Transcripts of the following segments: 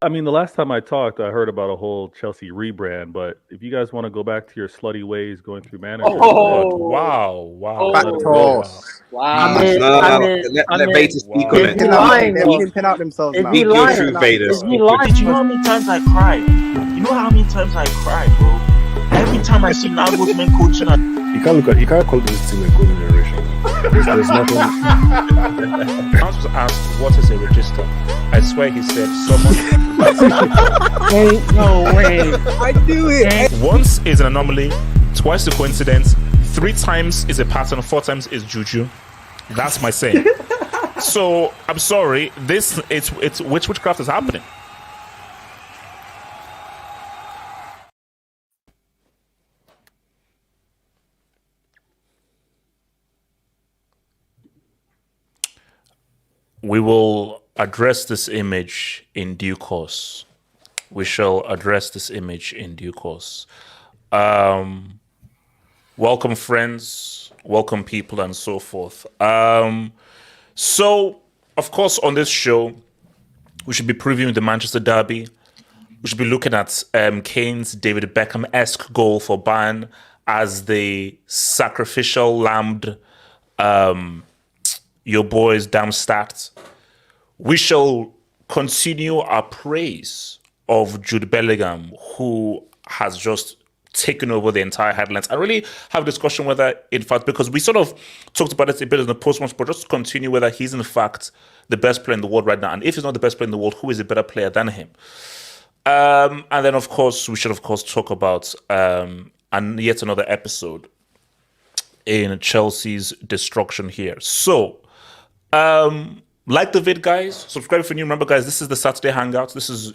I mean, the last time I talked, I heard about a whole Chelsea rebrand. But if you guys want to go back to your slutty ways, going through managers, Wow. Wow. Let Vader speak on it. They can pin out themselves now. Speak your truth, Vader. Did you know how many times I cried? You know how many times I cried, bro? Every time I see Nagelsmann coaching, You can't call this team a golden generation. There's nothing. Hans was asked what is a register. I swear he said someone. Ain't no way. I do it. Once is an anomaly, twice a coincidence, 3 times is a pattern, 4 times is juju. That's my saying. So I'm sorry. It's witchcraft is happening. We will address this image in due course. We shall address this image in due course. Welcome, friends. Welcome, people, and so forth. So, of course, on this show, we should be previewing the Manchester derby. We should be looking at Kane's David Beckham-esque goal for Bayern as the sacrificial lambed your boys Darmstadt. We shall continue our praise of Jude Bellingham, who has just taken over the entire headlines. I really have a discussion whether, in fact, because we sort of talked about it a bit in the post-match, but just to continue whether he's in fact the best player in the world right now. And if he's not the best player in the world, who is a better player than him? And then, of course, we should, of course, talk about and yet another episode in Chelsea's destruction here. So, like the vid, guys. Subscribe if you're new. Remember, guys, this is the Saturday Hangout. This is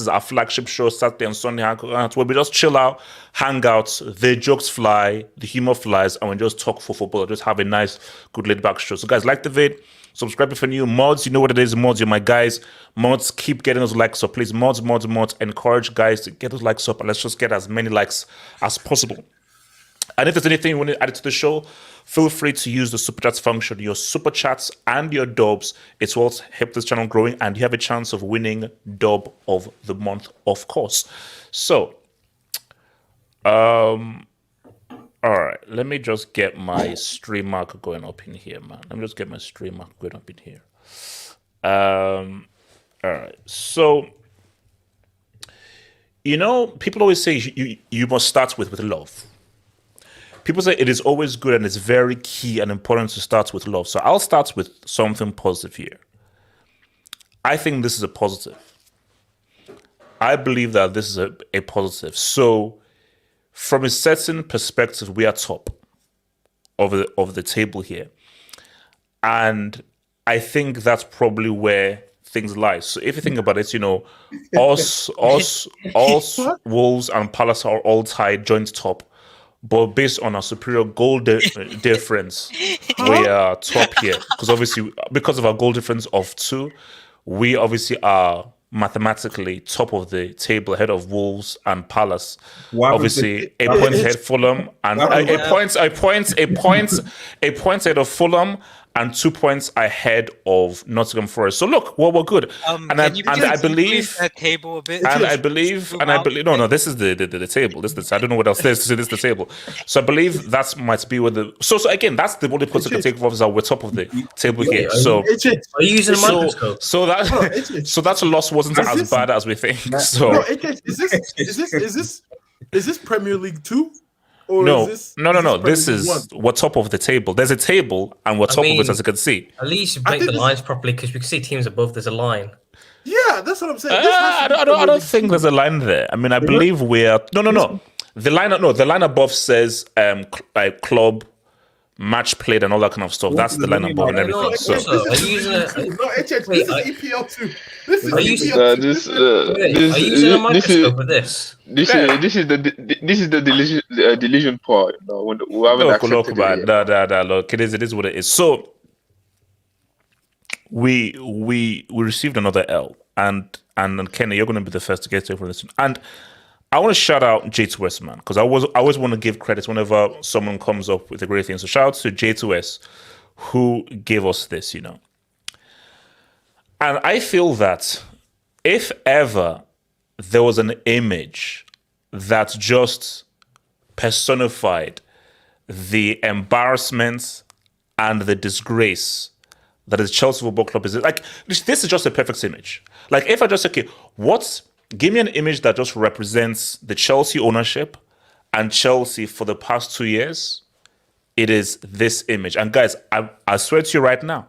our flagship show, Saturday and Sunday Hangout, where we just chill out, hang out, the jokes fly, the humor flies, and we just talk for football. Just have a nice, good laid back show. So, guys, like the vid. Subscribe if you're new. Mods, you know what it is. Mods, you're my guys. Mods, keep getting those likes up. Please, mods. Encourage guys to get those likes up, and let's just get as many likes as possible. And if there's anything you want to add to the show, feel free to use the super chats function. Your super chats and your dubs, it's what helps this channel growing, and you have a chance of winning dub of the month, of course. So, all right, let me just get my stream marker going up in here, man. Let me just get my stream marker going up in here. All right, so, you know, people always say you must start with love. People say it is always good and it's very key and important to start with love. So I'll start with something positive here. I think this is a positive. I believe that this is a positive. So from a certain perspective, we are top of the table here. And I think that's probably where things lie. So if you think about it, you know, us, Wolves and Palace are all tied, joint top. But based on our superior goal difference, we are top here. Because obviously, because of our goal difference of 2, we obviously are mathematically top of the table ahead of Wolves and Palace. Obviously, a point ahead Fulham and a point ahead of Fulham and 2 points ahead of Nottingham Forest. So look, well, we're good. I believe no, this is the table. I don't know what else there is to say. This is the table. So I believe that might be where the so again, that's the only point I can take off is that we're top of the table here. So are you using a microscope? So that loss wasn't as bad as we think. So is this Premier League 2? No. This is we're top of the table. There's a table, and we're top of it, as you can see. At least you break the lines properly, because we can see teams above. There's a line. Yeah, that's what I'm saying. I don't think there's a line there. I mean, I believe we're no. The line above says club match played, and all that kind of stuff. That's the lineup and everything. So, Are you using No, HH, this is EPL 2. This is Are you EPL 2. are you using a microscope for this? This is the delusion part. No, we haven't accepted it yet. Look, it is what it is. So we received another L, and Kenny, you're going to be the first to get to it for this one. And I want to shout out J2S, man, because I always want to give credit whenever someone comes up with a great thing. So shout out to J2S who gave us this, And I feel that if ever there was an image that just personified the embarrassment and the disgrace that is Chelsea Football Club, is like, this is just a perfect image. Like, if I just say, okay, give me an image that just represents the Chelsea ownership and Chelsea for the past 2 years, it is this image. And guys, I swear to you right now,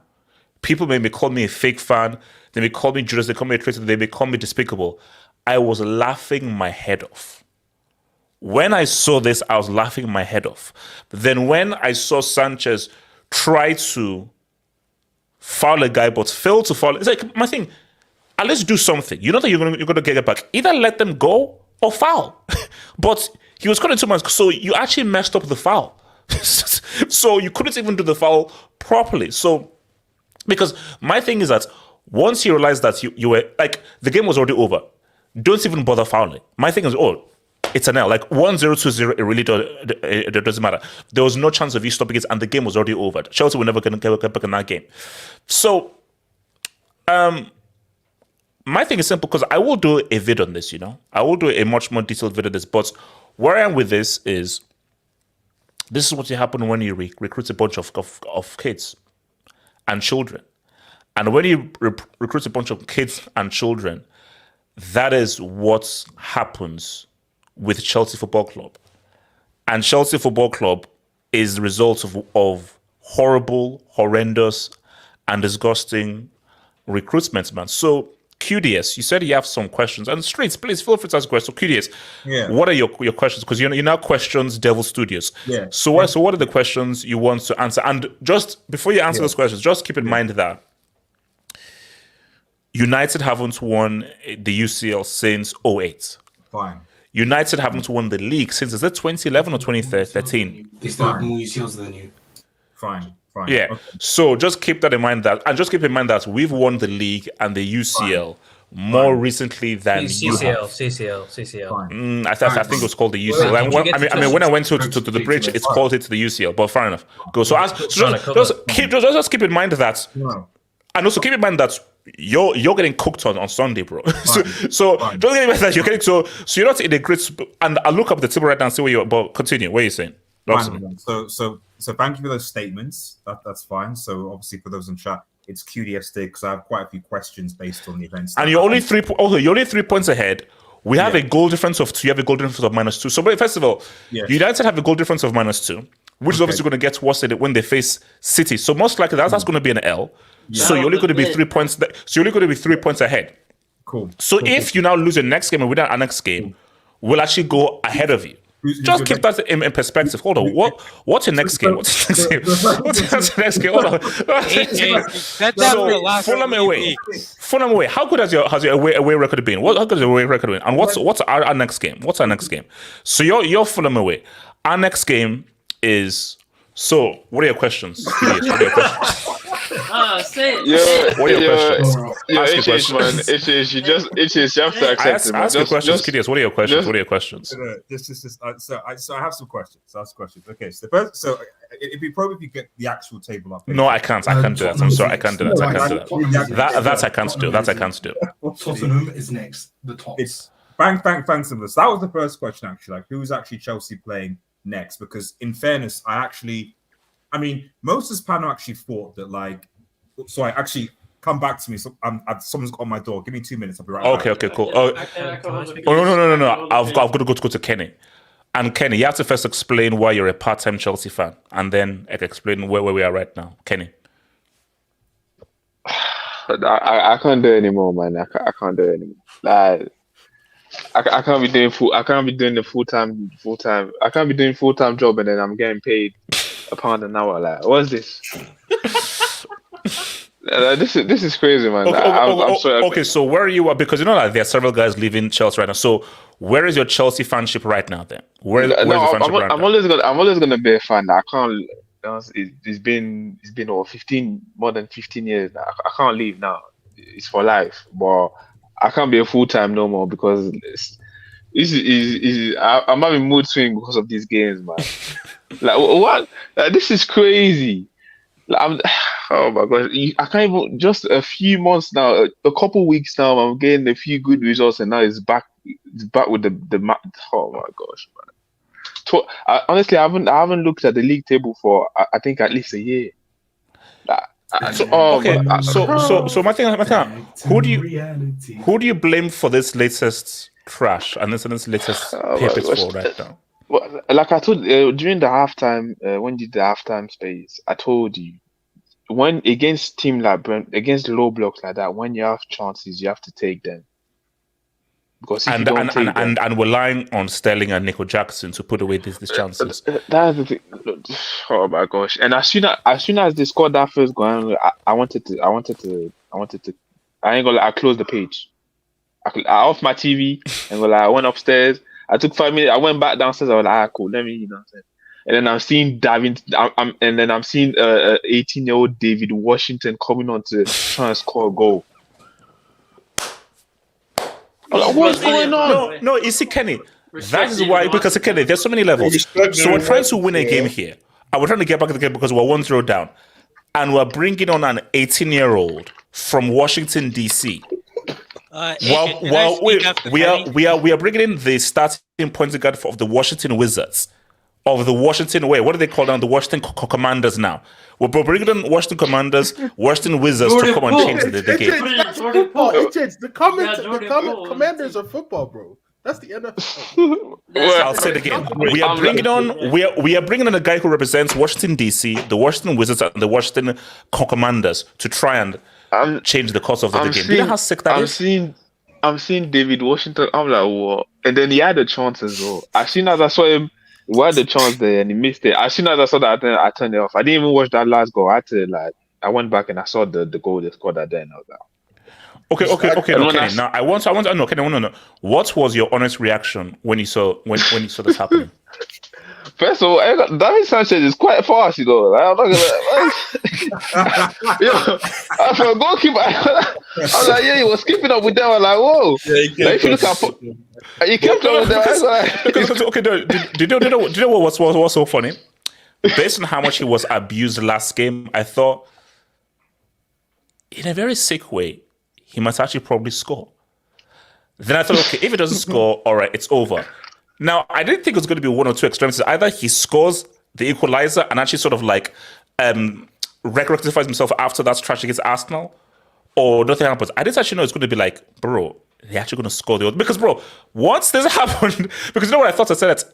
people may call me a fake fan, they may call me Judas, they call me a traitor, they may call me despicable. I was laughing my head off. When I saw this, I was laughing my head off. But then when I saw Sanchez try to foul a guy but fail to foul, it's like, my thing, at least do something. You know that you're going to get it back. Either let them go or foul. But he was caught in 2 months, so you actually messed up the foul. So you couldn't even do the foul properly. So, because my thing is that once you realize that you were, like, the game was already over, don't even bother fouling. My thing is, it's an L. Like 1-0, 2-0, it really doesn't matter. There was no chance of you stopping it, and the game was already over. Chelsea were never going to get back in that game. So, my thing is simple, because I will do a vid on this, I will do a much more detailed vid on this. But where I am with this is what will happen when you recruit a bunch of kids and children. And when you recruit a bunch of kids and children, that is what happens with Chelsea Football Club. And Chelsea Football Club is the result of horrible, horrendous, and disgusting recruitment, man. So, QDS, you said you have some questions. And Streets, please feel free to ask questions. So, QDS, what are your questions? Because you now questions Devil Studios. Yeah. So what are the questions you want to answer? And just before you answer those questions, just keep in mind that United haven't won the UCL since 2008. Fine. United haven't won the league since, is it 2011 or 2013? They still have more UCLs than you. Fine. Yeah. Okay. So just keep that in mind, that we've won the league and the UCL more recently than you have. CCL. I think it was called the UCL. When I went to the bridge, it's called it the UCL. But fair enough. Go. So just keep in mind that, and also keep in mind that you're getting cooked on Sunday, bro. so just get in mind that you're getting so you're not in a great. And I'll look up the table right now and see where you're. But continue. What are you saying? So thank you for those statements. That's fine. So obviously for those in chat, it's QDF Day because I have quite a few questions based on the events. And you're only 3 points ahead. We have a goal difference of 2. You have a goal difference of -2. So first of all, United have a goal difference of -2, which is obviously going to get worse when they face City. So most likely that's going to be an L. Yeah. So you're only going to be 3 points. So you're only going to be 3 points ahead. Cool. So if you now lose your next game and win our next game, we'll actually go ahead of you. Just keep that in perspective. Hold on. What's your next game? What's your next game? Hold on. So Fulham away. How good has your away record been? How good has your away record been? And what's our next game? What's our next game? So you're Fulham away. Our next game is. So what are your questions? What are your questions? Say it. What are your questions? It's man. It's you have to accept it. Ask your questions, Kidias. What are your questions? What are your questions? So I have some questions. Okay, so the first, so it'd be probably if you get the actual table up. No, I can't. I can't do that. I'm sorry. I can't do that. That I can't do. That I can't do. Tottenham is next. The top. It's bang. So that was the first question actually. Like, who's actually Chelsea playing next? Because in fairness, Moses Pano actually thought that so I actually come back to me. So someone's got on my door. Give me 2 minutes. I'll be right back. Okay, cool. No. I've got to go to Kenny. And Kenny, you have to first explain why you're a part-time Chelsea fan, and then I can explain where we are right now. Kenny. I can't do it anymore, man. I can't do it anymore. I can't be doing I can't be doing the full time. I can't be doing full-time job and then I'm getting paid £1 an hour. Like, what's this? This is crazy, man. I'm sorry. Okay, so where are you at? Because you know that there are several guys leaving Chelsea right now. So where is your Chelsea fanship right now? Then where's the fanship right now? I'm always gonna be a fan. I can't. It's been more than 15 years now. I can't leave now. It's for life. But I can't be a full time no more because I'm having mood swing because of these games, man. Like what? Like, this is crazy. Like, oh my gosh! I can't even. Just a few months now, a couple weeks now, I'm getting a few good results, and now it's back. It's back with the. Oh my gosh, man! Honestly, I haven't looked at the league table for I think at least a year. So my thing, who do you blame for this latest crash and this latest papers for right now? Well, like I told during the halftime, when did the halftime space? I told you when against team like against low blocks like that, when you have chances, you have to take them. Because if you don't take them, and relying on Sterling and Nico Jackson to put away these chances. That's the thing. Oh my gosh! And as soon as they scored that first goal, I wanted to. I ain't gonna lie, I closed the page. I off my TV and I went upstairs. I took 5 minutes. I went back downstairs. I was like, cool. Let me, you know what I'm saying. And then I'm seeing 18-year-old David Washington coming on to try and score a goal. I'm like, what's going on? No, you see, Kenny, that is why, because Kenny, there's so many levels. So we're trying to win a game here. And we're trying to get back to the game because we're 1-0 down. And we're bringing on an 18-year-old from Washington, D.C. We are bringing in the starting point guard of the Washington Wizards, of the Washington what do they call them? The Washington Commanders now. We're bringing in Washington Commanders, Washington Wizards to come and change the game. The Commanders are football, bro. That's the NFL. I'll say it again. We are bringing on a guy who represents Washington D.C., the Washington Wizards, and the Washington Commanders to try and change the course of the game. Do you know how sick that is? I'm seeing David Washington. I'm like, what? And then he had a chance as well. As soon as I saw him, he had the chance there and he missed it. As soon as I saw that, I turned it off. I didn't even watch that last goal. I went back and I saw the goal they scored at the end. I was like, okay. Now I want to know. Kenny, I want to know what was your honest reaction when you saw this happening. First of all, David Sanchez is quite fast, you know. I'm not gonna for a goalkeeper, I was like, he was keeping up with them. I was like, whoa. Yeah, if you look at he kept up with them. I was like, okay, do you know what was so funny? Based on how much he was abused last game, I thought, in a very sick way, he must actually probably score. Then I thought, okay, if he doesn't score, all right, it's over. Now, I didn't think it was going to be one or two extremities. Either he scores the equalizer and actually sort of like rectifies himself after that trash against Arsenal, or nothing happens. I didn't actually know it's going to be like, bro, they're actually going to score the other. Because, bro, once this happened, because you know what I thought? I said that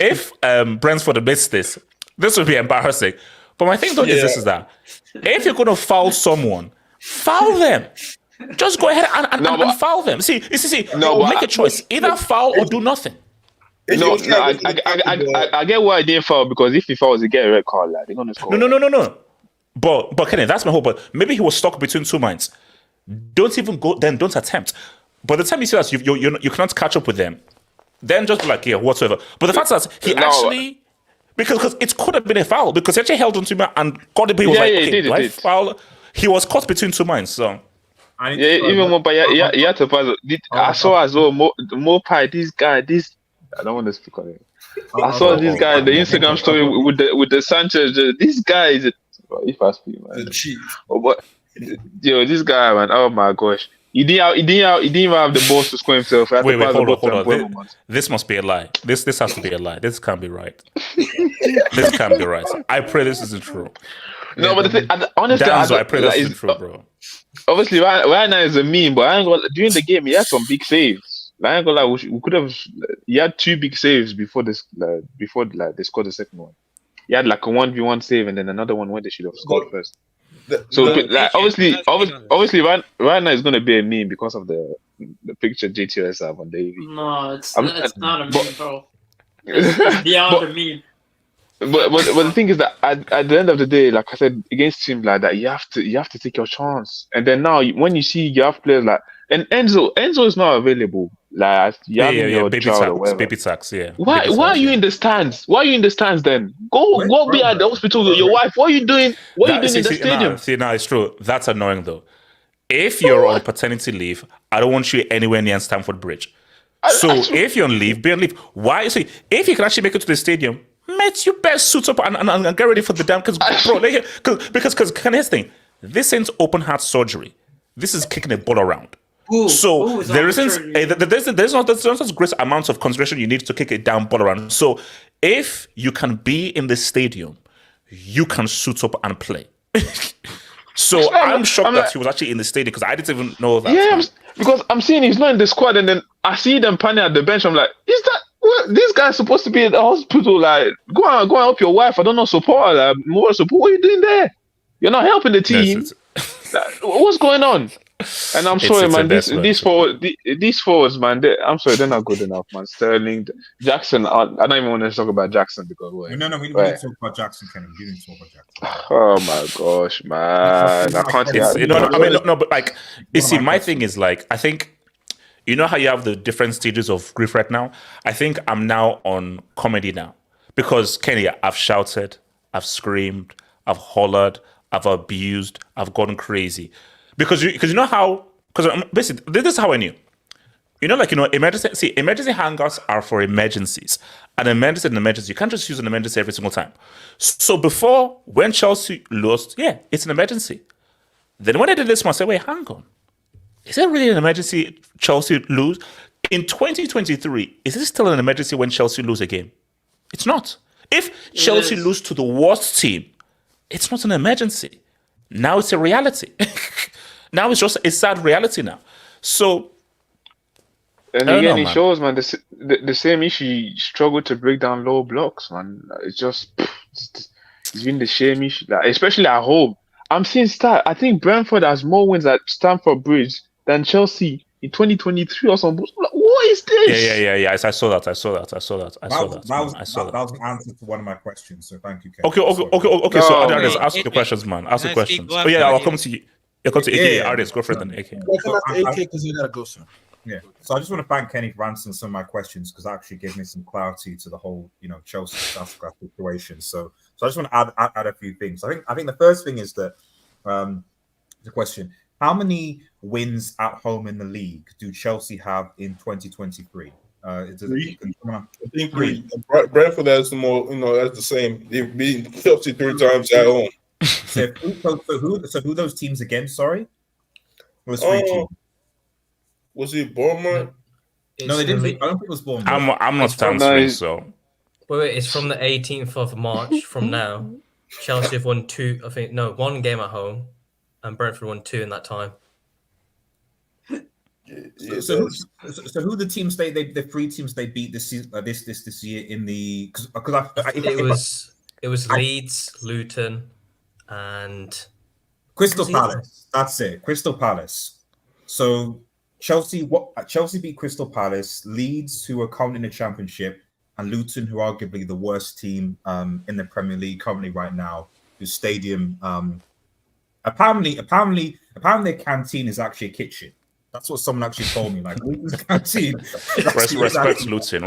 if Brentford had missed this would be embarrassing. But my thing is that if you're going to foul someone, foul them. Just go ahead and foul them. See, make a choice. Either foul or do nothing. I get why I didn't foul, because if he fouls, he get a red card. Like, they're gonna score. No. But Kenny, that's my hope. But maybe he was stuck between two minds. Don't even go. Then don't attempt. By the time you see that you cannot catch up with them, then just be like, yeah, whatsoever. But the fact that he actually, because it could have been a foul, because he actually held on to him and got it. He was do I foul? He was caught between two minds. So. Even more, but he had to pass. I saw as well more pie. This guy, I don't want to speak on it. I saw this guy, the Instagram story with the Sanchez. This guy is, if I speak, man. The cheat. But this guy, man. Oh my gosh, he didn't even have the balls to score himself. Wait, hold on. This must be a lie. This has to be a lie. This can't be right. This can't be right. I pray this isn't true. No, but the thing, honestly, I pray this isn't true, bro. Obviously, right now is a meme, but during the game, he had some big saves. I ain't gonna lie, we could have. He had 2 big saves before this. Before they scored the second one. He had like a 1v1 save and then another one where they should have scored first. Obviously, right now it's gonna be a meme because of the picture JTS have on the AV. No, it's not a meme, bro. It's beyond a meme. But the thing is that at the end of the day, like I said, against teams like that, you have to take your chance. And then now, when you see you have players like and Enzo is not available. Like you Yeah, having your baby child or tax, whatever. baby tax, yeah. Why Baby why are tax, you yeah. in the stands? Why are you in the stands then? Go be at the hospital with your wife. What are you doing? What are you doing in the stadium? Nah, it's true. That's annoying though. If you're on paternity leave, I don't want you anywhere near Stamford Bridge. So if you're on leave, be on leave. Why? See, if you can actually make it to the stadium, mate, you best suit up and get ready for the damn. Because here's the thing, this ain't open heart surgery. This is kicking a ball around. So there's not such great amounts of concentration you need to kick a down ball around. So if you can be in the stadium, you can suit up and play. So I'm shocked that he was actually in the stadium because I didn't even know that. Yeah, because I'm seeing he's not in the squad, and then I see them panning at the bench. I'm like, is that this guy's supposed to be in the hospital? Like, go and help your wife. I don't know, support her. Like, more support. What are you doing there? You're not helping the team. Like, what's going on? And I'm sorry, man. These forwards, man. I'm sorry, they're not good enough, man. Sterling, Jackson. I don't even want to talk about Jackson because we need to talk about Jackson, Kenny. We didn't talk about Jackson. Oh my gosh, man! I can't. But like, you see, my thing is like, I think, you know how you have the different stages of grief right now. I think I'm now on comedy now because Kenny, I've shouted, I've screamed, I've hollered, I've abused, I've gone crazy. Because you know how, basically, this is how I knew. You know, like, emergency hangouts are for emergencies. An emergency, you can't just use an emergency every single time. So before, when Chelsea lost, yeah, it's an emergency. Then when I did this one, I said, wait, hang on. Is it really an emergency Chelsea lose? In 2023, is it still an emergency when Chelsea lose a game? It's not. If Chelsea lose to the worst team, it's not an emergency. Now it's a reality. Now it's just a sad reality now. So, and again, it shows, man, the same issue. You struggle to break down low blocks, man. It's just it's been the same issue, like, especially at home. I'm seeing stats. I think Brentford has more wins at Stamford Bridge than Chelsea in 2023 or something. What is this? Yeah. I saw that. That was an answer to one of my questions. So thank you, Ken. Okay. So Arias, ask the questions, man. Ask the questions. Oh yeah, I'll come to you. You'll come to AK. Arias, go for it then. AK. AK because you gotta go, sir. Yeah. So I just want to thank Kenny for answering some of my questions because that actually gave me some clarity to the whole, Chelsea situation. So I just want to add a few things. I think the first thing is that the question: how many wins at home in the league do Chelsea have in 2023? I think 3. Brentford has more. That's the same. They've beaten Chelsea 3 times at home. So who those teams against? Sorry, it was 3 teams. Was it Bournemouth? No, they didn't. I don't think it was Bournemouth. I'm not answering. So wait, it's from the 18th of March. From now, Chelsea have won 2. I think 1 game at home, and Brentford won 2 in that time. So who the teams the 3 teams they beat this season, this year in the it was Leeds, Luton, and Crystal Palace. That's it, Crystal Palace. So Chelsea beat Crystal Palace, Leeds, who are currently in the Championship, and Luton, who are arguably the worst team in the Premier League currently right now, whose stadium apparently their canteen is actually a kitchen. That's what someone actually told me. Like, canteen. Respect Luton.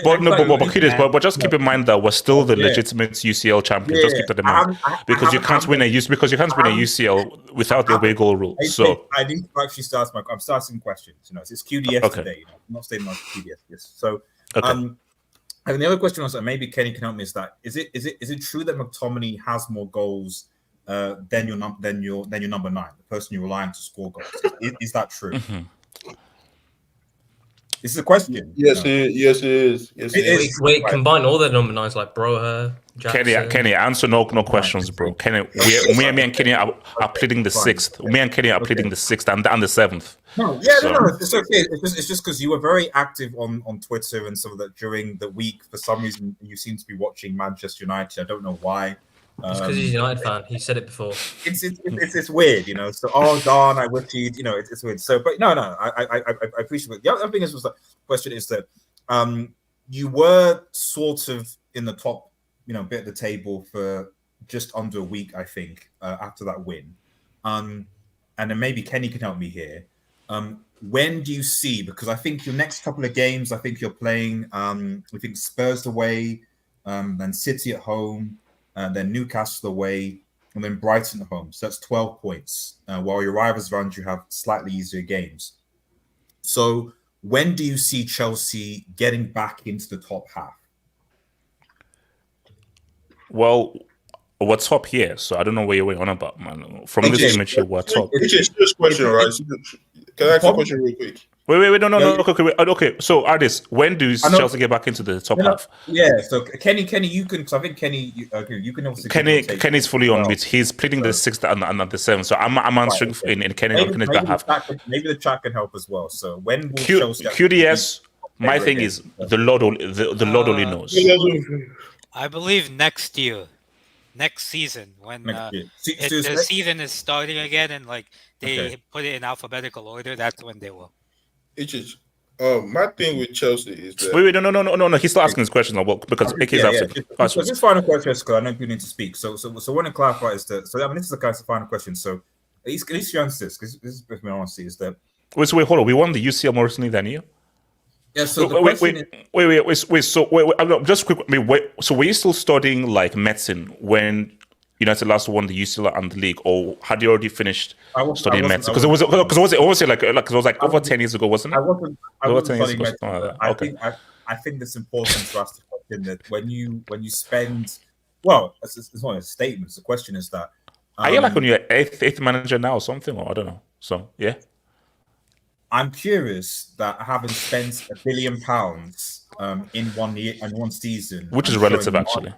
But just keep in mind that we're still the legitimate UCL champions. Just keep that in mind because you can't win a UCL without the away goal rule. So I need to actually start. I'm starting questions. It's QDS today. I'm not saying much QDS. Yes. So and the other question was, maybe Kenny can help me, is that is it true that McTominay has more goals than your number 9, the person you rely on to score goals? Is that true? Mm-hmm. This is a question. Yes, it is. Wait, combine all the number 9s like Broher, Jackson. Kenny, answer no questions, bro. Kenny, me and Kenny are pleading the 6th. Me and Kenny are pleading the 6th and the 7th. No, it's okay. It's just because you were very active on Twitter and some of that during the week. For some reason, you seem to be watching Manchester United. I don't know why. It's because he's a United fan. He said it before. It's weird, So darn, I wish he'd, it's weird. So, but no, I appreciate it. The other thing was the question is that you were sort of in the top bit of the table for just under a week, I think, after that win. And then maybe Kenny can help me here. When do you see? Because I think your next couple of games, I think you're playing. I think Spurs away, then City at home, then Newcastle away, and then Brighton at home. So that's 12 points. While your rivals around you have slightly easier games. So when do you see Chelsea getting back into the top half? Well, we're top here, so I don't know where you're on about, man. From this image here, we're top. It's just this question, right? Can I ask a question real quick? Wait, no. Okay. So, Ardis, when do Chelsea get back into the top half? Yeah, so Kenny, you can, because I think Kenny, you can also. Kenny's fully on mute. He's pleading the 6th and the 7th. So I'm answering in Kenny's behalf. Maybe the chat can help as well. So when will Chelsea QDS? My thing is the Lord only knows. I believe next year. Next season, when the season is starting again and they put it in alphabetical order, that's when they will. It's just, my thing with Chelsea is that... Wait, no. He's still asking his questions now, because AK's asking. So this final question, because I know you need to speak. So I want to clarify is that. So this is the kind of final question. So at least you answer this, because this is my honesty. Is that? Wait, hold on. We won the UCL more recently than you. Yeah. So wait. So I'm just quick. So were you still studying medicine when United last won the UCL and the league, or had you already finished studying medicine? Because it was over 10 years ago, wasn't it? I wasn't studying medicine. I think it's important to ask the question that when you spend, it's not a statement. The question is that are you on your eighth manager now or something, or I don't know. So yeah. I'm curious that having spent £1 billion in 1 year and 1 season, which is relative, actually.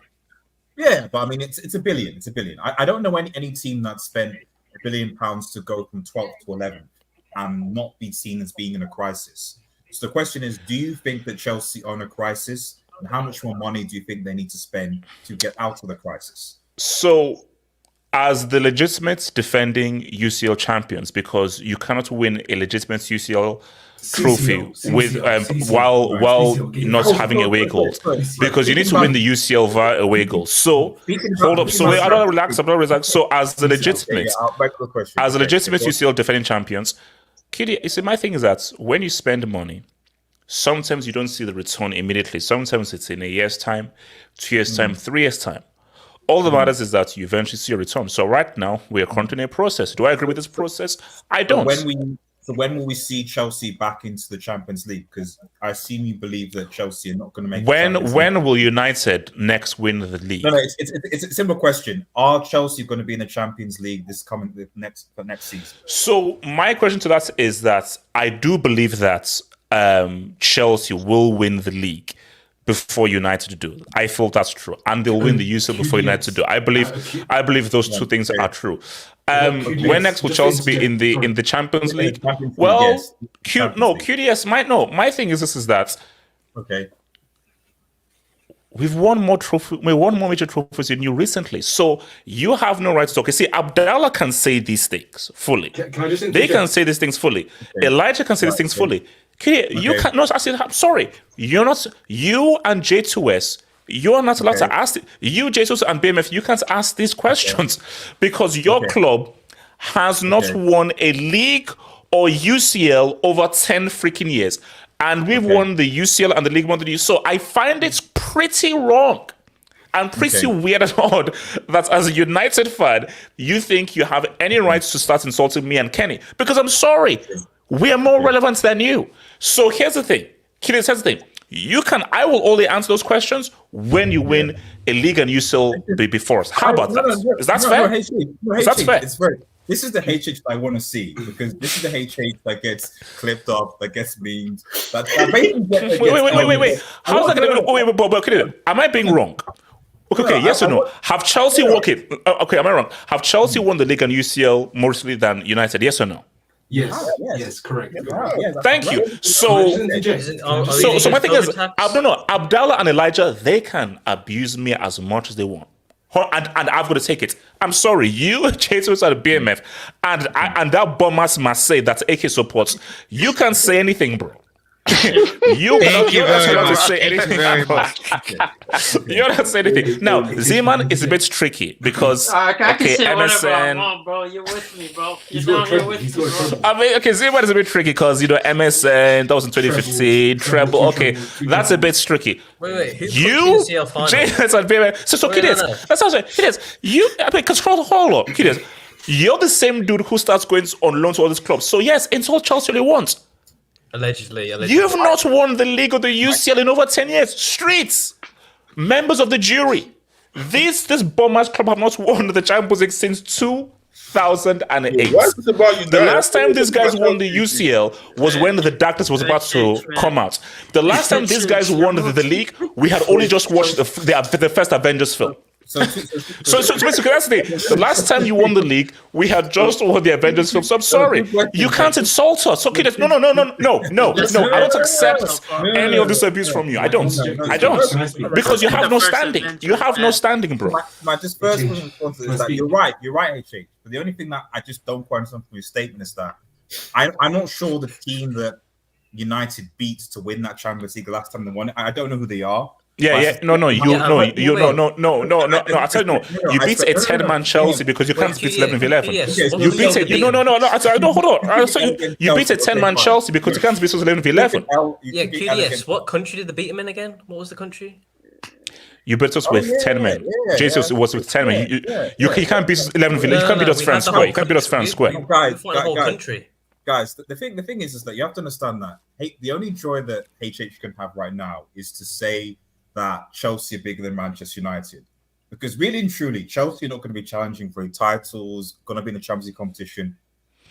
Yeah, but I mean, it's $1 billion. It's $1 billion. I don't know any team that spent £1 billion to go from 12th to 11th and not be seen as being in a crisis. So the question is, do you think that Chelsea are in a crisis, and how much more money do you think they need to spend to get out of the crisis? So, as the legitimate defending UCL champions, because you cannot win a legitimate UCL trophy while not having away goals, because you need to win the UCL via away goals. So hold up. So I'm not relaxed. So as the legitimate UCL defending champions, Kitty, you see, my thing is that when you spend money, sometimes you don't see the return immediately. Sometimes it's in a year's time, 2 years' time, 3 years' time. All that matters is that you eventually see a return. So right now, we are currently in a process. Do I agree with this process? I don't. When will we see Chelsea back into the Champions League? Because I seem you believe that Chelsea are not going to make. When will United next win the league? No, it's a simple question. Are Chelsea going to be in the Champions League next season? So my question to that is that I do believe that Chelsea will win the league before United do. I feel that's true, and they'll win the UCL before United do. I believe those two things are true. When next will Chelsea be in the Champions League? Well, QDS might know. My thing is that we've won more major trophies than you recently. So you have no right to talk. You see, Abdallah can say these things fully. Can I just interject? They can say these things fully. Elijah can say these things fully. You cannot ask it. I'm sorry. You're not. You and J2S. You're not allowed to ask it. You, J2S and BMF, you can't ask these questions because your club has not won a league or UCL over 10 freaking years. And we've won the UCL and the League One. So I find it pretty wrong and pretty weird and odd that as a United fan, you think you have any rights to start insulting me and Kenny. Because I'm sorry, we are more relevant than you. So here's the thing. Here's the thing. I will only answer those questions when you win a league and UCL before us. How about that? Is that fair? Is that fair? It's fair. This is the HH I want to see, because this is the HH that gets clipped up, that gets memed. Wait. How's that going to be? Am I being wrong? Okay, yes or no? Have Chelsea am I wrong? Have Chelsea won the league and UCL more recently than United? Yes or no? Yes, correct. Thank you. So my thing is, Abdallah and Elijah, they can abuse me as much as they want. And I've got to take it. I'm sorry, you, J2S and BMF, and that Bomas Marseille that AK supports, you can say anything, bro. You're not allowed to say anything. You're not saying anything. Now, Zeman is a bit tricky because I can say whatever I MSN. want, bro. You're with me, bro. You're down here with me, bro. I mean, okay, Zeman is a bit tricky because MSN, that was in 2015, treble. Okay, that's a bit tricky. Wait, who you, UCL final? So Kids, that's what I'm saying. Kids, because hold on, Kids, you're the same dude who starts going on loan to all these clubs. So yes, it's all Chelsea really wants. Allegedly. You've not won the league or the UCL in over 10 years. Streets, members of the jury. This bombers club have not won the Champions League since 2008. The last time these guys won the UCL was when the darkness was about to come out. The last time these guys won the league, we had only just watched the first Avengers film. So basically, that's the thing. The last time you won the league, we had just won the Avengers film. So I'm sorry, you can't insult us. Okay, no. I don't accept any of this abuse from you. I don't, because you have no standing. You have no standing, bro. My dispersal response is that you're right, HH. But the only thing that I just don't quite understand from your statement is that I'm not sure the team that United beat to win that Champions League last time they won it. I don't know who they are. No. I tell you, no. You beat a 10-man Chelsea because you can't beat 11-11. You beat it. No. Hold on. You beat a 10-man Chelsea because you can't beat 11-11. Yeah, QDS. What country did they beat him in again? What was the country? You beat us with 10 men. Jesus was with 10 men. You can't beat 11-11. You can't beat us fair and square. You can't beat us fair and square. Guys, the thing is that you have to understand that the only joy that HH can have right now is to say that Chelsea are bigger than Manchester United. Because really and truly, Chelsea are not going to be challenging for titles, going to be in the Champions League competition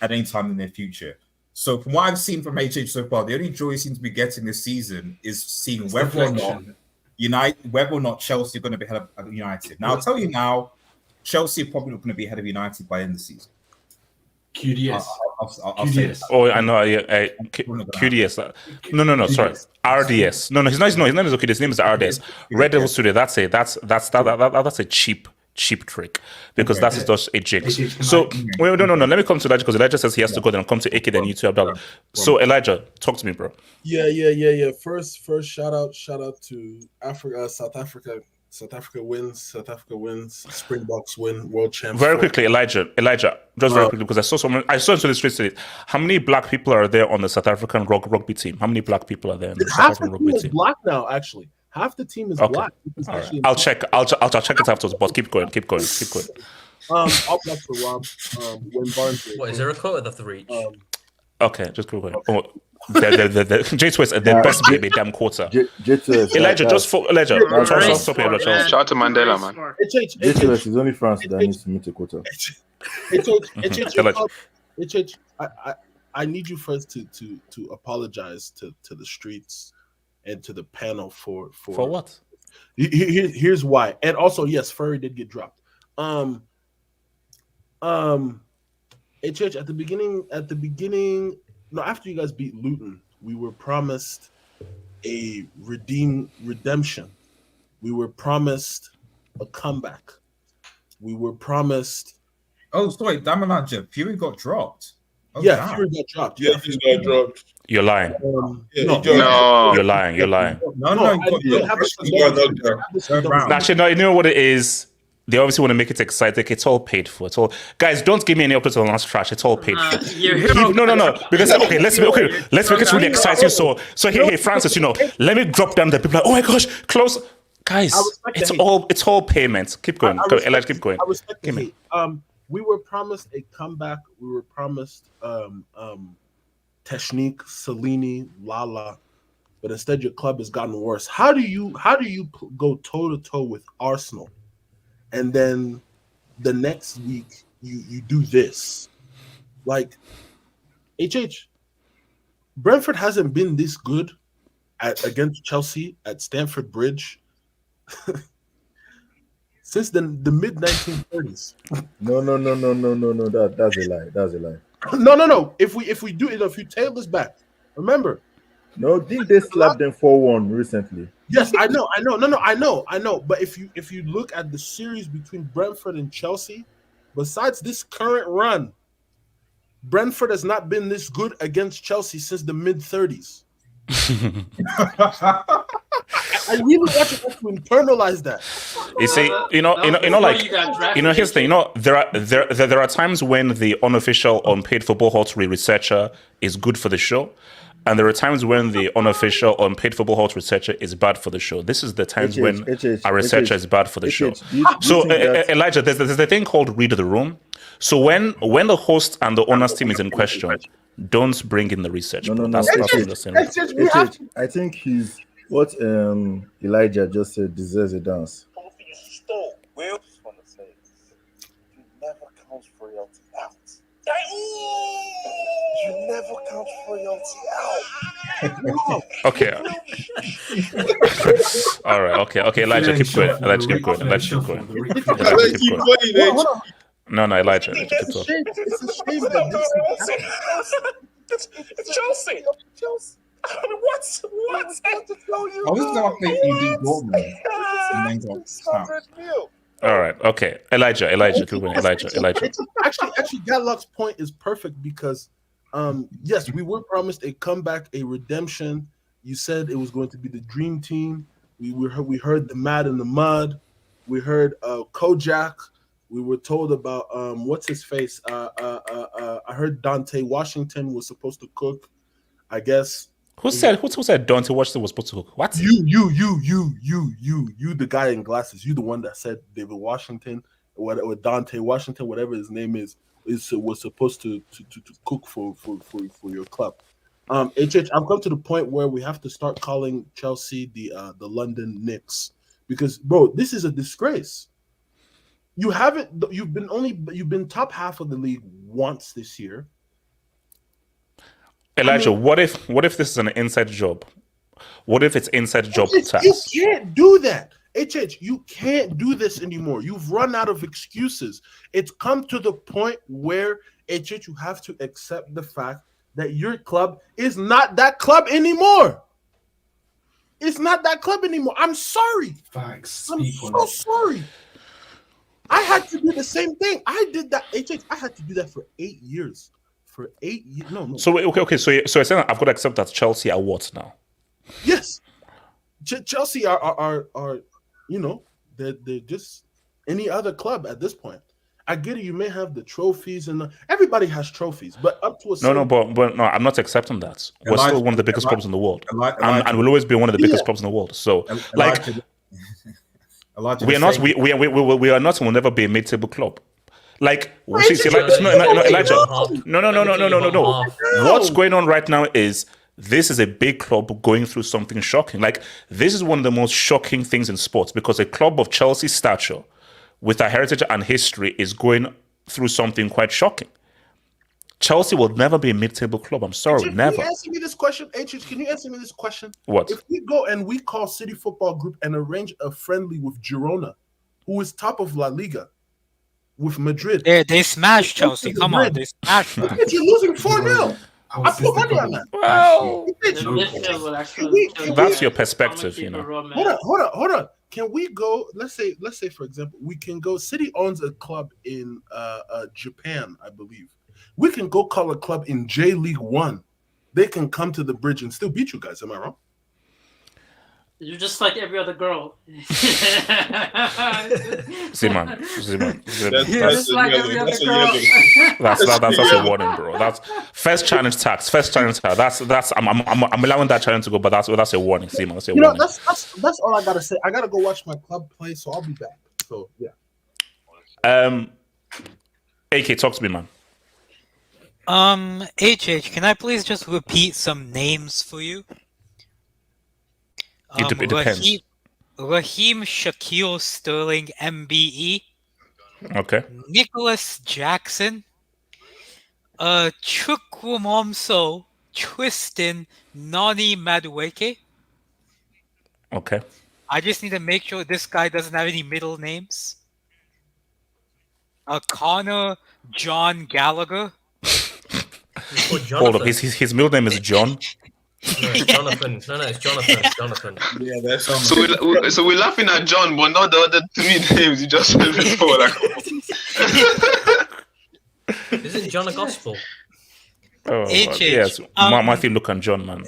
at any time in their future. So from what I've seen from HH so far, the only joy he seems to be getting this season is seeing whether or not Chelsea are going to be ahead of United. Now, I'll tell you now, Chelsea are probably not going to be ahead of United by the end of the season. QDS. I'll say this. Oh, I know. QDS. No. Sorry, RDS. No. His name is okay. His name is RDS. Red Devil Studio. That's a cheap trick because that is just a jinx. So no. Let me come to Elijah because Elijah says he has to go. Then I'll come to AK. Then you two, Abdallah. So Elijah, talk to me, bro. Yeah. First shout out to Africa, South Africa. South Africa wins. Springboks win. World champs. Very quickly, Elijah, just very quickly because I saw into the streets today. How many black people are there on the South African rugby team? How many black people are there on the South African rugby team? Half the team is black now, actually. Half the team is black. Right. I'll check it afterwards. But keep going. All black for Rob. When Barnes. What is there a quota of the reach? Okay, just go ahead. The J-Twist at the best be a damn quarter. Elijah, just for Elijah. Stop here, Shout out to Mandela, man. J-Twist is only France that needs to meet a quota. I need you first to apologize to the streets and to the panel for what? Here's why. And also, yes, Furry did get dropped. HH at the beginning. No, after you guys beat Luton, we were promised a redemption. We were promised a comeback. We were promised. Oh, sorry, Damalanja. Fury got dropped. Oh, yeah, Fury got dropped. Yeah, he got dropped. You're lying. No. You're lying. No. Actually, no. You know what it is? They obviously want to make it exciting. It's all paid for. It's all, guys. Don't give me any updates on the last trash. It's all paid for. No. Because let's make it really exciting. So hey, Francis, let me drop down the people. Like, oh my gosh, close, guys. It's all payments. Keep going. Elijah, keep going. We were promised a comeback. We were promised Technique, Cellini, Lala, but instead your club has gotten worse. How do you go toe to toe with Arsenal? And then the next week you do this. Like Brentford hasn't been this good against Chelsea at Stamford Bridge since the mid 1930s. No. That's a lie. No. If we do it, if you tail this back, remember. No, didn't they slap them 4-1 recently? Yes, I know. No, I know. But if you look at the series between Brentford and Chelsea, besides this current run, Brentford has not been this good against Chelsea since the mid-30s. I really want you to internalize that. You see, here's the thing. There are times when the unofficial unpaid football hottery researcher is good for the show, and there are times when the unofficial unpaid football hot researcher is bad for the show. This is the times when a researcher is bad for the show. So, Elijah, there's a thing called read the room. So when the host and the owner's team is in question, don't bring in the research. No. That's what I'm saying. I think he's what Elijah just said deserves a dance. Will just want to say, you never count royalty out. You never count royalty out. Okay. All right. Okay. Elijah, keep going. Elijah, keep going. No, Elijah, keep talking. It's a shame that it's Chelsea. I mean, what? I was going to play ED Dortmund and then got stopped. All right. Okay. Elijah, keep going. Elijah. Actually, Gatlock's point is perfect because, yes, we were promised a comeback, a redemption. You said it was going to be the dream team. We heard the Mad in the Mud. We heard Kojak. We were told about what's his face. I heard Dante Washington was supposed to cook. I guess. Who said Dante Washington was supposed to cook? What? You, the guy in glasses. You, the one that said David Washington or Dante Washington, whatever his name was supposed to cook for your club. HH, I've come to the point where we have to start calling Chelsea the London Knicks because, bro, this is a disgrace. You've been top half of the league once this year. Elijah, what if this is an inside job? What if it's inside job task? You can't do that. HH, you can't do this anymore. You've run out of excuses. It's come to the point where, HH, you have to accept the fact that your club is not that club anymore. It's not that club anymore. I'm sorry. Facts. I'm so sorry. I had to do the same thing. I did that. HH, I had to do that for 8 years. For 8 years. No. So okay. So you're saying I've got to accept that Chelsea are what now? Yes. Chelsea are they're just any other club at this point. I get it. You may have the trophies and everybody has trophies, but up to a certain... but no, I'm not accepting that. We're still one of the biggest clubs in the world, and we'll always be one of the biggest clubs in the world. So, we are not. We are not. And will never be a mid-table club. Elijah. No. What's going on right now is this is a big club going through something shocking. Like, this is one of the most shocking things in sports because a club of Chelsea's stature with a heritage and history is going through something quite shocking. Chelsea will never be a mid-table club. I'm sorry, never. Can you answer me this question? Can you answer me this question? What? If we go and we call City Football Group and arrange a friendly with Girona, who is top of La Liga, with Madrid. They smashed Chelsea. Come on, they smashed them. You're losing 4-0. I put money on that. Well, that's your perspective, Hold on. Can we go? Let's say, for example, we can go. City owns a club in Japan, I believe. We can go call a club in J League 1. They can come to the bridge and still beat you guys. Am I wrong? You're just like every other girl. Simon. That's like every other girl. That's a warning, bro. That's first challenge tax. That's I'm allowing that challenge to go, but that's a warning, Simon. That's a warning. That's all I gotta say. I gotta go watch my club play, so I'll be back. So yeah. AK, talk to me, man. HH, can I please just repeat some names for you? It depends. Raheem Shaquille Sterling MBE. Okay. Nicholas Jackson. Chukwumomso Tristan Nani Madueke. Okay. I just need to make sure this guy doesn't have any middle names. Connor John Gallagher. Hold up, his middle name is John. No, it's Jonathan. No, it's Jonathan. Yeah, that's so we're laughing at John, but not the other 3 names you just said before. Isn't John a gospel? Oh, yes. Matthew, look and John, man.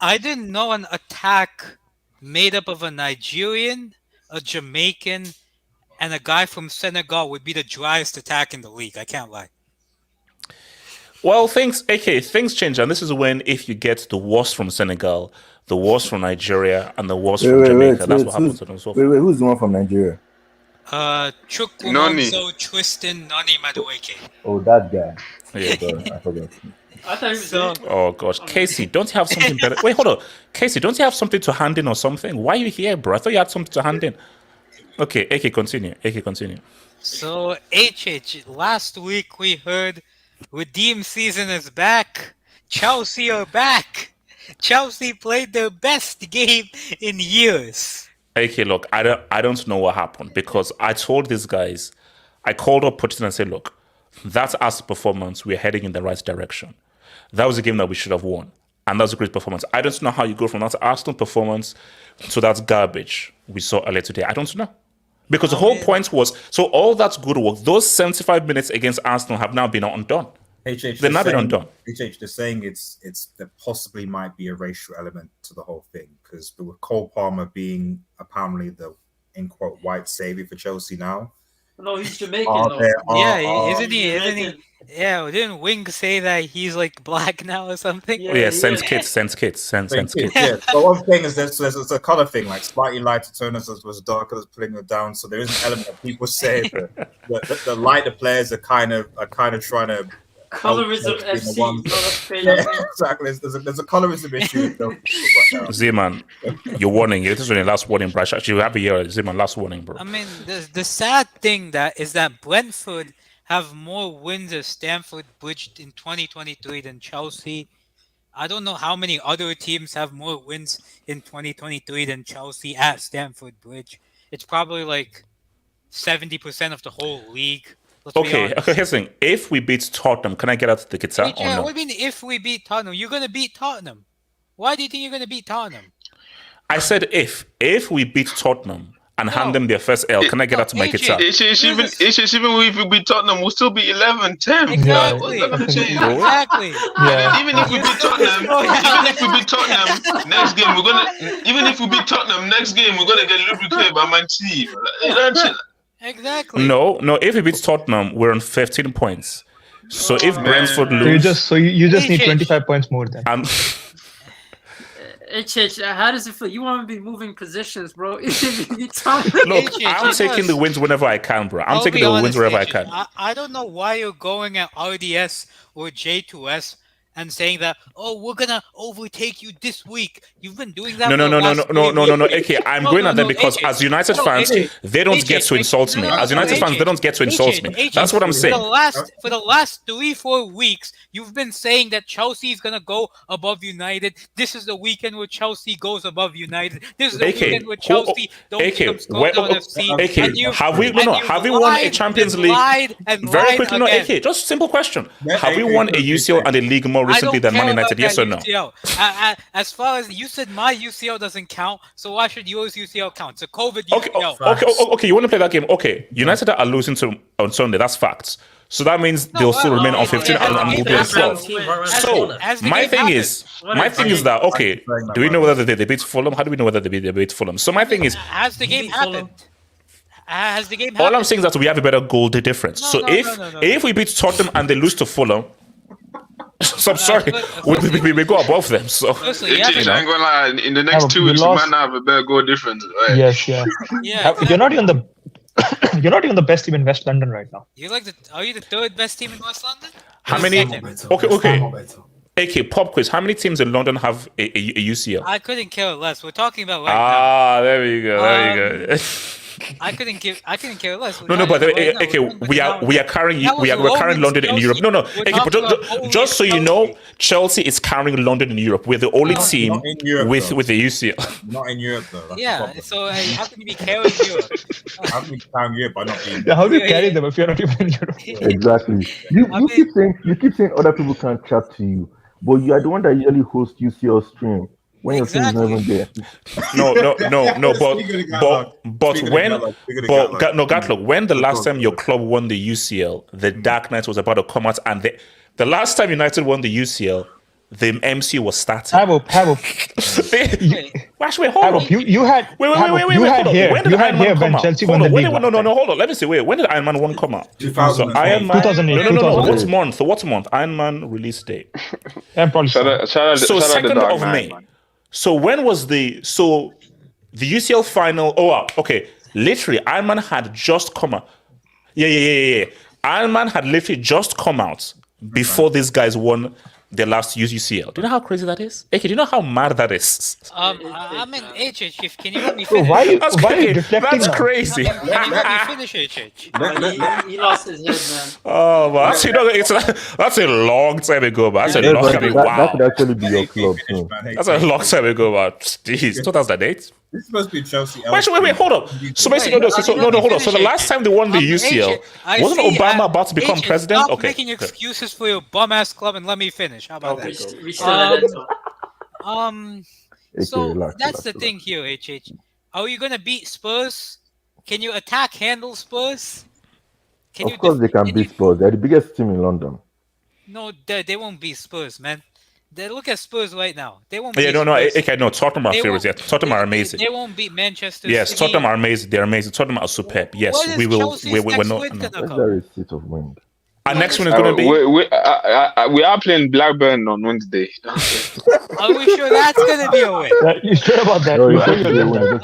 I didn't know an attack made up of a Nigerian, a Jamaican, and a guy from Senegal would be the driest attack in the league. I can't lie. Well, things change, and this is when if you get the worst from Senegal, the worst from Nigeria, and the worst from Jamaica, that's what happens to them. So wait, who's the one from Nigeria? Chukwuemeka Tristan Nani Madueke. Oh, that guy. Yeah. I forgot. I thought he was Oh gosh, Casey, don't you have something better? Wait, hold on, Casey, don't you have something to hand in or something? Why are you here, bro? I thought you had something to hand in. Okay, AK, continue. So, HH, last week we heard redeem season is back. Chelsea are back. Chelsea played their best game in years. AK, look, I don't know what happened because I told these guys, I called up Pochettino and said, look, that's our performance. We're heading in the right direction. That was a game that we should have won. And that was a great performance. I don't know how you go from that Arsenal performance to that garbage we saw earlier today. I don't know. Because the whole point was, so all that good work, those 75 minutes against Arsenal have now been undone. They've now been undone. HH, they're saying there possibly might be a racial element to the whole thing because with Cole Palmer being apparently the, in quote, white savior for Chelsea now. No, he's Jamaican. Isn't he? Yeah, didn't Wing say that he's like black now or something? Yeah, sense kids. Yeah, but one thing is there's a color thing, like slightly lighter toners was darker, was putting it down. So there is an element of people say that the lighter players are kind of trying to colorism FC. Yeah, exactly. There's a colorism issue. Z-Man, you're warning. This is your last warning, bro. Actually, you have a year. Z-Man, last warning, bro. I mean, the sad thing is that Brentford have more wins at Stamford Bridge in 2023 than Chelsea. I don't know how many other teams have more wins in 2023 than Chelsea at Stamford Bridge. It's probably like 70% of the whole league. Okay, here's the thing. If we beat Tottenham, can I get out the guitar or no? What do you mean if we beat Tottenham? You're going to beat Tottenham. Why do you think you're going to beat Tottenham? I said if we beat Tottenham and hand them their first L, can I get out to my guitar? Even if we beat Tottenham, we'll still be 11-10. Exactly. Exactly. Yeah. Even if we beat Tottenham, next game we're gonna get lubricated by Man City. Exactly. No. If we beat Tottenham, we're on 15 points. So if Brentford lose, so you just need 25 points more then. HH, how does it feel? You want to be moving positions, bro. Look, I'm taking the wins whenever I can, bro. I'm taking the wins wherever I can. I don't know why you're going at RDS or J2S and saying that, we're gonna overtake you this week. You've been doing that. No. Okay, I'm going at them because as United fans, they don't get to insult me. As United fans, they don't get to insult me. That's what I'm saying. For the last 3-4 weeks, you've been saying that Chelsea is gonna go above United. This is the weekend where Chelsea goes above United. This is the weekend where Chelsea don't become Scotland FC. Have we won a Champions League? Very quickly, AK. Just simple question: have we won a UCL and a league more recently than Man United? Yes or no? As far as you said, my UCL doesn't count, so why should yours UCL count? It's a COVID UCL. Okay. You want to play that game? Okay, United are losing on Sunday. That's facts. So that means they'll still remain on 15 and will be on 12. So my thing is that okay, do we know whether they beat Fulham? How do we know whether they beat Fulham? So my thing is, has the game happened? All I'm saying is that we have a better goal difference. So if we beat Tottenham and they lose to Fulham, so I'm sorry, we go above them. So I ain't gonna lie, in the next 2 weeks, we might not have a better goal difference. Right? Yes, yeah. You're not even the best team in West London right now. Are you the third best team in West London? How many? Okay. AK, pop quiz. How many teams in London have a UCL? I couldn't care less. We're talking about now. There we go. I couldn't care less. But okay, we are carrying London in Europe. Okay, but just so you know, Chelsea is carrying London in Europe. We're the only team with the UCL. Not in Europe though. So how can you be carrying Europe? How can you carry Europe by not being? How do you carry them if you're not even in Europe? Exactly. You keep saying other people can't chat to you, but you are the one that usually hosts UCL stream. When your team is not even there. Gatlock, when the last time your club won the UCL, the Dark Knight was about to come out, and the last time United won the UCL, the MC was starting. Actually, hold on. You had wait. When did Iron Man come out? Hold on. No. Hold on. Let me see. Wait. When did Iron Man 1 come out? 2008. So Iron Man. 2008. No. What month? Iron Man release date. Shout out So the 2nd Dark of Man, May. man. So when was the UCL final? Oh, wow. Okay. Literally, Iron Man had just come out. Yeah. Iron Man had literally just come out before these guys won their last UCL. Do you know how crazy that is? Okay, do you know how mad that is? I mean, HH, can you let me finish? Why are you deflecting That's now? crazy. Can you let me finish, HH? He lost his head, man. Oh, but that's a long time ago, man. That's a long time ago. That Wow. could actually be your club too. That's a long time ago, man. Jeez, 2008. This is supposed to be Chelsea. Wait, hold up. So basically, hold up. So the last time they won the UCL, wasn't Obama about to become president? Stop Okay. making excuses for your bum ass club and let me finish. How about that? So that's the thing here, HH. Are you gonna beat Spurs? Can you handle Spurs? Of course, they can beat Spurs. They're the biggest team in London. No, they won't beat Spurs, man. Look at Spurs right now. They won't. Yeah, beat Spurs. Okay, no. Tottenham are favorites. Yeah, Tottenham are amazing. They won't beat Manchester Yes, City. Tottenham are amazing. They're amazing. Tottenham are superb. Yes, What is we will. Chelsea's We're next not. win gonna Where's the receipt of wind? Our next one is going to be. We are playing Blackburn on Wednesday. Are we sure that's gonna be a win? You sure about that? No, it's going to be a win.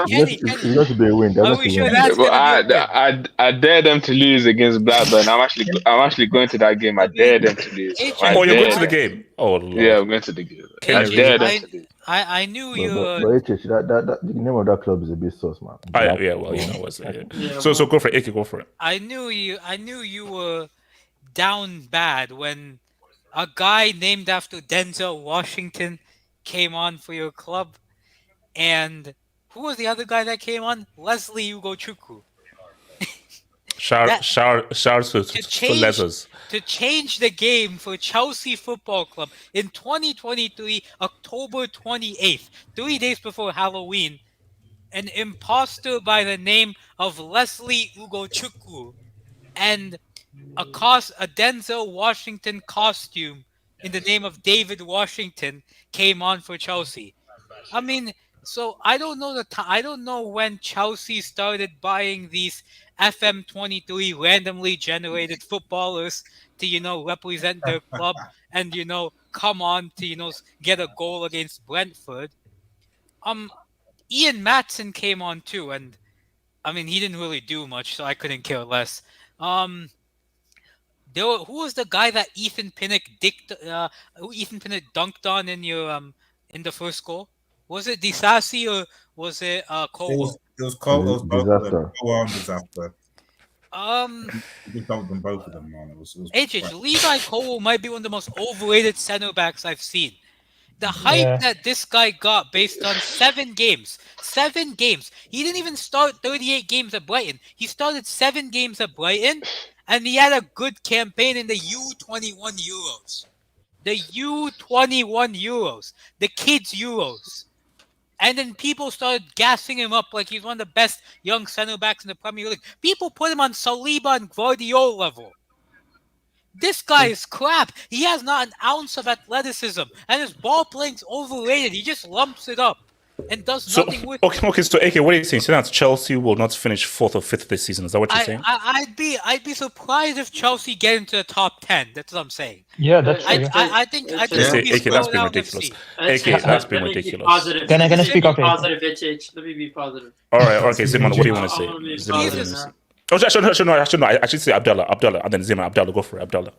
It's going to be a win. Are we sure that's But gonna be a win? I dare them to lose against Blackburn. I'm actually going to that game. I dare them to lose. Oh, you're going to the game? Oh, Lord. Yeah, I'm going to the game. I dare them to lose. I knew you. But the name of that club is a bit sauce, man. Yeah, well, you know what's it. So go for it. AK, go for it. I knew you were down bad when a guy named after Denzel Washington came on for your club, and who was the other guy that came on? Leslie Ugochukwu. To change the game for Chelsea Football Club in 2023, October 28th, 3 days before Halloween, an imposter by the name of Leslie Ugochukwu and a Denzel Washington costume in the name of David Washington came on for Chelsea. I mean, so I don't know I don't know when Chelsea started buying these FM23 randomly generated footballers to represent their club and come on to get a goal against Brentford. Ian Matson came on too, and I mean he didn't really do much, so I couldn't care less. Who was the guy that Ethan Pinnock dunked on in your in the first goal? Was it Disasi or was it Cole? It was Cole. Disaster. Disaster. We dunked them, both of them, man. It was Levi Cole might be one of the most overrated center backs I've seen. The hype that this guy got based on 7 games. 7 games. He didn't even start 38 games at Brighton. He started 7 games at Brighton, and he had a good campaign in the U21 Euros. The U21 Euros. The kids' Euros. And then people started gassing him up like he's one of the best young center backs in the Premier League. People put him on Saliba and Guardiola level. This guy is crap. He has not an ounce of athleticism, and his ball playing's overrated. He just lumps it up and does nothing with it. Okay. So AK, what are you saying? So that Chelsea will not finish 4th or 5th this season? Is that what you're saying? I'd be surprised if Chelsea get into the top 10. That's what I'm saying. Yeah, that's true. I think AK, that's been ridiculous. AK, that's been ridiculous. Can I speak up? Positive, HH. Let me be positive. All right. Okay, Ziman, what do you want to say? I should say Abdallah, and then Ziman. Abdallah, go for it, Abdallah.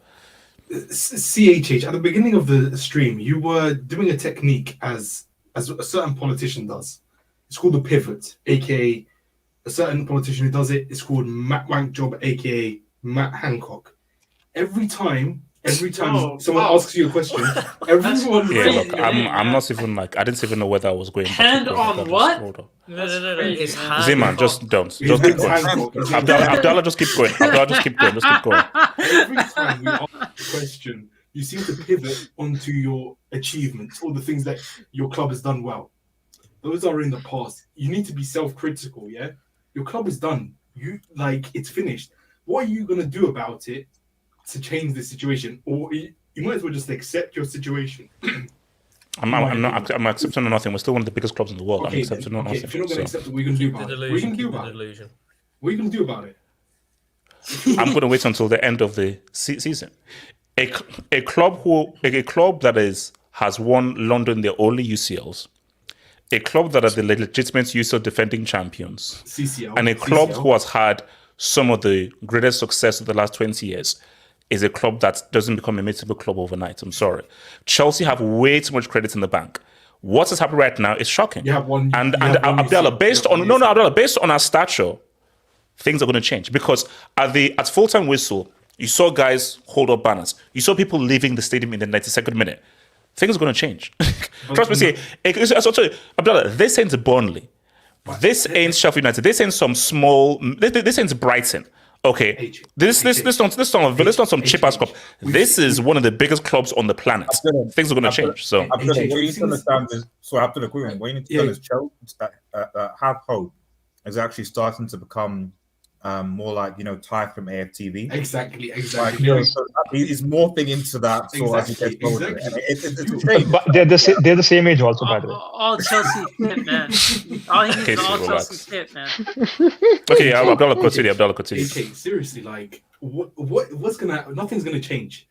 CHH, at the beginning of the stream, you were doing a technique as a certain politician does. It's called the pivot, aka a certain politician who does it is called Matt Wankjob, aka Matt Hancock. Every time someone asks you a question, everyone. I'm not even I didn't even know whether I was going. Hand on what? No. It's hand. Ziman, just don't. Just keep going. Abdallah, just keep going. Abdallah, just keep going. Every time we ask a question, you seem to pivot onto your achievements or the things that your club has done well. Those are in the past. You need to be self-critical, yeah? Your club is done. It's finished. What are you going to do about it to change the situation? Or you might as well just accept your situation. I'm accepting nothing. We're still one of the biggest clubs in the world. Okay, I'm accepting then. nothing. Okay, if you're not going to accept it, what are you going to do about it? What are you going to do about it? What are you going to do about it? I'm going to wait until the end of the season. A club that has won London their only UCLs, a club that are the legitimate UCL defending champions, CCL, and a club who has had some of the greatest success of the last 20 years, is a club that doesn't become a mid-table club overnight. I'm sorry. Chelsea have way too much credit in the bank. What is happening right now is shocking. Abdallah, based on our stature, things are going to change, because at full-time whistle, you saw guys hold up banners. You saw people leaving the stadium in the 92nd minute. Things are going to change. Trust me. Abdallah, this ain't Burnley. This ain't Sheffield United. This ain't some small. This ain't Brighton. Okay, this not some cheap ass club. This is one of the biggest clubs on the planet. Things are going to change. So, what you need to understand is, what you need to understand is, Chelsea have hope is actually starting to become more like Ty from AFTV. Exactly. Like, so he's morphing into that. So exactly. It's a shame. But they're the same age also, by the way. All Chelsea fit, man. All he needs is all Chelsea fit, man. Okay, Abdallah continue. Okay, seriously, like what's nothing's gonna change.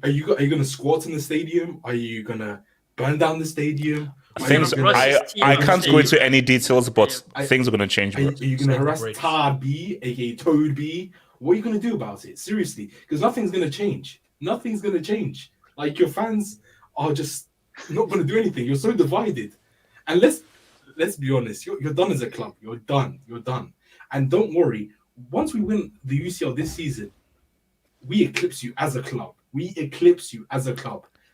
Are you gonna squat in the stadium? Are you gonna burn down the stadium? I can't go into any details, but things are going to change. Are you going to harass Tar B, aka Toad B? What are you going to do about it? Seriously, because nothing's going to change. Nothing's going to change. Like, your fans are just not going to do anything. You're so divided. And let's be honest. You're done as a club. You're done. And don't worry. Once we win the UCL this season, we eclipse you as a club.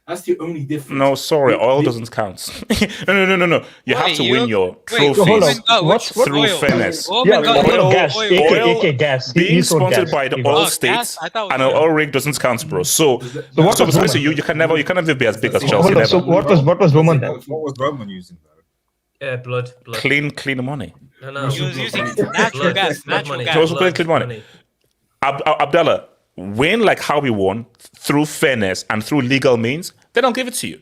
That's the only difference. No, sorry, oil doesn't count. No. You have to win your trophies through fairness. Gas. Being sponsored by the oil states and an oil rig doesn't count, bro. So you can never be as big as Chelsea. So what was Roman then? What was Roman using though? Blood. Clean money. No. He was using natural gas. He was clean money. Abdallah, win like how we won, through fairness and through legal means, they don't give it to you.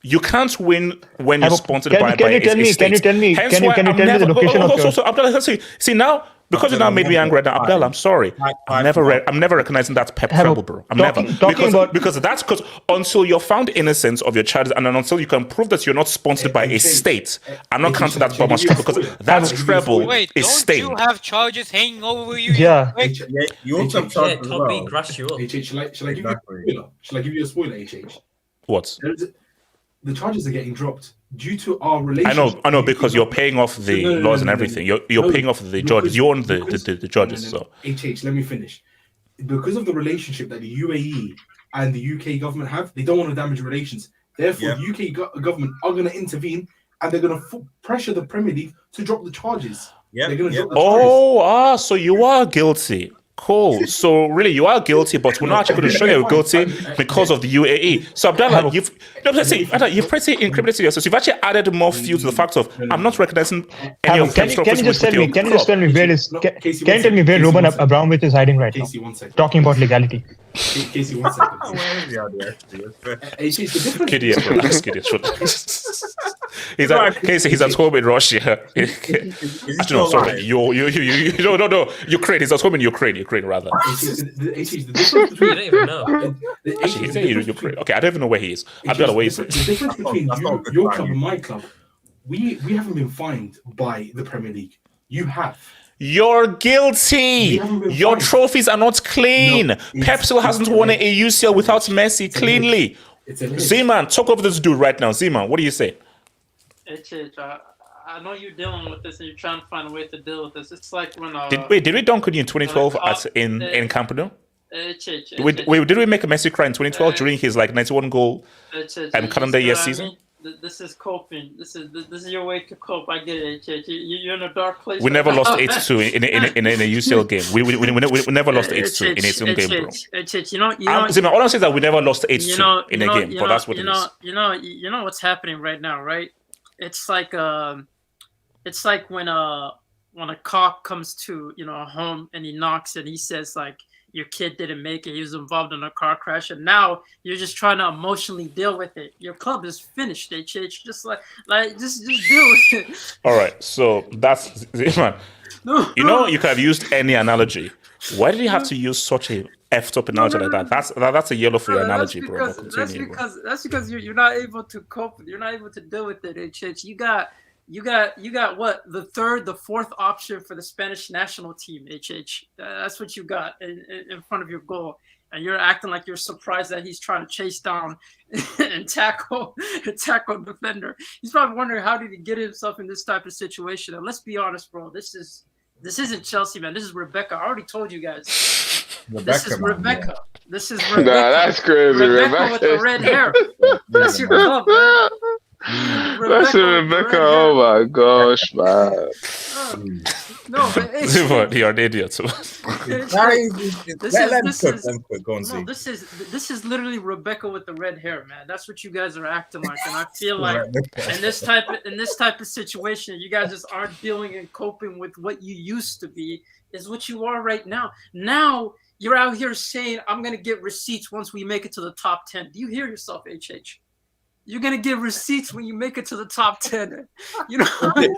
You can't win when you're sponsored by a state. Can you tell me the location of your... Abdallah, see now, because you now made me angry now, Abdallah, I'm sorry. I'm never recognizing that Pep treble, bro. Because until you're found innocent of your charges and until you can prove that you're not sponsored by a state, I'm not counting that bomb as treble, because that treble is state. Don't you have charges hanging over you? Yeah. You also have charges as well. Crash you up. Shall I give you a spoiler, HH? What? The charges are getting dropped due to our relationship. I know, because you're paying off the laws and everything. You're paying off the judges. You own the judges. So HH, let me finish. Because of the relationship that the UAE and the UK government have, they don't want to damage relations. Therefore, the UK government are going to intervene and they're going to pressure the Premier League to drop the charges. They're going to drop the charges. So you are guilty. Cool. So really, you are guilty, but we're not actually going to show you're guilty because of the UAE. So Abdallah, you've pretty incriminated yourself. You've actually added more fuel to the fact of I'm not recognizing any of them. Can you just tell me where Roman Abramovich is hiding right now? Talking about legality. Casey, 1 second. He's at home in Russia. Actually, no, sorry. No. Ukraine. He's at home in Ukraine rather. The difference between... You don't even know. Actually, he's Ukraine. Okay, I don't even know where he is. I've got to wait. The difference between your club and my club, we haven't been fined by the Premier League. You have. You're guilty. Your trophies are not clean. Pep still hasn't won a UCL without Messi cleanly. Z-Man, talk over this dude right now. Z-Man, what do you say? I know you're dealing with this and you're trying to find a way to deal with this. It's like when did we dunk on you in 2012 in Camp Nou? Did we make a Messi cry in 2012 during his 91 goal calendar year season? This is coping. This is your way to cope. I get it. You're in a dark place. We never lost 8-2 in a UCL game. We never lost 8-2 in a single game, bro. All I'm saying is that we never lost 8-2 in a game, but that's what it is. You know what's happening right now, right? It's like when a cock comes to a home and he knocks and he says your kid didn't make it. He was involved in a car crash, and now you're just trying to emotionally deal with it. Your club is finished, HH. Just just deal with it. All right, so that's man. You know, you could have used any analogy. Why did you have to use such a effed up analogy like that? That's a yellow for your analogy, bro. That's because you're not able to cope. You're not able to deal with it, HH. You got what, the fourth option for the Spanish national team, HH. That's what you got in front of your goal, and you're acting like you're surprised that he's trying to chase down and tackle a defender. He's probably wondering, how did he get himself in this type of situation? And let's be honest, bro. This isn't Chelsea, man. This is Rebecca. I already told you guys. This is Rebecca. Yeah. This is Rebecca. Nah, that's crazy. Rebecca with the red hair. That's your club, man. That's Rebecca. Oh my gosh, man. No, but you're an idiot. This is literally Rebecca with the red hair, man. That's what you guys are acting like, and I feel like in this type of situation, you guys just aren't dealing and coping with what you used to be. Is what you are right now. Now you're out here saying, "I'm gonna get receipts once we make it to the top 10." Do you hear yourself, HH? You're gonna get receipts when you make it to the top 10. You know how crazy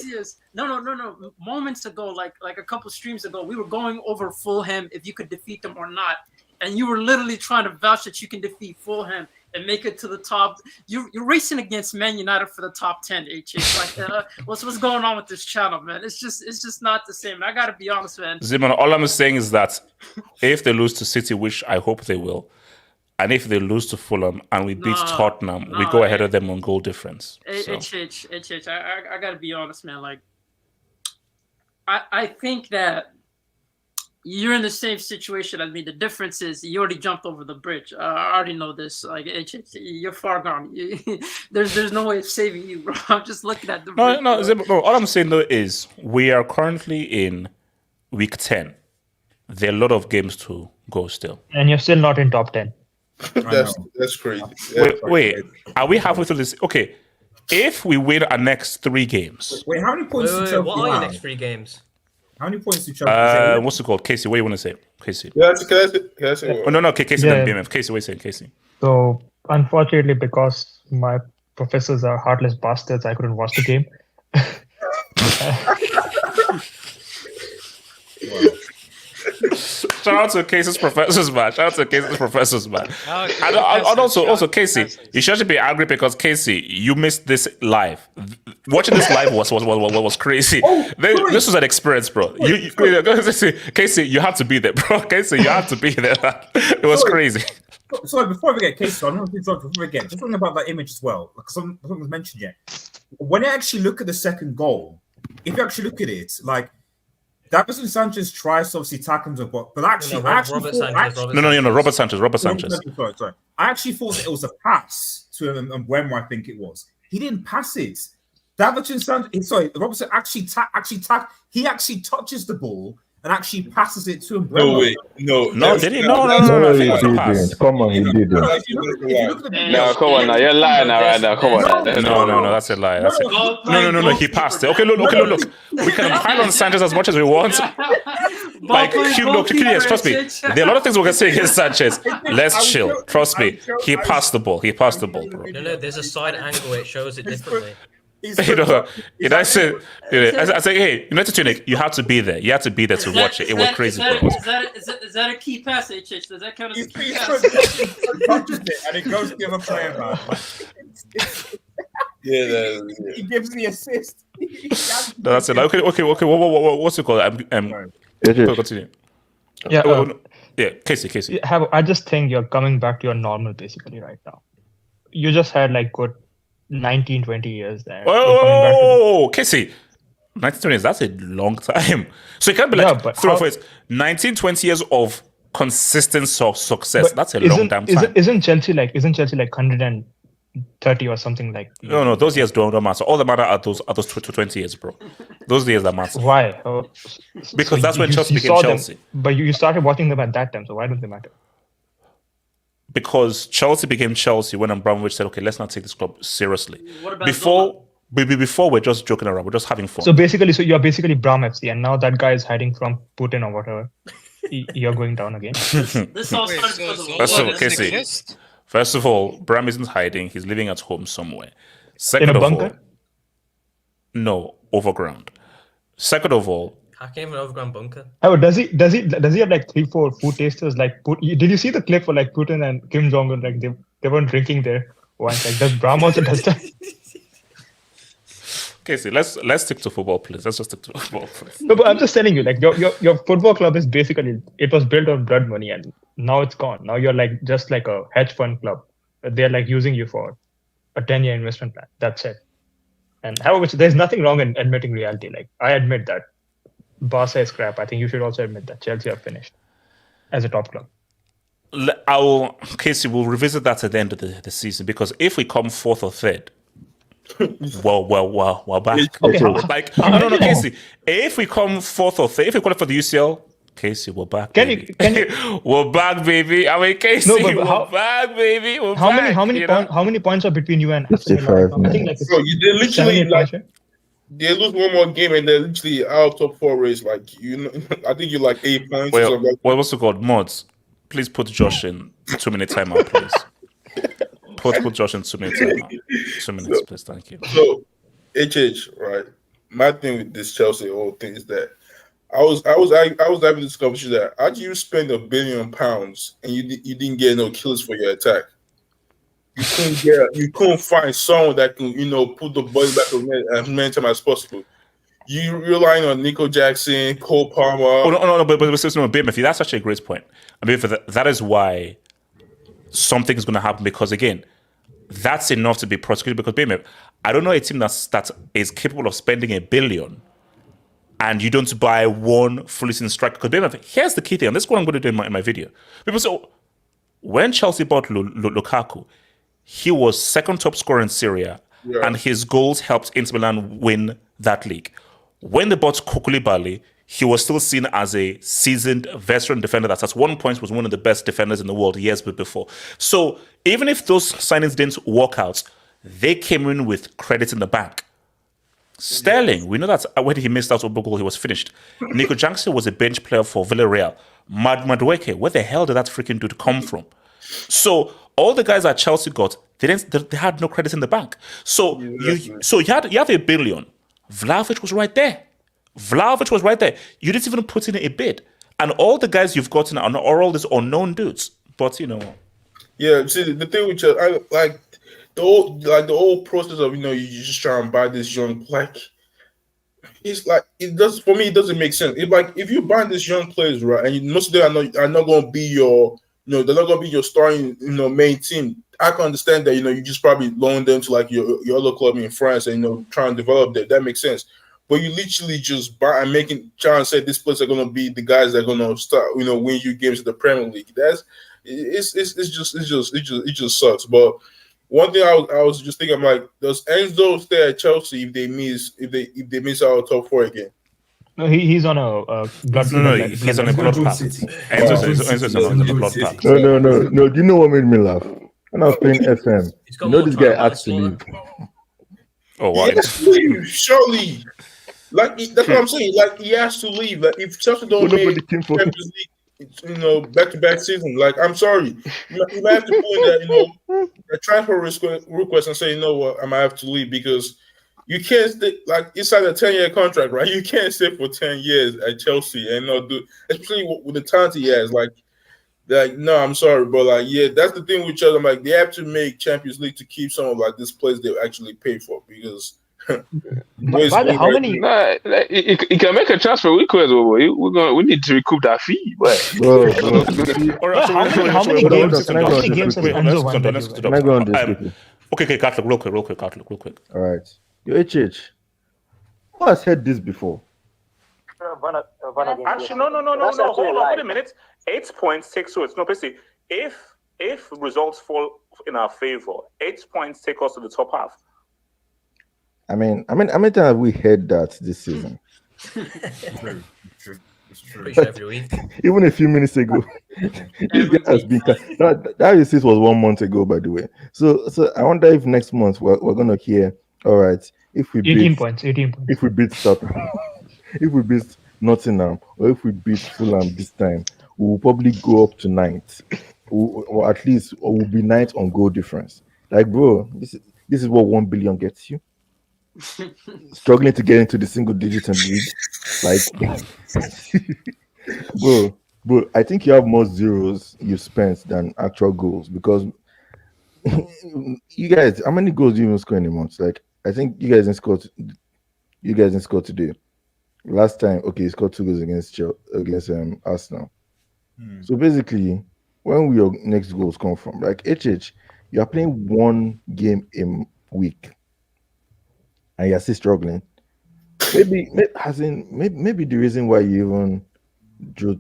it is. No. Moments ago, like a couple streams ago, we were going over Fulham, if you could defeat them or not, and you were literally trying to vouch that you can defeat Fulham and make it to the top. You're racing against Man United for the top 10, HH. Like, what's going on with this channel, man? It's just not the same. I gotta be honest, man. Zimon, all I'm saying is that if they lose to City, which I hope they will, and if they lose to Fulham and we beat Tottenham, we go ahead of them on goal difference. HH, I gotta be honest, man. Like, I think that you're in the same situation as me. The difference is you already jumped over the bridge. I already know this. Like, you're far gone. There's no way of saving you, bro. I'm just looking at the bridge. No. All I'm saying though is we are currently in week 10. There are a lot of games to go still, and you're still not in top 10. That's crazy. Wait. Are we halfway through this? Okay. If we win our next 3 games, wait, how many points? What are your next 3 games? How many points do Chelsea? What's it called? Casey, what do you want to say? Casey. Can I say Oh, no, Casey, then BMF. Casey, what are you saying, Casey? So, unfortunately, because my professors are heartless bastards, I couldn't watch the game. Shout out to Casey's professors, man. And also, Casey, you should be angry because, Casey, you missed this live. Watching this live was crazy. This was an experience, bro. Casey, you had to be there, bro. Casey, you had to be there. It was crazy. Sorry, before we get Casey, I don't know if we before we get just something about that image as well, because something was mentioned yet. When you actually look at the second goal, if you actually look at it, like, Davinson Sanchez tries to obviously tackle him, but actually, Robert Sanchez. Sorry. I actually thought that it was a pass to him and Wemmer, I think it was. He didn't pass it. Davinson Sanchez, Robertson actually touches the ball and actually passes it to him. No, did he? No, he didn't. Come on, he didn't. No, come on now. You're lying now, right now. Come on. No, that's a lie. No. He passed it. Okay, look. We can pile on Sanchez as much as we want. Like, yes, trust me. There are a lot of things we can say against Sanchez. Let's chill. Trust me. He passed the ball, bro. No, there's a side angle. It shows it differently. I said, hey, United Tunic, you have to be there. You have to be there to watch it. It was crazy, bro. Is that a key pass, HH? Does that count as a key pass? And it goes to the other player, man. Yeah, he gives the assist. No, that's it. Okay. What's it called? Continue. Yeah, Casey. I just think you're coming back to your normal basically right now. You just had like good 19, 20 years there. Oh, Casey. 19, 20 years, that's a long time. So it can't be like 19, 20 years of consistent success. That's a long damn time. Isn't Chelsea like 130 or something like? No, those years don't matter. All that matter are those 20 years, bro. Those years that matter. Why? Because that's when Chelsea became Chelsea. But you started watching them at that time, so why don't they matter? Because Chelsea became Chelsea when Abramovich said, okay, let's not take this club seriously. Before Before we're just joking around, we're just having fun. So you're basically Brahm FC, and now that guy is hiding from Putin or whatever. You're going down again. This all starts because of First of all, Bram isn't hiding. He's living at home somewhere. In a bunker? No, overground. Second of all, I came in an overground bunker. Oh, does he have like 3-4 food tasters? Like, did you see the clip for like Putin and Kim Jong Un? Like they weren't drinking there once. Like, does Bram also does that? Okay, see, let's stick to football, please. Let's just stick to football, please. No, but I'm just telling you, like your football club is basically, it was built on blood money, and now it's gone. Now you're like just like a hedge fund club. They're like using you for a 10-year investment plan. That's it. And however, there's nothing wrong in admitting reality. Like, I admit that Barca is crap. I think you should also admit that Chelsea are finished as a top club. Casey, we'll revisit that at the end of the season, because if we come fourth or third, well, we're back. Okay. No, Casey. If we come fourth or third, if we qualify for the UCL, Casey, we're back. Can you? We're back, baby. I mean, Casey, we're back, baby. We're back, how many points are between you and? 55. I think like So you did literally 7-8 like points, right? they lose one more game and they're literally out top 4 race. Like I think you're like 8 points. Well, what's it called? Mods, please put Josh in 2-minute timeout, please. Put Josh in 2-minute timeout. 2 minutes, please. Thank you. So, right? My thing with this Chelsea whole thing is that I was having this conversation that how do you spend £1 billion and you didn't get no killers for your attack? You couldn't find someone that can put the ball back as many times as possible. You relying on Nico Jackson, Cole Palmer. Oh, no, but Matthew, that's actually a great point. I mean, that is why something is going to happen, because again, that's enough to be prosecuted. Because I don't know a team that is capable of spending $1 billion and you don't buy one fully seasoned striker. Because here's the key thing, and this is what I'm going to do in my video. People say, when Chelsea bought Lukaku, he was second top scorer in Serie, and his goals helped Inter Milan win that league. When they bought Koulibaly, he was still seen as a seasoned veteran defender that at one point was one of the best defenders in the world years before. So even if those signings didn't work out, they came in with credit in the bank. Sterling, we know that when he missed out on goal, he was finished. Nico Jackson was a bench player for Villarreal. Madueke, where the hell did that freaking dude come from? So all the guys that Chelsea got, they had no credit in the bank. So you have $1 billion. Vlahovic was right there. You didn't even put in a bid. And all the guys you've gotten are all these unknown dudes. But Yeah, see the thing with Chelsea, I like the whole process of you just try and buy this young it's like it does for me. It doesn't make sense. If you buy this young players, right, and most of them are not going to be your they're not going to be your starting main team. I can understand that you just probably loan them to like your other club in France and try and develop that. That makes sense. But you literally just buy and try and say this place are going to be the guys that are going to start win you games in the Premier League. It just sucks. But one thing I was just thinking, I'm like, does Enzo stay at Chelsea if they miss out top 4 again? No, he's on a blood. He's on a blood path. Enzo's on a blood path. No. Do you know what made me laugh? When I was playing FM, this guy asked to leave. Oh, wow. Yes, leave, surely. Like that's what I'm saying. Like he has to leave. Like if Chelsea don't make Champions League, back-to-back season, like I'm sorry, you might have to put in a transfer request and say, you know what, I might have to leave because you can't stay. Like it's like a 10-year contract, right? You can't stay for 10 years at Chelsea and not do, especially with the talent he has. Like no, I'm sorry, but that's the thing with Chelsea. I'm like, they have to make Champions League to keep some of these players they actually pay for because. How many? He can make a transfer request. We need to recoup that fee. But how many games has Enzo won? Can I go on this? Okay, Catholic, real quick. All right, your HH. Who has said this before? Actually, no. Hold on, wait a minute. 8 points takes us. No, basically, if results fall in our favor, 8 points take us to the top half. I mean, how many times have we heard that this season? It's true. Every week. Even a few minutes ago, this guy has been. That was 1 month ago, by the way. So I wonder if next month we're gonna hear. All right, if we 18 beat points. 18 points. if we beat if we beat Nottingham, or if we beat Fulham this time, we will probably go up to ninth, or at least we'll be ninth on goal difference. Like, bro, this is what 1 billion gets you. Struggling to get into the single digits in league, like, bro, I think you have more zeros you spent than actual goals because you guys, how many goals do you even score in a month? Like, I think you guys didn't score. You guys didn't score today. Last time, okay, you scored 2 goals against Arsenal. So basically, when will your next goals come from? Like HH, you are playing 1 game a week, and you're still struggling. Maybe the reason why you even draw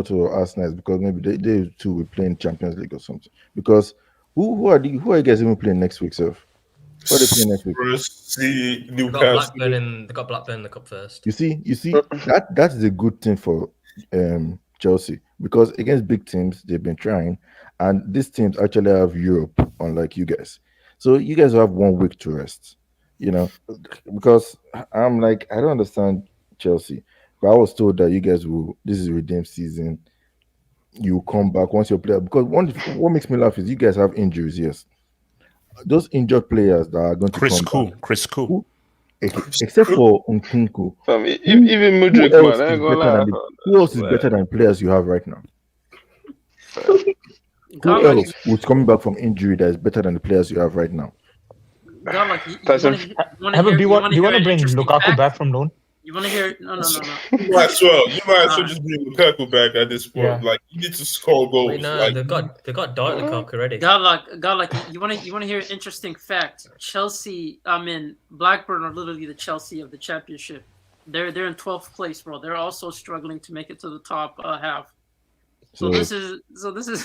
to Arsenal is because maybe they too will play in Champions League or something. Because who are you guys even playing next week, sir? What are they playing next week? They got Blackburn in the cup first. You see that is a good thing for Chelsea, because against big teams they've been trying, and these teams actually have Europe, unlike you guys. So you guys have 1 week to rest, because I'm like, I don't understand Chelsea. But I was told that you guys this is redeem season. You come back once you're player, because what makes me laugh is you guys have injuries. Yes, those injured players that are going to Chris Koo. Except for Nkunku. Even Mudryk, man. Who else is better than players you have right now? Who else who's coming back from injury that is better than the players you have right now? Do you want to bring Lukaku back from loan? You want to hear? No. You might as well just bring Lukaku back at this point. Yeah. Like, you need to score goals. Wait, no, like, they've got Lukaku already. God, you want to hear an interesting fact? Blackburn are literally the Chelsea of the championship. They're in 12th place, bro. They're also struggling to make it to the top half. So this is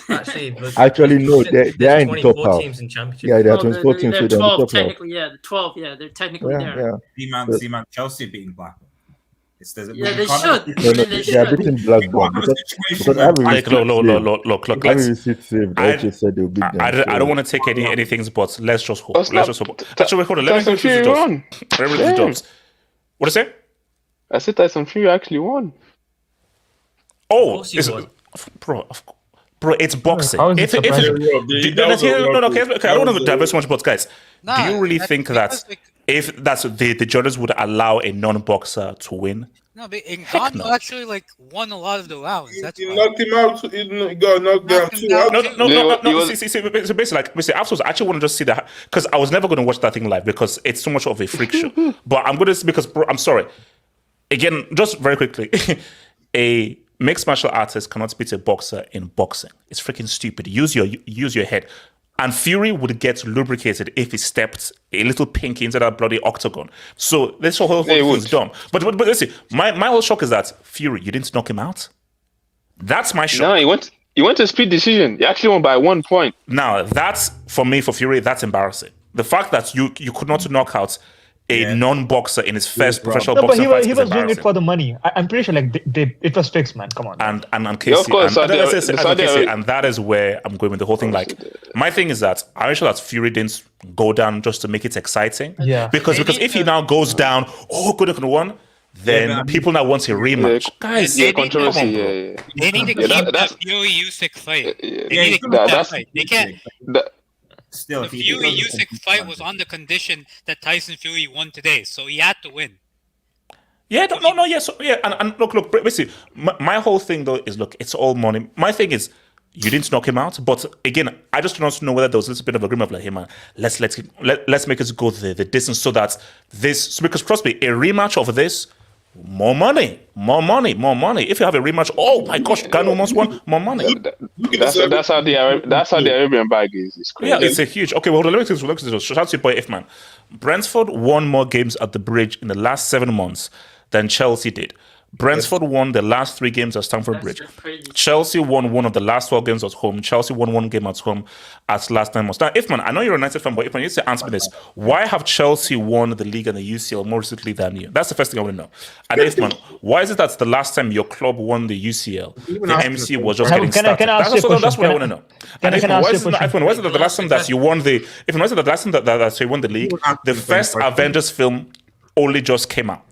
actually no. They're in the top half. Teams in championship. Yeah, there are 24 teams. They're so 12 they're technically. Yeah, they're 12. Yeah, they're technically there. Man, Chelsea beating Blackburn. Yeah, they should. They are beating Blackburn because look. I don't want to take anything, but let's just hope. Actually, hold on. Let me go through the results. What did I say? I said Tyson Fury actually won. Oh, bro, it's boxing. I don't want to divert so much, but guys, do you really think that if that's the judges would allow a non-boxer to win? No, but Ngannou actually won a lot of the rounds. That's he knocked him out. He got knocked down too. No. So basically, afterwards, I actually want to just see that, because I was never going to watch that thing live because it's so much of a freak show. But I'm going to, because bro, I'm sorry. Again, just very quickly, a mixed martial artist cannot beat a boxer in boxing. It's freaking stupid. Use your head. And Fury would get lubricated if he stepped a little pinky into that bloody octagon. So this whole thing is dumb. But listen, my whole shock is that Fury, you didn't knock him out. That's my shock. No, he went to split decision. He actually won by 1 point. Now that's for Fury, that's embarrassing. The fact that you could not knock out a non-boxer in his first professional boxing fight. He was doing it for the money. I'm pretty sure it was fixed, man. Come on. And Casey, of course, and that is where I'm going with the whole thing. Like, my thing is that I'm sure that Fury didn't go down just to make it exciting. Yeah. Because if he now goes down, could have won, then people now want a rematch. Guys, they need to keep that Fury Usyk fight. They need to keep that fight. They can't. Still, the Fury Usyk fight was on the condition that Tyson Fury won today, so he had to win. Yeah, and look, basically, my whole thing though is, look, it's all money. My thing is, you didn't knock him out, but again, I just do not know whether there was a little bit of agreement of like, hey man, let's make it go the distance so that because trust me, a rematch of this. More money. If you have a rematch, oh my gosh, Gano almost won. More money. That's how the Arabian bag is. It's crazy. Yeah, it's a huge. Okay, well, let me say shout out to your boy F-Man. Brentford won more games at the Bridge in the last 7 months than Chelsea did. Brentford won the last 3 games at Stamford Bridge. Chelsea won one of the last 12 games at home. Chelsea won 1 game at home at last 9 months. Now, Ifman, I know you're a United fan, but Ifman, you need to answer me this. Why have Chelsea won the Liga and the UCL more recently than you? That's the first thing I want to know. And Ifman, why is it that the last time your club won the UCL, the MC was just getting started? That's what I want to know. And Ifman, why is it that the last time that you won the league, the first Avengers film only just came out?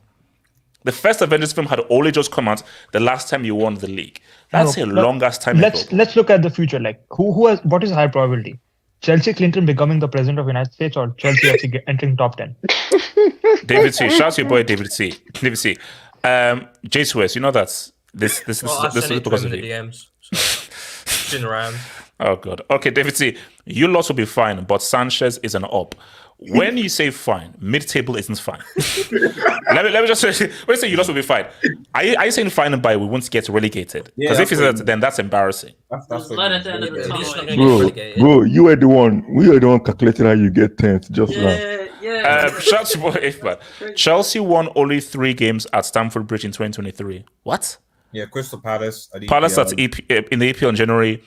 The first Avengers film had only just come out the last time you won the league. That's a long-ass time ago. Let's look at the future. Like, what is high probability? Chelsea Clinton becoming the president of the United States or Chelsea FC entering top 10? David C. Shout out to your boy, David C. David C. J. Suez, you know that this is because of the you. DMs. So, been around. Oh, God. Okay, David C. You lot will be fine, but Sanchez is an up. When you say fine, mid-table isn't fine. let me just say, when you say you lot will be fine, are you saying fine by we won't get relegated? Because if you say that, then that's embarrassing. Bro, you were the one. We were the one calculating how you get 10th just now. Shout out to boy Ifman. Chelsea won only 3 games at Stamford Bridge in 2023. What? Yeah, Crystal Palace. Palace at in the EPL in January.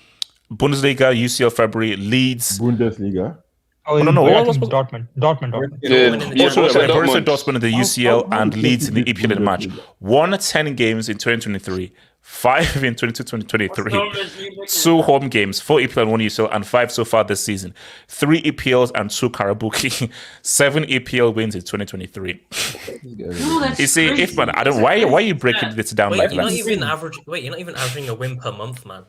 Bundesliga, UCL February, Leeds. Bundesliga. Oh, no, what was Dortmund. Yeah. Borussia Dortmund in the UCL and Leeds in the EPL in March. Won 10 games in 2023, 5 in 2023, 2 home games, 4 EPL and 1 UCL, and 5 so far this season. 3 EPLs and 2 Karabuki, 7 EPL wins in 2023. You see, Ifman, I don't. Why are you breaking this down like that? You're not even averaging a win per month, man.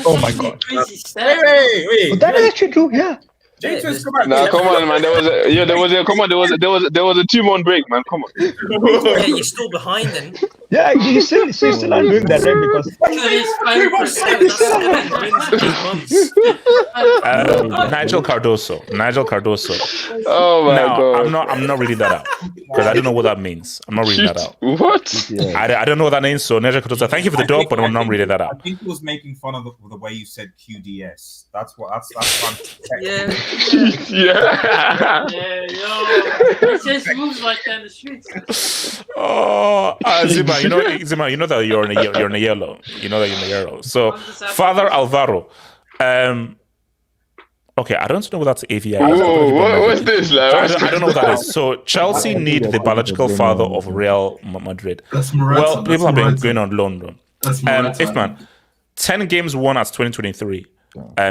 Oh my God. Wait. But that is actually true, yeah. Nah, come on, man. There was a 2-month break, man. Come on. Yeah, you're still behind then. Yeah, you still are doing that, right? Because Nigel Cardoso. Oh my God. I'm not reading that out because I don't know what that means. I'm not reading that out. What? I don't know what that means. So Nigel Cardoso, thank you for the dog, but I'm not reading that out. I think he was making fun of the way you said QDS. That's what I'm Yeah. Yeah. It just moves like that in the streets. Oh, Zima, you know that you're in a yellow. You know that you're in a yellow. So, Father Alvaro. Okay, I don't know what that's AVI. What's this? I don't know what that is. So Chelsea need the biological father of Real Madrid. Well, people have been going on loan. Ifman, 10 games won at 2023.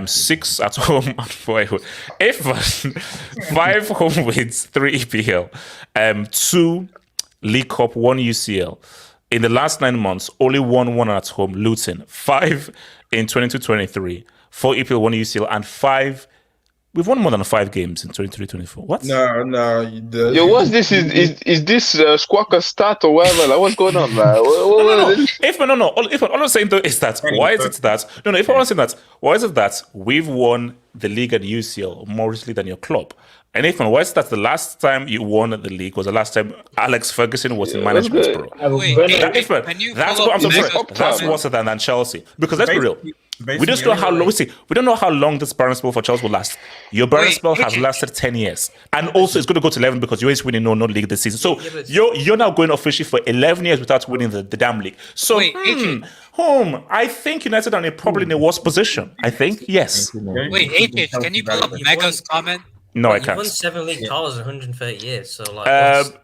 6 at home and 4 away. Ifman, 5 home wins, 3 EPL, 2 League Cup, 1 UCL. In the last 9 months, only 1 at home, Luton. 5 in 22-23, 4 EPL, 1 UCL, and 5. We've won more than 5 games in 23-24. What? No. Yo, what's this? Is this Squawker Stat or whatever? Like, what's going on, man? No. All I'm saying though is that why is it that why is it that we've won the league and UCL more recently than your club? And Nathan, why is it that the last time you won the league was the last time Alex Ferguson was in management, bro? That's worse than Chelsea. Because let's be real. We just know how long. We don't know how long this Bayern spell for Chelsea will last. Your Bayern spell has lasted 10 years, and also it's going to go to 11 because you're always winning no league this season. So you're now going officially for 11 years without winning the damn league. So I think United are probably in a worse position. I think yes. Wait, HH, can you pull up Mega's comment? No, I can't. Won 7 league titles in 130 years. So like,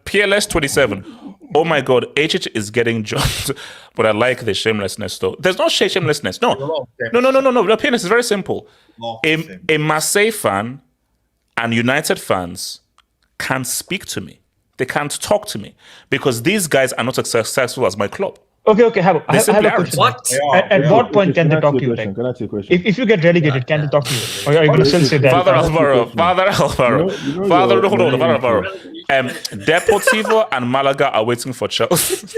PLS 27. Oh my God, HH is getting jumped, but I like the shamelessness though. There's no shamelessness. No. The PLS is very simple. A Marseille fan and United fans can't speak to me. They can't talk to me because these guys are not as successful as my club. Okay, I have a question. What? At what point can they talk to you? Like, if you get relegated, can they talk to you? Or are you going to still say that? Father Alvaro. Deportivo and Malaga are waiting for Chelsea.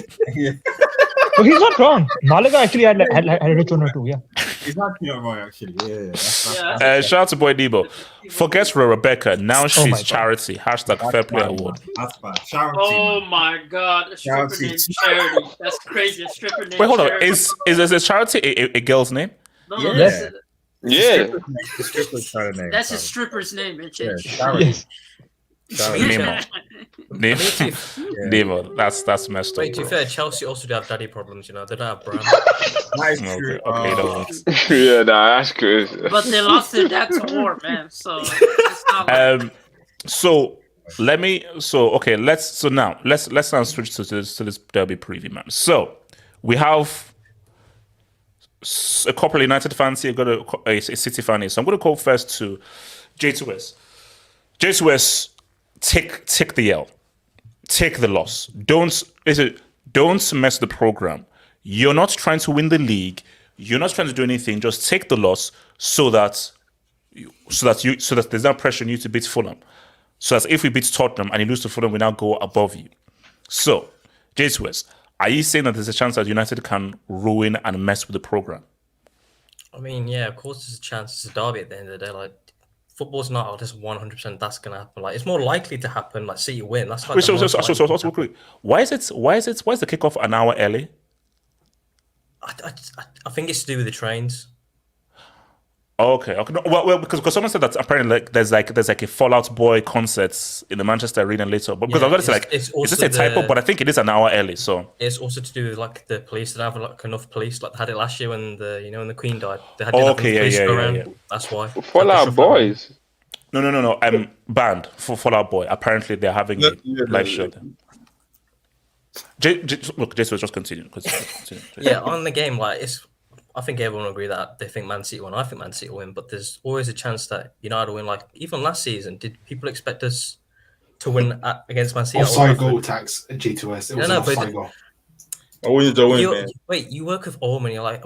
Oh, he's not wrong. Malaga actually had a rich owner too, yeah. He's not wrong, actually. Yeah. Shout out to Boy Debo. Forget Rebecca. Now she's charity. # Fair Play Award. That's bad. Charity. Oh my God. A stripper named Charity. That's crazy. A stripper named Wait, hold on. Charity. Is Charity a girl's name? No, Yeah. That's a stripper's name, HH. Yes. Nemo. That's messed up. Wait, to be bro. fair, Chelsea also do have daddy problems. You know, they don't have Bram. That is true. Okay, don't. Yeah, nah, that's crazy. But they lost their dad to war, man. So it's not like So let's now switch to this derby preview, man. So we have a couple of United fans here, got a City fan here. So I'm going to call first to J2S. J2S, take the L, take the loss. Don't mess the program. You're not trying to win the league. You're not trying to do anything. Just take the loss so that there's no pressure on you to beat Fulham. So that if we beat Tottenham and you lose to Fulham, we now go above you. So, J2S, are you saying that there's a chance that United can ruin and mess with the program? I mean, yeah, of course there's a chance. It's a derby at the end of the day. Like, football's not just 100% that's going to happen. Like, it's more likely to happen. Like, City win. That's like why is the kickoff an hour early? I think it's to do with the trains. Okay. No, well, because someone said that apparently there's like a Fallout Boy concert in the Manchester Arena later. But because I was going to say is this a typo? But I think it is an hour early. So it's also to do with like the police that have like enough police. Like they had it last year when the Queen died. They had enough police go around. That's why. Fallout Boys. No. Banned for Fallout Boy. Apparently they're having a live show. Look, just continue. Yeah, on the game, like I think everyone will agree that they think Man City win. I think Man City will win, but there's always a chance that United will win. Like even last season, did people expect us to win against Man City? Offside goal tax at G2S. It was an offside goal. I wanted to win, man. Wait, you work with Orman. You're like,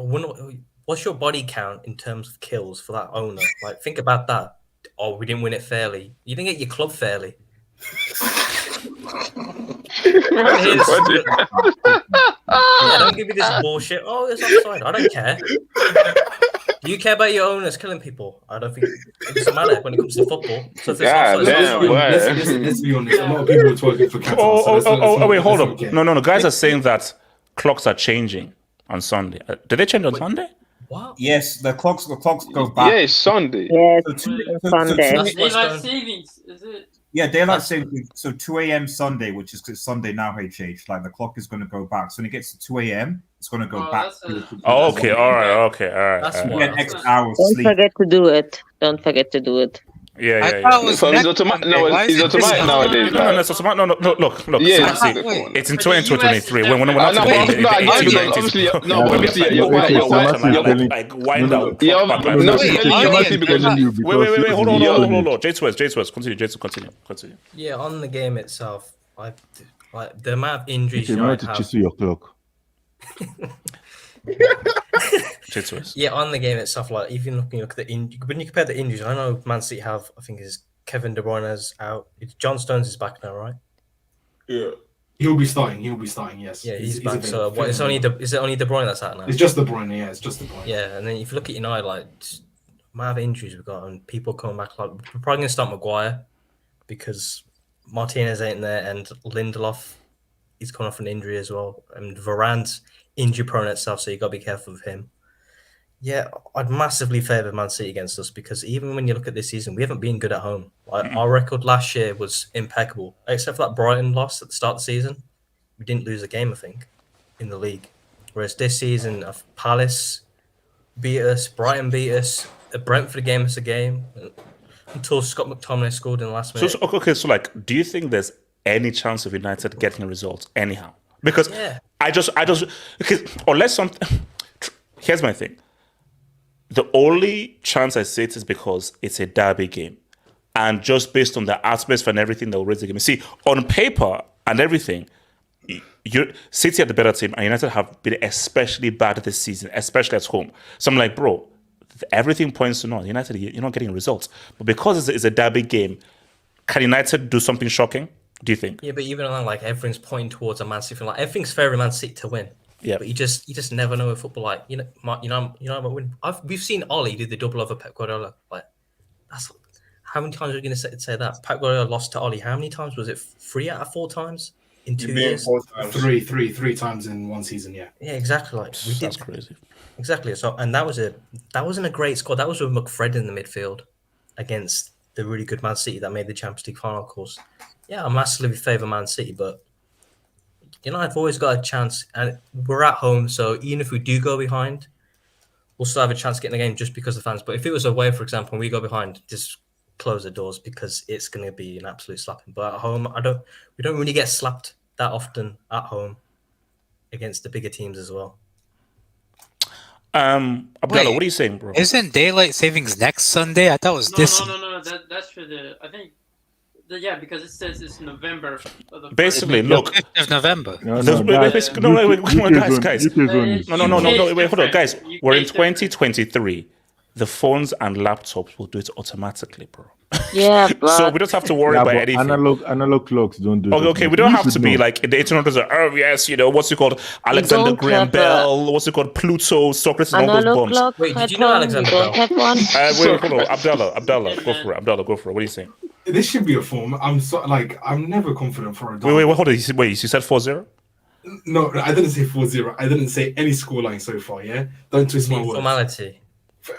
what's your body count in terms of kills for that owner? Like, think about that. Oh, we didn't win it fairly. You didn't get your club fairly. Don't give me this bullshit. Oh, it's offside. I don't care. Do you care about your owners killing people? I don't think it doesn't matter when it comes to football. So if let's be honest. A lot of people are talking for Qatar. Wait, hold on. No. Guys are saying that clocks are changing on Sunday. Did they change on Sunday? What? Yes, the clocks go back. Yeah, it's Sunday. Yes, Sunday. Daylight savings, is it? Yeah, daylight savings. So 2 a.m. Sunday, which is Sunday now, HH. Like the clock is going to go back. So when it gets to 2 a.m., it's going to go back. Okay, all right. That's an extra hour of Don't sleep. forget to do it. Don't forget to do it. Yeah. It's automatic. No, it's automatic nowadays. No, it's automatic. No, look. Yeah, it's in 2023. When obviously, you're right. Like wind out. Wait, hold on. J2S, continue. Yeah, on the game itself, like the amount of injuries you might have to chisel your clock. Yeah, on the game itself, like even looking at the when you compare the injuries, I know Man City have, I think is Kevin De Bruyne's out. John Stones is back now, right? Yeah, he'll be starting. Yes. Yeah, he's back. So what? Is it only De Bruyne that's out now? It's just De Bruyne. Yeah, it's just De Bruyne. Yeah, and then if you look at United, like amount of injuries we've got and people coming back, like we're probably gonna start Maguire because Martinez ain't there and Lindelof is coming off an injury as well, and Varane's injury prone itself, so you got to be careful with him. Yeah, I'd massively favour Man City against us because even when you look at this season, we haven't been good at home. Like our record last year was impeccable, except for that Brighton loss at the start of the season. We didn't lose a game, I think, in the league. Whereas this season, Palace beat us, Brighton beat us, a Brentford game is a game until Scott McTominay scored in the last minute. So like, do you think there's any chance of United getting a result anyhow? Because I just because unless something. Here's my thing. The only chance I see it is because it's a derby game, and just based on the atmosphere and everything that will raise the game. See, on paper and everything, City are the better team, and United have been especially bad this season, especially at home. So I'm like, bro, everything points to no. United, you're not getting results, but because it's a derby game, can United do something shocking? Do you think? Yeah, but even on like everything's pointing towards a Man City, like everything's favoring Man City to win. Yeah, but you just never know with football. Like we've seen Ollie do the double over Pep Guardiola. Like that's how many times are we going to say that? Pep Guardiola lost to Ollie. How many times was it? 3 out of 4 times in 2 years. 3 times in one season. Yeah. Yeah, exactly. Like that's crazy. Exactly. So and that wasn't a great squad. That was with McFred in the midfield against the really good Man City that made the Champions League final, of course. Yeah, I massively favour Man City, but I've always got a chance, and we're at home, so even if we do go behind, we'll still have a chance of getting the game just because of the fans. But if it was away, for example, and we go behind, just close the doors because it's going to be an absolute slapping. But at home, we don't really get slapped that often at home against the bigger teams as well. Abdallah, what are you saying, bro? Isn't daylight savings next Sunday? I thought it was this. No. That's for the. I think. Yeah, because it says it's November. Basically, look. 5th of November. Wait, guys. No, wait, hold on, guys. We're in 2023. The phones and laptops will do it automatically, bro. Yeah, so we don't have to worry about anything. Analog clocks don't do it. Okay, we don't have to be like in the 1800s. Oh yes, what's it called? Alexander Graham Bell. What's it called? Pluto, Socrates, and all those bombs. Wait, did you know Alexander Bell? Wait, hold on, Abdallah, go for it. Abdallah, go for it. What are you saying? This should be a form. I'm never confident for a derby. Wait, hold on. You said 4-0? No, I didn't say 4-0. I didn't say any scoreline so far. Yeah, don't twist my words. Formality.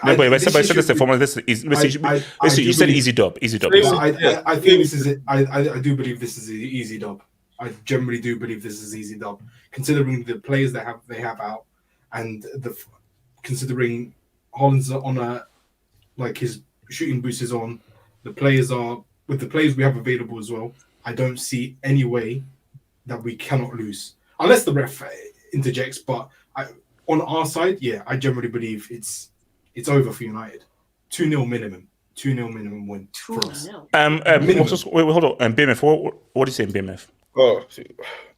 No, but I said this is formal. You said easy dub. Easy dub. I think this is it. I do believe this is an easy dub. I generally do believe this is easy dub, considering the players they have out, and considering Holland's on his shooting boost is on. The players are with the players we have available as well. I don't see any way that we cannot lose unless the ref interjects. But on our side, I generally believe it's over for United. 2-0 minimum. 2-0 minimum win for us. Wait, hold on. And BMF, what do you say, BMF? Oh,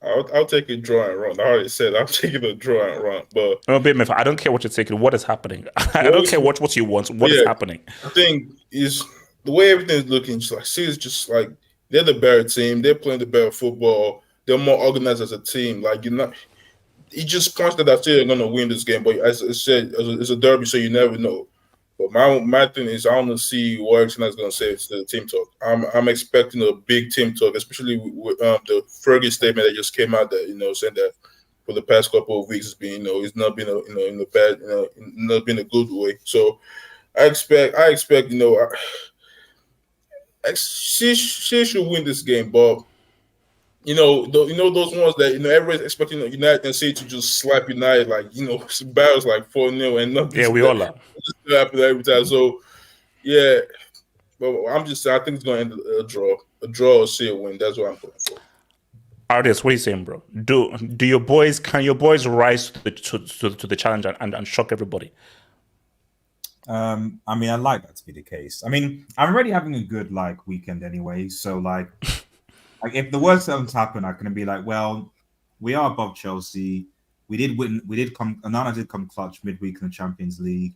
I'll take a draw and run. I already said I'm taking a draw and run. But no, BMF, I don't care what you're taking. What is happening? I don't care what you want. What is happening? I think is the way everything is looking. City's just like they're the better team. They're playing the better football. They're more organized as a team. He just points that City are going to win this game. But as I said, it's a derby, so you never know. But my thing is, I want to see what Eriksen is going to say to the team talk. I'm expecting a big team talk, especially with the Fergie statement that just came out that saying that for the past couple of weeks it's been it's not been in a bad not been a good way. So I expect she should win this game, but. Those ones that everybody's expecting United and City to just slap United battles like 4-0 and nothing. Yeah, we all are. Just happen every time. So but I'm just saying I think it's going to end a draw or see a win. That's what I'm going for. Artist, what are you saying, bro? Can your boys rise to the challenge and shock everybody? I mean, I like that to be the case. I mean, I'm already having a good weekend anyway, so if the worst doesn't happen, I can be like, well, we are above Chelsea. We did win. Onana did come clutch midweek in the Champions League,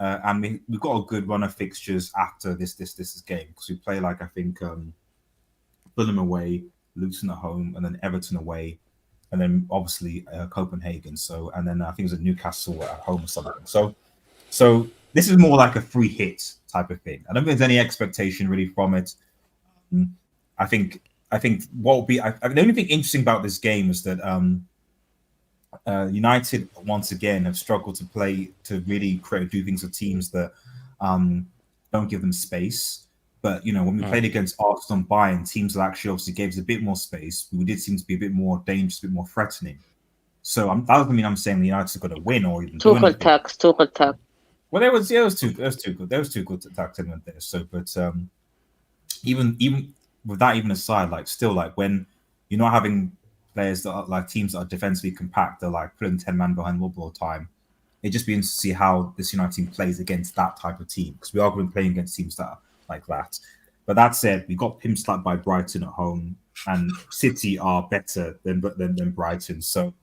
and we've got a good run of fixtures after this game because we play I think Fulham away, Luton at home, and then Everton away, and then obviously Copenhagen. So and then I think it was at Newcastle at home or something. So this is more like a free hit type of thing. I don't think there's any expectation really from it. I think what will be the only thing interesting about this game is that United once again have struggled to really do things with teams that don't give them space. But when we played against Arsenal and Bayern, teams that actually obviously gave us a bit more space, we did seem to be a bit more dangerous, a bit more threatening. So that doesn't mean I'm saying the United's got to win or even Tuchel attacks. Well, there was two good. There was two good attacks in there. So, but even with that even aside, still when you're not having players that are teams that are defensively compact, they're putting 10 man behind the ball all the time. It just be interesting to see how this United team plays against that type of team because we are going to be playing against teams that are like that. But that said, we got pimp slapped by Brighton at home, and City are better than Brighton. So,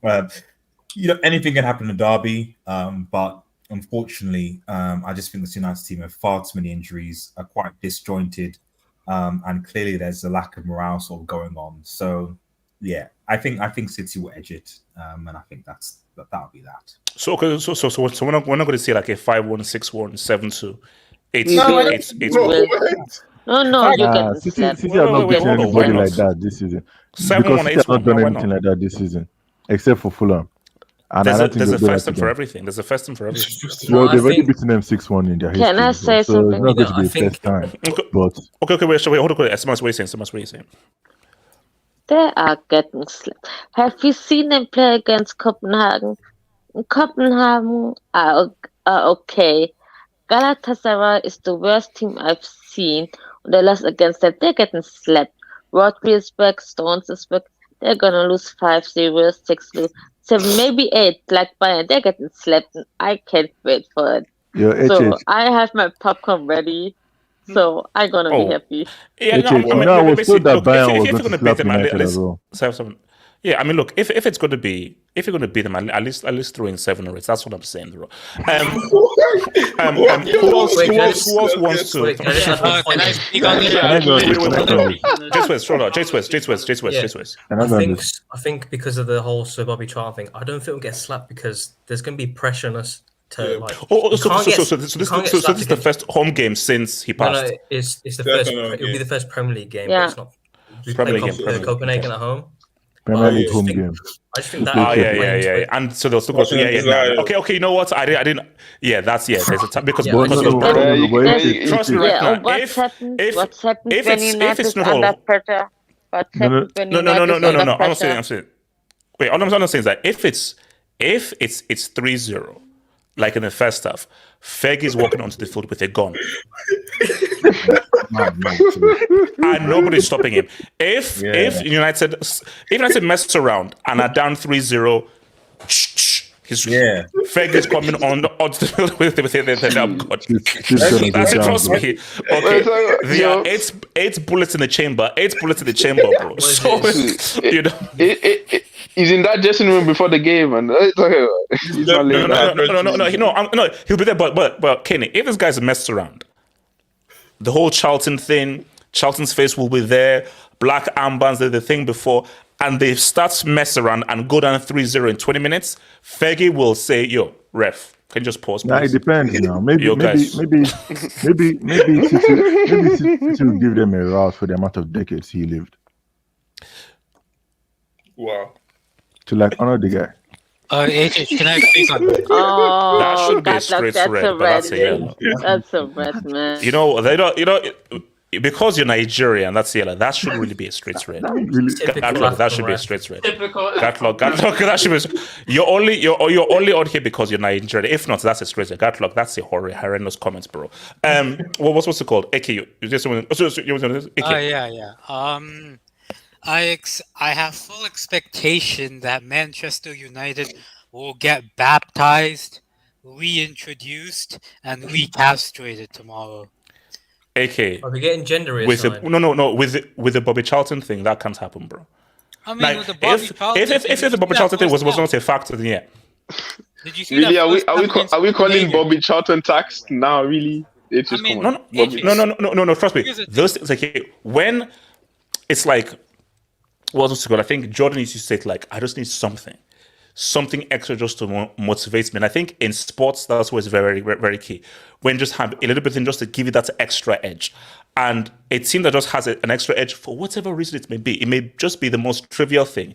anything can happen in a derby, but. Unfortunately, I just think the United team have far too many injuries, are quite disjointed, and clearly there's a lack of morale sort of going on. So, yeah, I think City will edge it, and I think that'll be that. So we're not going to see a 5-1, 6-1, 7-2, 8-8. No, City have not beaten anybody like that this season. Because City have not done anything like that this season, except for Fulham. And There's I a, don't think there's a they'll do first that time for again. everything. There's a first time for everything. Well, Well, I they've already think beaten them 6-1 in their history. Can I say so it's something? not going to I be the think first time. Okay, But wait, hold on. SMS, what are you saying? SMS, what are you saying? They are getting slapped. Have you seen them play against Copenhagen? Copenhagen are okay. Galatasaray is the worst team I've seen. They lost against them. They're getting slapped. Rodri is back. Stones is back. They're gonna lose 5-0, 6-0, 7, maybe 8, like Bayern. They're getting slapped. And I can't wait for it. your So HH, I have my popcorn ready. So I'm gonna be Oh, happy. yeah, no, HH, I mean, I was basically, told that look, Bayern was if going you're to going to beat slap them, at United as least well. have some. Yeah, I mean, look, if it's going to be, if you're going to beat them, at least throw in 7 or 8. That's what I'm saying, bro. Who else wants to? Wait, can I just add one point? Can I speak on this? Can I go on this? Can I go on this? J-Swiss. Can I go on this? I think because of the whole Sir Bobby Charlton thing, I don't think we'll get slapped because there's going to be pressure on us to like. So this is the first home game since he passed. No, it's the first. It'll be the first Premier League game. Yeah. But it's not. We Premier play League game. Copenhagen at home. Premier I League just home think- game. I just think that. Yeah. And so they'll still go. Okay. You know what? I didn't. Yeah, that's There's a time because Yeah, trust me right now. What's happened when if United it's is not under all. pressure? What's happened when No. United is under I'm pressure? saying. Wait, all I'm saying is that if it's 3-0, like in the first half, Fergie's walking onto the field with a gun. And nobody's stopping him. If United messed around and are down 3-0, Fergie's coming onto the field with the That's it, trust me. Okay. There are eight bullets in the chamber. 8 bullets in the chamber, bro. So you know. He's in that dressing room before the game, and he's not laying down. No, he'll be there. But Kane, if this guy's messed around, the whole Charlton thing, Charlton's face will be there. Black armbands, the thing before, and they start mess around and go down 3-0 in 20 minutes. Fergie will say, "Yo, ref, can you just pause?" Nah, it depends now. Maybe City will give them a route for the amount of decades he lived. Wow. To like honor the guy. HH, can I speak on that? Oh, That should be a that's straight a red, but that's a yellow. That's a red, man. You know, they don't. You know, because you're Nigerian, that's yellow. That should really be a straight red. That should be a straight red. Gatlock, that should be. You're only on here because you're Nigerian. If not, that's a straight red. Gatlock, that's a horrendous comment, bro. What's it called? AK, you just want to. Yeah. I have full expectation that Manchester United will get baptized, reintroduced, and recastrated tomorrow. AK. Are we getting gender reassigned? With the Bobby Charlton thing, that can't happen, bro. I mean, with the Bobby Charlton if the Bobby Charlton thing was not a factor, then yeah. Did you see Really? that? Are we calling Bobby Charlton tax now? Really? It's just No. Trust me. Those things, like when it's like. What's it called? I think Jordan used to say it like, I just need something extra just to motivate me. And I think in sports, that's what's very, very key. When just have a little bit in just to give you that extra edge. And a team that just has an extra edge for whatever reason it may be, it may just be the most trivial thing.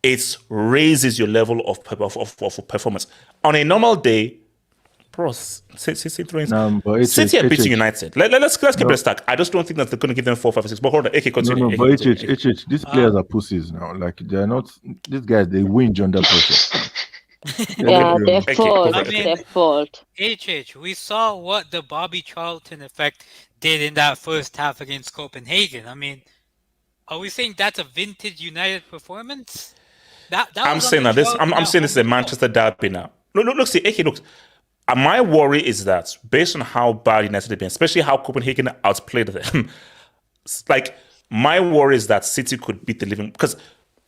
It raises your level of performance. On a normal day, bro, City are beating United. Let's keep it stack. I just don't think that they're going to give them 4, 5, 6. But hold on, AK, continue. No, but HH, these players are pussies now. Like they're not. These guys, they whinge under pressure. Yeah, their fault. Their fault. HH, we saw what the Bobby Charlton effect did in that first half against Copenhagen. I mean, are we saying that's a vintage United performance? I'm saying that I'm saying this is a Manchester derby now. Look, see, AK, look. My worry is that based on how bad United have been, especially how Copenhagen outplayed them, like my worry is that City could beat the living because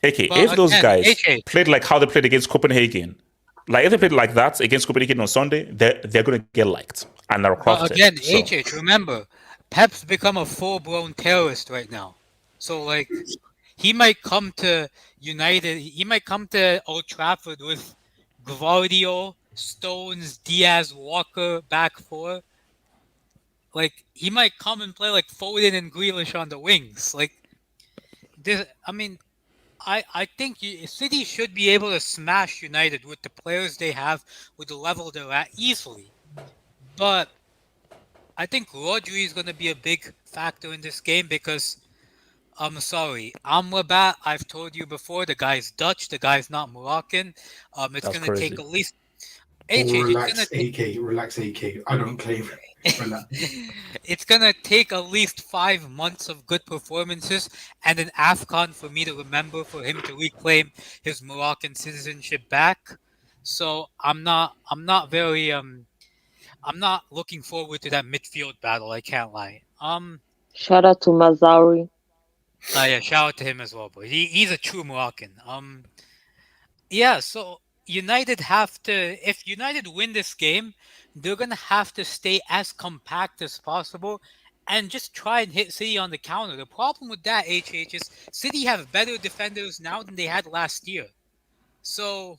if those guys played like how they played against Copenhagen, like if they played like that against Copenhagen on Sunday, they're going to get liked and they're across again, remember, Pep's become a full-blown terrorist right now. So like he might come to United, he might come to Old Trafford with Gvardiol, Stones, Diaz, Walker, back 4. Like he might come and play like Foden and Grealish on the wings. Like this, I mean, I think City should be able to smash United with the players they have, with the level they're at easily. But I think Rodri is going to be a big factor in this game because I'm sorry, Amrabat, I've told you before, the guy's Dutch, the guy's not Moroccan. It's That's going to take crazy. at least Relax, AK. Relax, AK. I don't claim. Relax. It's gonna take at least 5 months of good performances and an AFCON for me to remember for him to reclaim his Moroccan citizenship back. So I'm not very I'm not looking forward to that midfield battle, I can't lie. Shout out to Mazawi. Yeah, shout out to him as well, but he's a true Moroccan. Yeah, so United have to, if United win this game, they're gonna have to stay as compact as possible and just try and hit City on the counter. The problem with that, HH, is City have better defenders now than they had last year. So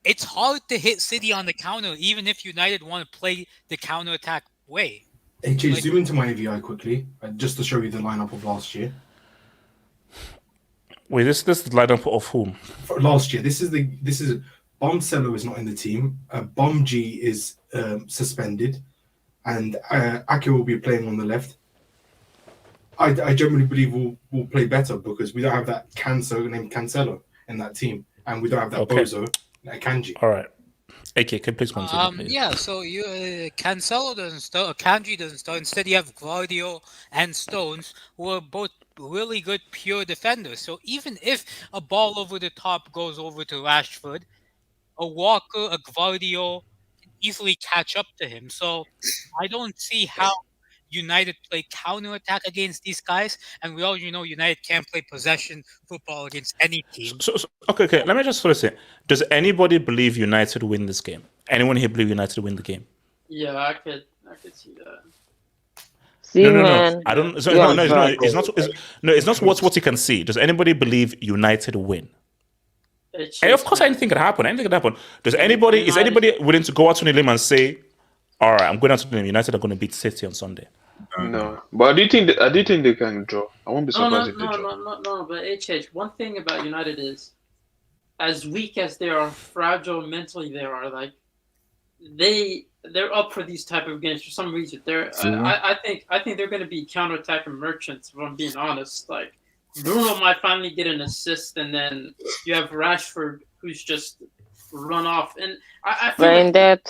it's hard to hit City on the counter, even if United want to play the counter-attack way. HH, zoom into my AVI quickly, just to show you the lineup of last year. Wait, this is the lineup of whom? For last year, this is Bomcello is not in the team. Bomg is suspended, and Ake will be playing on the left. I generally believe we'll play better because we don't have that Cancer named Cancelo in that team, and we don't have that Bozo, like Kanji. All right. AK, can please continue, please? Yeah, so you Cancelo doesn't start, Kanji doesn't start. Instead, you have Guardiola and Stones, who are both really good pure defenders. So even if a ball over the top goes over to Rashford, a Walker, a Guardiola can easily catch up to him. So I don't see how United play counter-attack against these guys, and we all know United can't play possession football against any team. So okay. Let me just first say, does anybody believe United win this game? Anyone here believe United win the game? Yeah, I could see that. No. I don't. It's not what you can see. Does anybody believe United win? And of course, anything can happen. Is anybody willing to go out on a limb and say, "All right, I'm going out to the limb. United are going to beat City on Sunday"? No, but I do think they can draw. I won't be surprised if they draw. No. But HH, one thing about United is, as weak as they are, fragile mentally they are. Like they're up for these type of games for some reason. I think they're going to be counterattacking merchants. If I'm being honest, like Bruno might finally get an assist, and then you have Rashford who's just run off. And I feel Brain dead.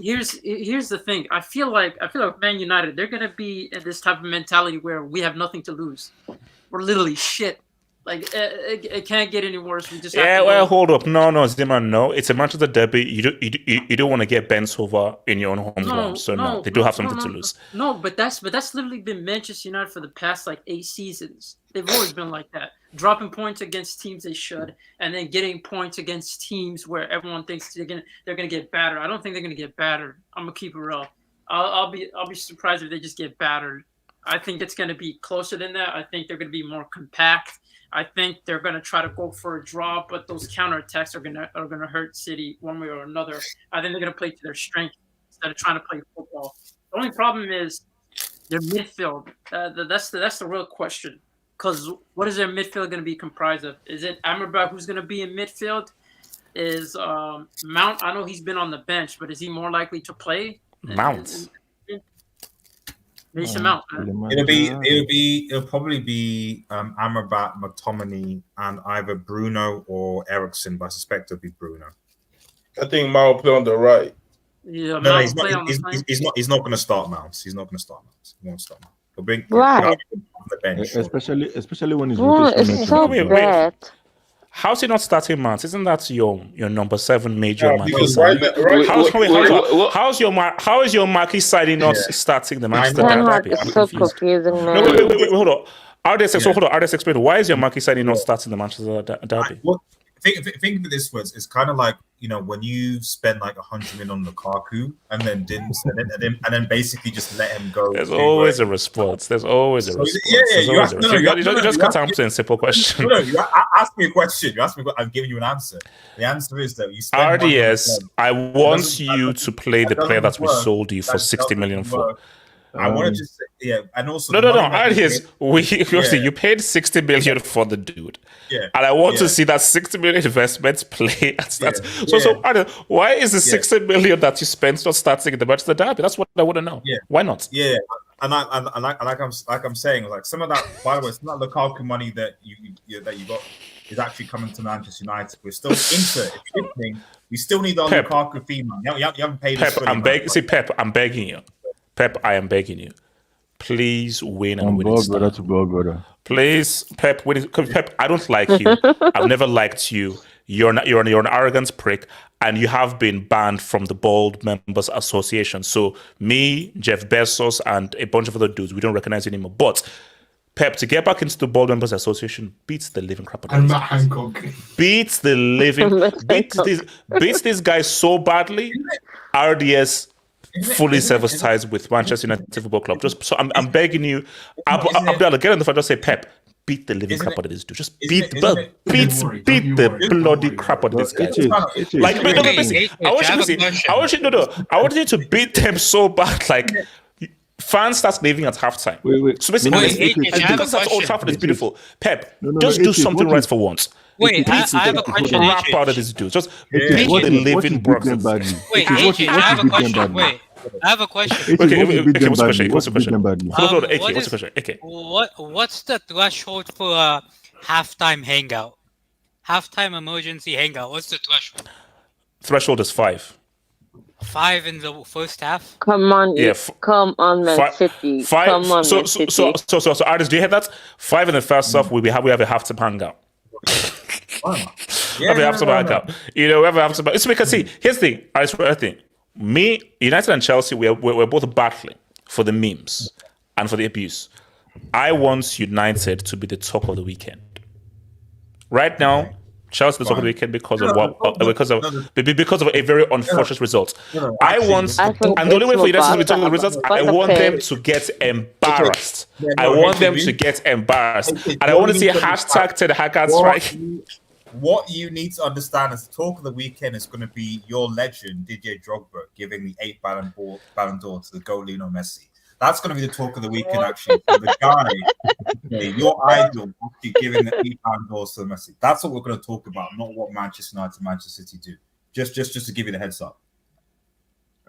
Here's the thing. I feel like Man United, they're gonna be in this type of mentality where we have nothing to lose. We're literally shit. Like it can't get any worse. We just hold up. No, Zima, no. It's a Manchester derby. You don't want to get bent over in your own home ground. So no, they do have something to lose. No, but that's literally been Manchester United for the past like 8 seasons. They've always been like that, dropping points against teams they should, and then getting points against teams where everyone thinks they're gonna get battered. I don't think they're gonna get battered. I'm gonna keep it real. I'll be surprised if they just get battered. I think it's gonna be closer than that. I think they're gonna be more compact. I think they're going to try to go for a draw, but those counterattacks are going to hurt City one way or another. I think they're going to play to their strength instead of trying to play football. The only problem is their midfield. That's the real question. Because what is their midfield going to be comprised of? Is it Amrabat who's going to be in midfield? Is Mount? I know he's been on the bench, but is he more likely to play? Mount. Mason Mount. It'll probably be Amrabat, McTominay, and either Bruno or Ericsson. But I suspect it'll be Bruno. I think Mount will play on the right. Yeah, no, he's not going to start Mount. He won't start Mount. He'll bring right. The bench, especially when he's it's so bad. How's he not starting Mount? Isn't that your number 7 major man? How is your marquee side not starting the Manchester derby? It's so confusing, man. No, wait, hold on. Ardes explain. Why is your marquee side not starting the Manchester derby? Think of it this way: it's kind of like when you spend like 100 million on Lukaku and then basically just let him go. There's always a response. You just can't answer a simple question. No, you ask me a question. I'm giving you an answer. The answer is that you spend RDS. I want you to play the player that we sold you for 60 million for. I wanted to say, and also no. And here's you paid 60 million for the dude, and I want to see that 60 million investment play. So why is the 60 million that you spent not starting in the Manchester derby? That's what I want to know. Why not? Yeah, and like I'm saying, like some of that. By the way, it's not Lukaku money that you got is actually coming to Manchester United. We're still into it. We still need our Lukaku fee, man. You haven't paid us fully, Pep, I'm begging you. Pep, I am begging you. Please win and win it. Brother. Please, Pep, win it. Pep, I don't like you. I've never liked you. You're an arrogant prick, and you have been banned from the Bold Members Association. So me, Jeff Bezos, and a bunch of other dudes, we don't recognize you anymore. But Pep, to get back into the Bold Members Association beats the living crap out of and Matt Hancock. Beats this guy so badly. RDS fully severs ties with Manchester United Football Club. Just so I'm begging you, Abdallah, get on the phone. Just say, Pep, beat the living crap out of this dude. Just beat the bloody crap out of this guy. I want you to beat them so bad, like. Fans start leaving at halftime. So basically, because that's Old Trafford is beautiful. Pep, just do something right for once. Wait, I have a question. Crap out of this dude. Just beat the living brothers. Wait, AJ, I have a question. Wait, I have a question. Okay, what's the question? What's the question? Okay. What's the threshold for a halftime hangout? Halftime emergency hangout. What's the threshold? Threshold is 5. 5 in the first half. Come on, Man City. 5. Come on, so, Man City. So, artists, do you hear that? 5 in the first half. We have a halftime hangout. We have a halftime hangout. We have a halftime. It's because here's the thing. Me, United and Chelsea, we're both battling for the memes and for the abuse. I want United to be the talk of the weekend. Right now. Chelsea the talk of the weekend because of a very unfortunate result. I want, and the only way for United to be talking of the results, I want them to get embarrassed. I want them to get embarrassed, and I want to see a hashtag Ten Hag strike. What you need to understand is the talk of the weekend is going to be your legend Didier Drogba giving the 8th Ballon d'Or to the goal Lionel Messi. That's going to be the talk of the weekend, actually. For the guy, your idol, giving the 8 Ballon d'Ors to Messi. That's what we're going to talk about, not what Manchester United and Manchester City do. Just to give you the heads up.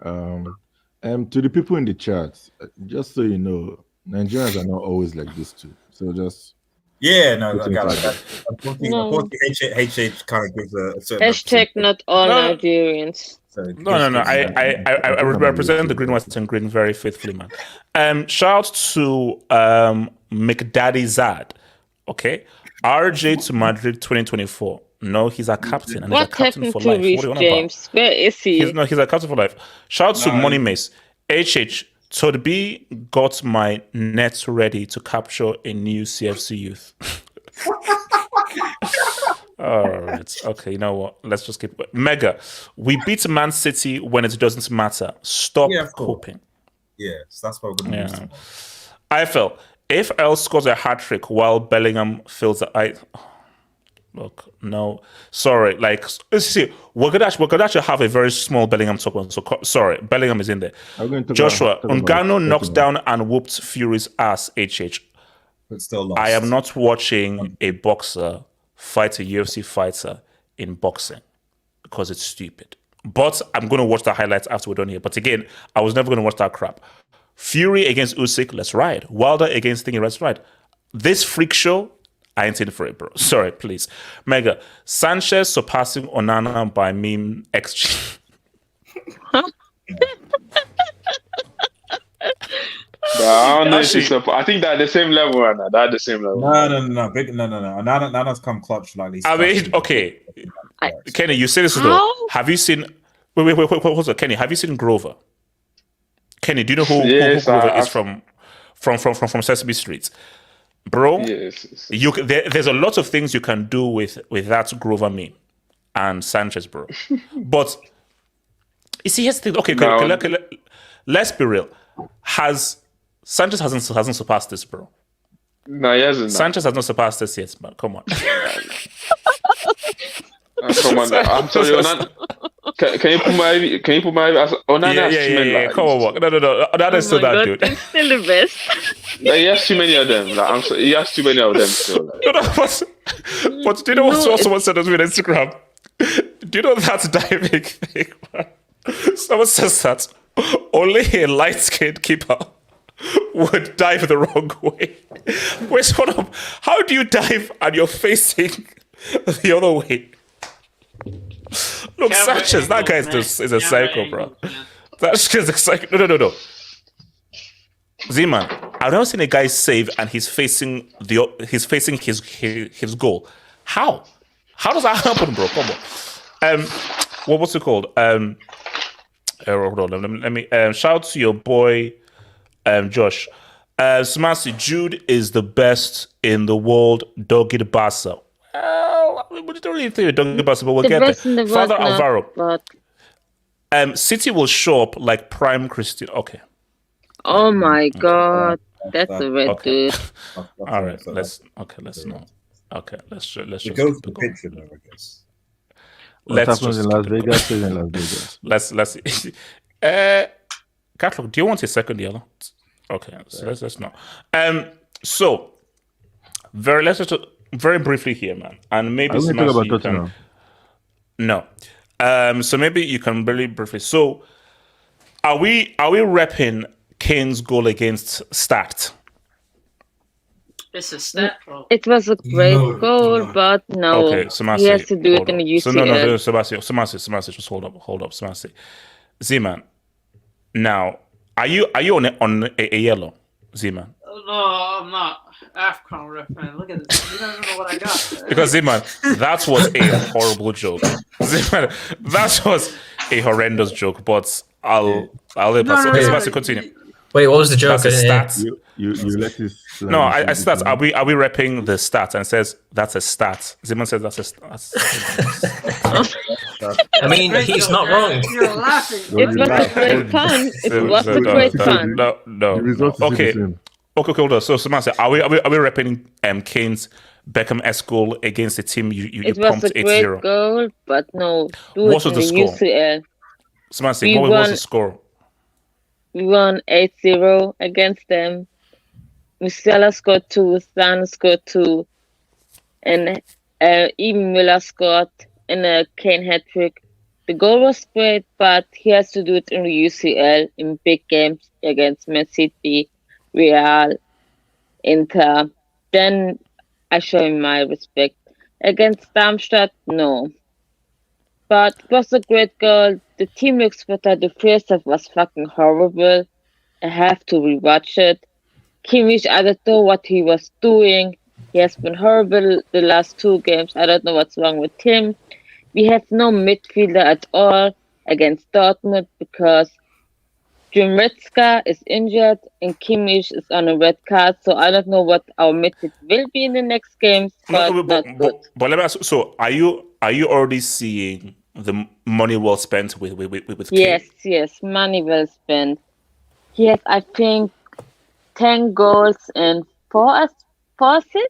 To the people in the chat, just so you know, Nigerians are not always like this too. So just unfortunately, HH kind of gives a certain hashtag not all Nigerians. No. I represent the Green, White, and Green very faithfully, man. Shout out to McDaddy Zad. Okay, RJ to Madrid 2024. No, he's a captain, and he's a captain for life. What do you James? Where is he? He's a captain for life. Shout out to Money Mace. HH. Todd B got my net ready to capture a new CFC youth. All right. Okay, you know what? Let's just keep Mega. We beat Man City when it doesn't matter. Stop hoping. Yes, that's what we're going to do. I felt if El scores a hat trick while Bellingham fills the look, no, sorry. Like, see, we're gonna actually have a very small Bellingham talk on. So sorry, Bellingham is in there. Joshua Ungano knocked down and whooped Fury's ass. HH. But still lost. I am not watching a boxer fight a UFC fighter in boxing because it's stupid. But I'm going to watch the highlights after we're done here. But again, I was never going to watch that crap. Fury against Usyk, let's ride. Wilder against Thingy, let's ride. This freak show, I ain't in for it, bro. Sorry, please. Mega. Sanchez surpassing Onana by meme XG. I don't know I think they're at the same level right now. They're at the same level. No. Nana's come clutch like this. I mean, okay. Kenny, you say this though. Have you seen... Wait, hold on. Kenny, have you seen Grover? Kenny, do you know who Grover is from Sesame Street? Bro, yes. There's a lot of things you can do with that Grover meme and Sanchez, bro. But you see, here's the thing. Okay, let's be real. Sanchez hasn't surpassed this, bro. No, he hasn't. Sanchez has not surpassed this yet, man. Come on. Come on. I'm sorry, Can you put my as Onana has too many. Yeah. Come on, no. Onana is still that dude. It's still the best. Like, he has too many of them. Like, he has too many of them still. But do you know what someone said on Instagram? Do you know that diving thing? Someone says that only a light-skinned keeper would dive the wrong way. Wait, hold up. How do you dive and you're facing the other way? Look, Sanchez, that guy is a psycho, bro. That's just a psycho. No. Z-Man, I've never seen a guy save and he's facing his goal. How? How does that happen, bro? Come on. What's it called? Hold on. Let me shout out to your boy, Josh. Smasi, Jude is the best in the world. Doggy the Barca. We don't really think Doggy the Barca, but we'll get there. Father Alvaro. City will show up like prime Christian. Okay. Oh my God, that's a red dude. All right, let's not. Okay, let's just go to the picture though, I guess. What happens in Las Vegas stays in Las Vegas. Let's see. Catholic, do you want a second yellow? Okay, so let's not. So let's just very briefly here, man, and maybe talk about Tottenham. No. So maybe you can really briefly. So are we repping Kane's goal against Start? It's a stat, bro. It was a great goal, but no. Okay, Samasi, he has to do it in the UCL. So no, Samasi, just hold up, Samasi. Z-Man, now, are you on a yellow, Z-Man? No, I'm not. AFCON ref, man. Look at this. You don't even know what I got. Man. Because Z-Man, that was a horrible joke. Z-Man, that was a horrendous joke, but I'll let Samasi continue. Wait, what was the joke? That's a stat. You let this. No, I stats. Are we repping the stat? And it says that's a stat. Ziman says that's a stat. I mean, he's not wrong. You're laughing. It was a great fun. It was a great fun. No. Okay, hold on. So Samantha, are we repping Kane's Beckham-esque goal against the team you pumped 8-0? It was a great goal, but no. What was the score? UCL. Samantha, what was the score? We won 8-0 against them. Musiala scored 2, Zan scored 2, and even Müller scored in a Kane hat-trick. The goal was great, but he has to do it in the UCL in big games against Man City, Real, Inter. Then I show him my respect. Against Darmstadt, no. But it was a great goal. The team looks better. The first half was fucking horrible. I have to rewatch it. Kimmich, I don't know what he was doing. He has been horrible the last 2 games. I don't know what's wrong with him. We have no midfielder at all against Dortmund because Jumretska is injured and Kimmich is on a red card. So I don't know what our midfield will be in the next games. But not good. But let me ask. So are you already seeing the money well spent with Kane? Yes, money well spent. He has, I think, 10 goals and 4 assists.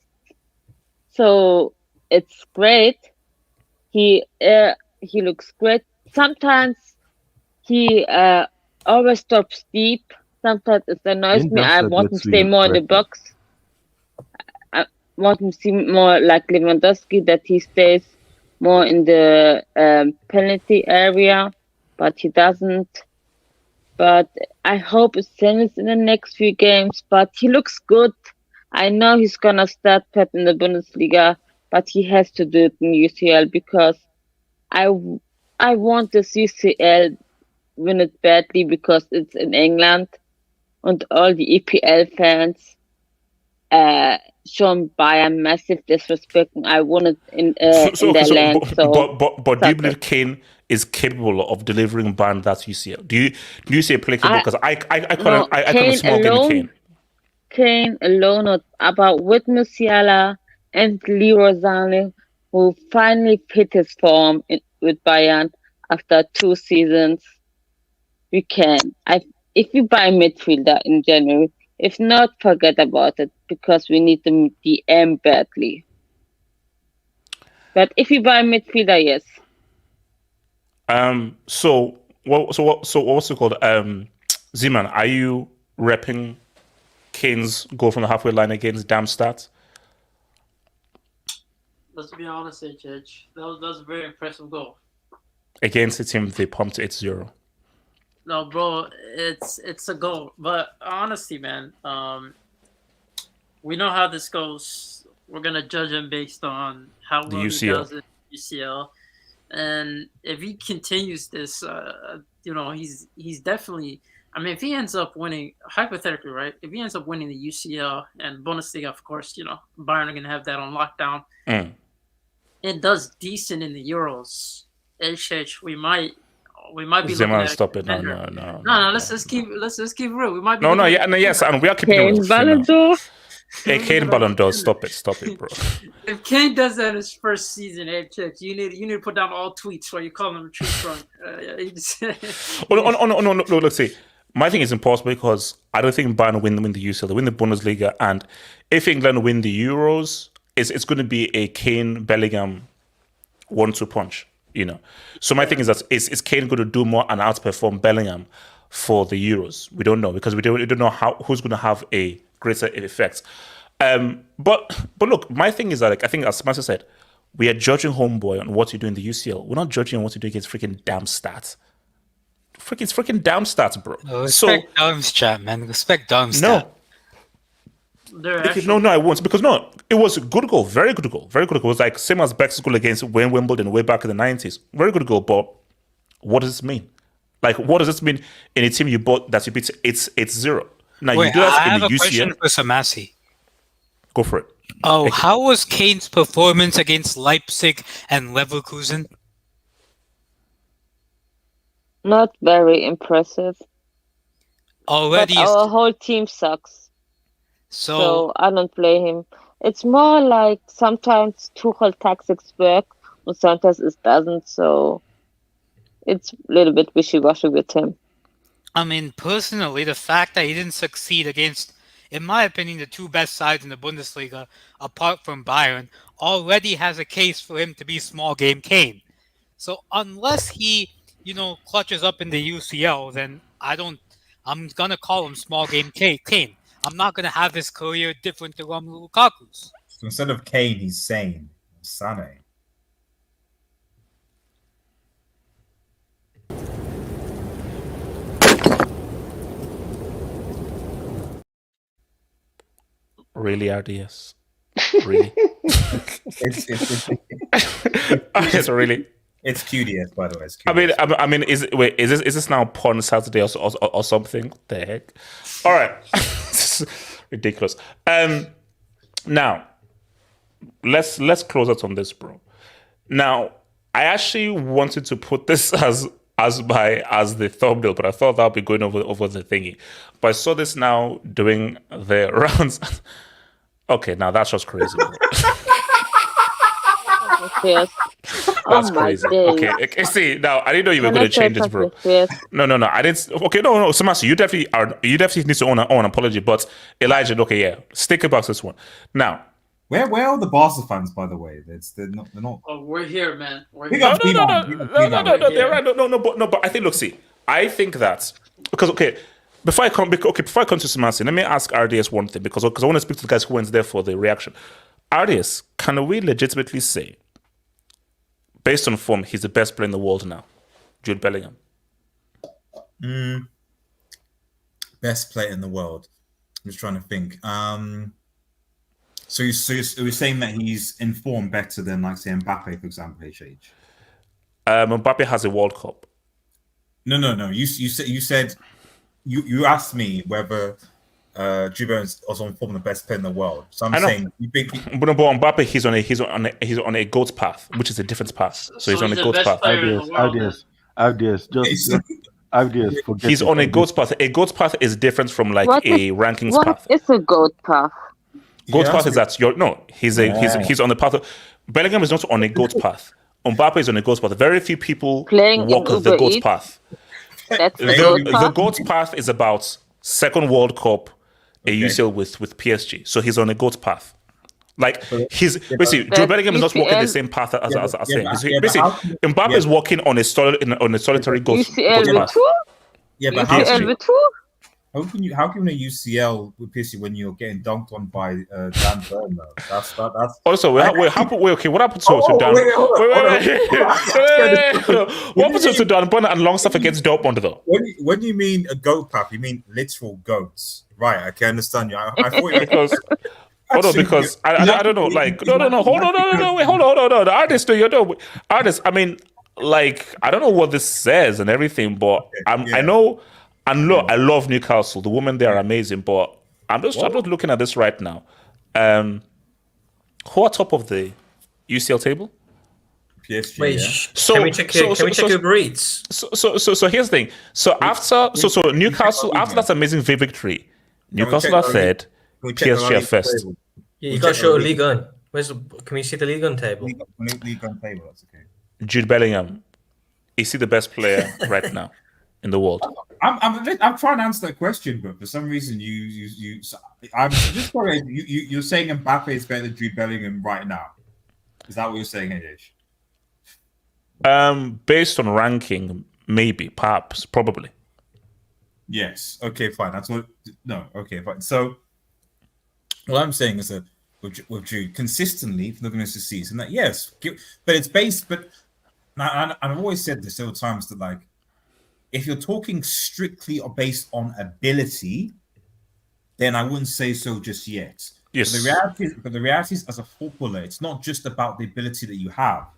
So it's great. He looks great. Sometimes he always stops deep. Sometimes it annoys me. I want him to stay more in the box. I want him to see more like Lewandowski, that he stays more in the penalty area, but he doesn't. But I hope it ends in the next few games. But he looks good. I know he's gonna start Pep in the Bundesliga, but he has to do it in UCL because I want this UCL win it badly because it's in England and all the EPL fans shown Bayern massive disrespect. I want it in their land. But do you believe Kane is capable of delivering Bayern that UCL? Do you see a applicable? Because I couldn't small game in Kane. Kane alone, not about with Musiala and Leroy Sané, who finally hit his form with Bayern after 2 seasons. We can. If you buy a midfielder in January, if not, forget about it because we need the DM badly. But if you buy a midfielder, yes. So what's it called? Zeman, are you repping Kane's goal from the halfway line against Darmstadt? Let's be honest, HH. That was a very impressive goal. Against the team they pumped 8-0. No, bro, it's a goal. But honestly, man, we know how this goes. We're gonna judge him based on how well he does in UCL. And if he continues this, he's definitely. I mean, if he ends up winning, hypothetically, right? If he ends up winning the UCL and Bundesliga, of course, Bayern are gonna have that on lockdown. It does decent in the Euros. HH, we might be looking at stop it. No. Let's keep real. We might be yes, and we are keeping Kane it. Ballon d'Or. Hey, Kane Ballon d'Or, stop it, bro. If Kane does that in his first season, HH, you need to put down all tweets while you call him a true front. No, let's see. My thing is impossible because I don't think Bayern win the UCL. They win the Bundesliga, and if England win the Euros, it's going to be a Kane Bellingham 1-2 punch. So my thing is that is Kane going to do more and outperform Bellingham for the Euros? We don't know because we don't know who's going to have a greater effect. But look, my thing is that I think as Master said, we are judging Homeboy on what you do in the UCL. We're not judging on what you do against freaking Darmstadt. It's freaking Darmstadt, bro. Respect Darmstadt, man. Respect Darmstadt. No, I won't. Because it was a good goal. Very good goal. Very good goal. It was like same as Beck's goal against Wimbledon way back in the 90s. Very good goal. But what does this mean? Like, what does this mean in a team you bought that you beat 8-0? Now, Wait, you do that I in have the a question UCL. for Samasi. Go for it. Oh, how was Kane's performance against Leipzig and Leverkusen? Not very impressive. Already, but our whole team sucks. So I don't play him. It's more like sometimes Tuchel tactics work, and sometimes it doesn't. So it's a little bit wishy-washy with him. I mean, personally, the fact that he didn't succeed against, in my opinion, the two best sides in the Bundesliga, apart from Bayern, already has a case for him to be small game Kane. So unless he, clutches up in the UCL, then I'm gonna call him small game Kane. I'm not gonna have his career different to Romelu Lukaku's. So instead of Kane, he's Sane. Sane. Really, RDS? Really? It's really. It's QDS, by the way. It's QDS. Is this now Porn Saturday or something? The heck? All right, ridiculous. Now let's close out on this, bro. Now I actually wanted to put this as the thumbnail, but I thought that would be going over the thingy. But I saw this now doing the rounds. Okay, now that's just crazy. Yes. That's crazy. Okay. See, now I didn't know you were going to change this, bro. No. I didn't. Okay, no. Samasi, you definitely need to own an apology. But Elijah, okay, yeah, stick about this one. Now, where are the Barca fans, by the way? They're not. Oh, we're here, man. We're here. No. They're right. No. But I think. Look, see, I think that because Before I come to Samasi, let me ask RDS one thing because I want to speak to the guys who weren't there for the reaction. RDS, can we legitimately say, based on form, he's the best player in the world now? Jude Bellingham. Best player in the world. I'm just trying to think. So you're saying that he's in form better than, like, say, Mbappe, for example, HH? Mbappe has a World Cup. No. You said you asked me whether Jude Bellingham was on form the best player in the world. So I'm saying you think. But Mbappe, he's on a GOAT path, which is a different path. So he's on a GOAT path. RDS, forget he's on a GOAT path. A GOAT path is different from a rankings path. What is a GOAT path? GOAT path is that he's on the path of Bellingham is not on a GOAT path. Mbappe is on a GOAT path. Very few people walk the GOAT path. The GOAT path is about second World Cup, a UCL with PSG. So he's on a GOAT path. Like he's basically Jude Bellingham is not walking the same path as him. Basically, Mbappe is walking on a solitary ghost path. Yeah, but UCL with who? How can you UCL with PSG when you're getting dunked on by Dan Burn? That's also what happened to Dan? What happened to Dan Burn and Longstaff against Dortmund though? When you mean a goat, Pap, you mean literal goats, right? I can understand you. I thought you because. Hold on, because I don't know. Like, no. Hold on, wait, hold on. The artist, artist. I mean, like, I don't know what this says and everything, but I know, and look, I love Newcastle. The women there are amazing, but I'm just looking at this right now. Who are top of the UCL table? PSG. Wait, can we check Uber Eats? So here's the thing. So after Newcastle after that amazing victory, Newcastle are third. PSG are first. Yeah, you got to show Liga. Can we see the Liga table? Liga table, that's okay. Jude Bellingham, is he the best player right now in the world? I'm trying to answer that question, but for some reason I'm just worried. You're saying Mbappe is better than Jude Bellingham right now. Is that what you're saying, Adesh? Based on ranking, maybe, perhaps, probably. Yes. Okay, fine. That's what. No. Okay, fine. So. What I'm saying is that with Jude, consistently for the rest of the season, that yes, but it's based. But I've always said this several times that like, if you're talking strictly or based on ability, then I wouldn't say so just yet. Yes. But the reality is, as a footballer, it's not just about the ability that you have.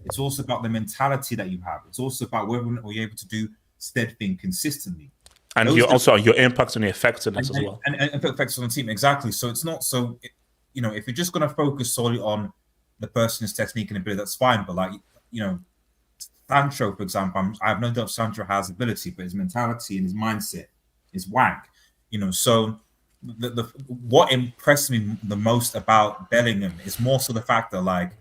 It's also about the mentality that you have. It's also about whether or not you're able to do said thing consistently. And your impact and your effectiveness as well. And effects on the team, exactly. So it's not so, if you're just going to focus solely on the person's technique and ability, that's fine. But like, Sancho, for example, I have no doubt Sancho has ability, but his mentality and his mindset is whack. So what impressed me the most about Bellingham is more so the fact that like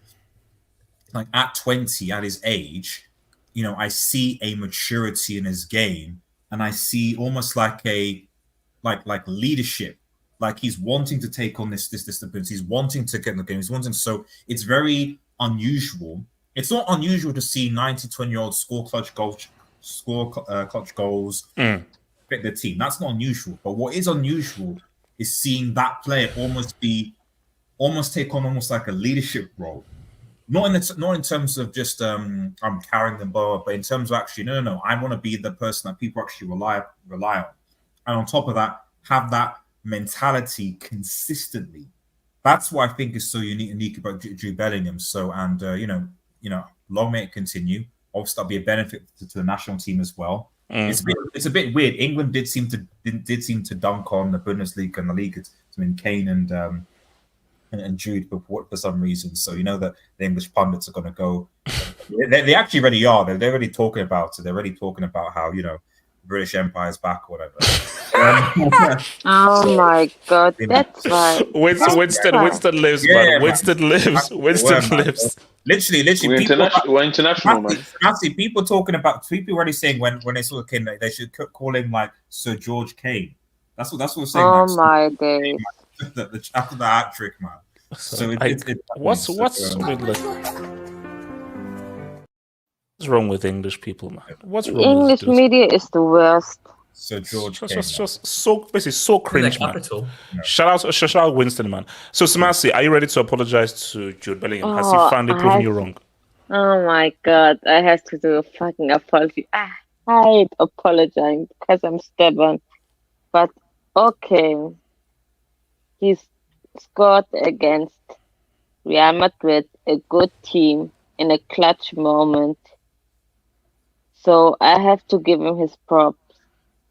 at 20, at his age, I see a maturity in his game. And I see almost like a leadership, like he's wanting to take on this discipline. He's wanting to get in the game. So it's very unusual. It's not unusual to see 20-year-olds score clutch goals, fit the team. That's not unusual. But what is unusual is seeing that player almost take on almost like a leadership role. Not in terms of just I'm carrying them, but in terms of actually no. I want to be the person that people actually rely on, and on top of that, have that mentality consistently. That's what I think is so unique about Jude Bellingham. So long may it continue. Obviously, that'll be a benefit to the national team as well. It's a bit weird. England did seem to dunk on the Bundesliga and the Liga. I mean, Kane and Jude for some reason. So that the English pundits are going to go. They actually already are. They're already talking about it. They're already talking about how British Empire's back or whatever. Oh my God, that's right. Winston lives, man. Winston lives. Literally, we're international, man. Actually, people already saying when they saw Kane, they should call him like Sir George Kane. That's what we're saying. Oh my days. After the hat trick, man. So what's wrong with English people, man? What's wrong? English media is the worst. So George, just so cringe, man. Shout out Winston, man. So Samasi, are you ready to apologize to Jude Bellingham? Has he finally proven you wrong? Oh my God, I have to do a fucking apology. I hate apologizing because I'm stubborn. But okay, he scored against Real Madrid, a good team, in a clutch moment. So I have to give him his props.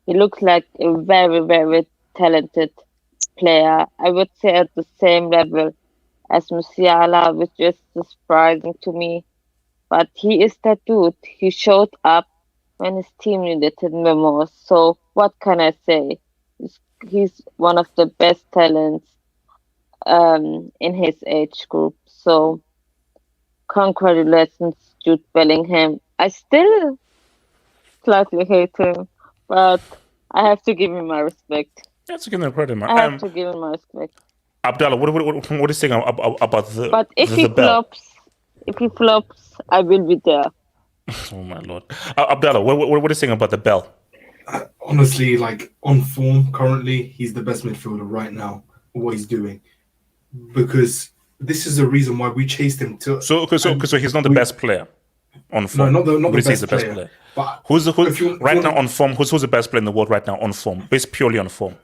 He looks like a very, very talented player. I would say at the same level as Musiala, which is surprising to me. But he is that dude. He showed up when his team needed him the most. So what can I say? He's one of the best talents in his age group. So congratulations, Jude Bellingham. I still slightly hate him, but I have to give him my respect. That's give him credit, man. I have to give him my respect. Abdallah, what are you saying about the? But if the he bell? flops, I will be there. Oh my lord, Abdallah, what are you saying about the bell? Honestly, like on form currently, he's the best midfielder right now. What he's doing, because this is the reason why we chased him to. So he's not the best player on form. No, not the best player. player. But who's right now on form? Who's the best player in the world right now on form? Based purely on form.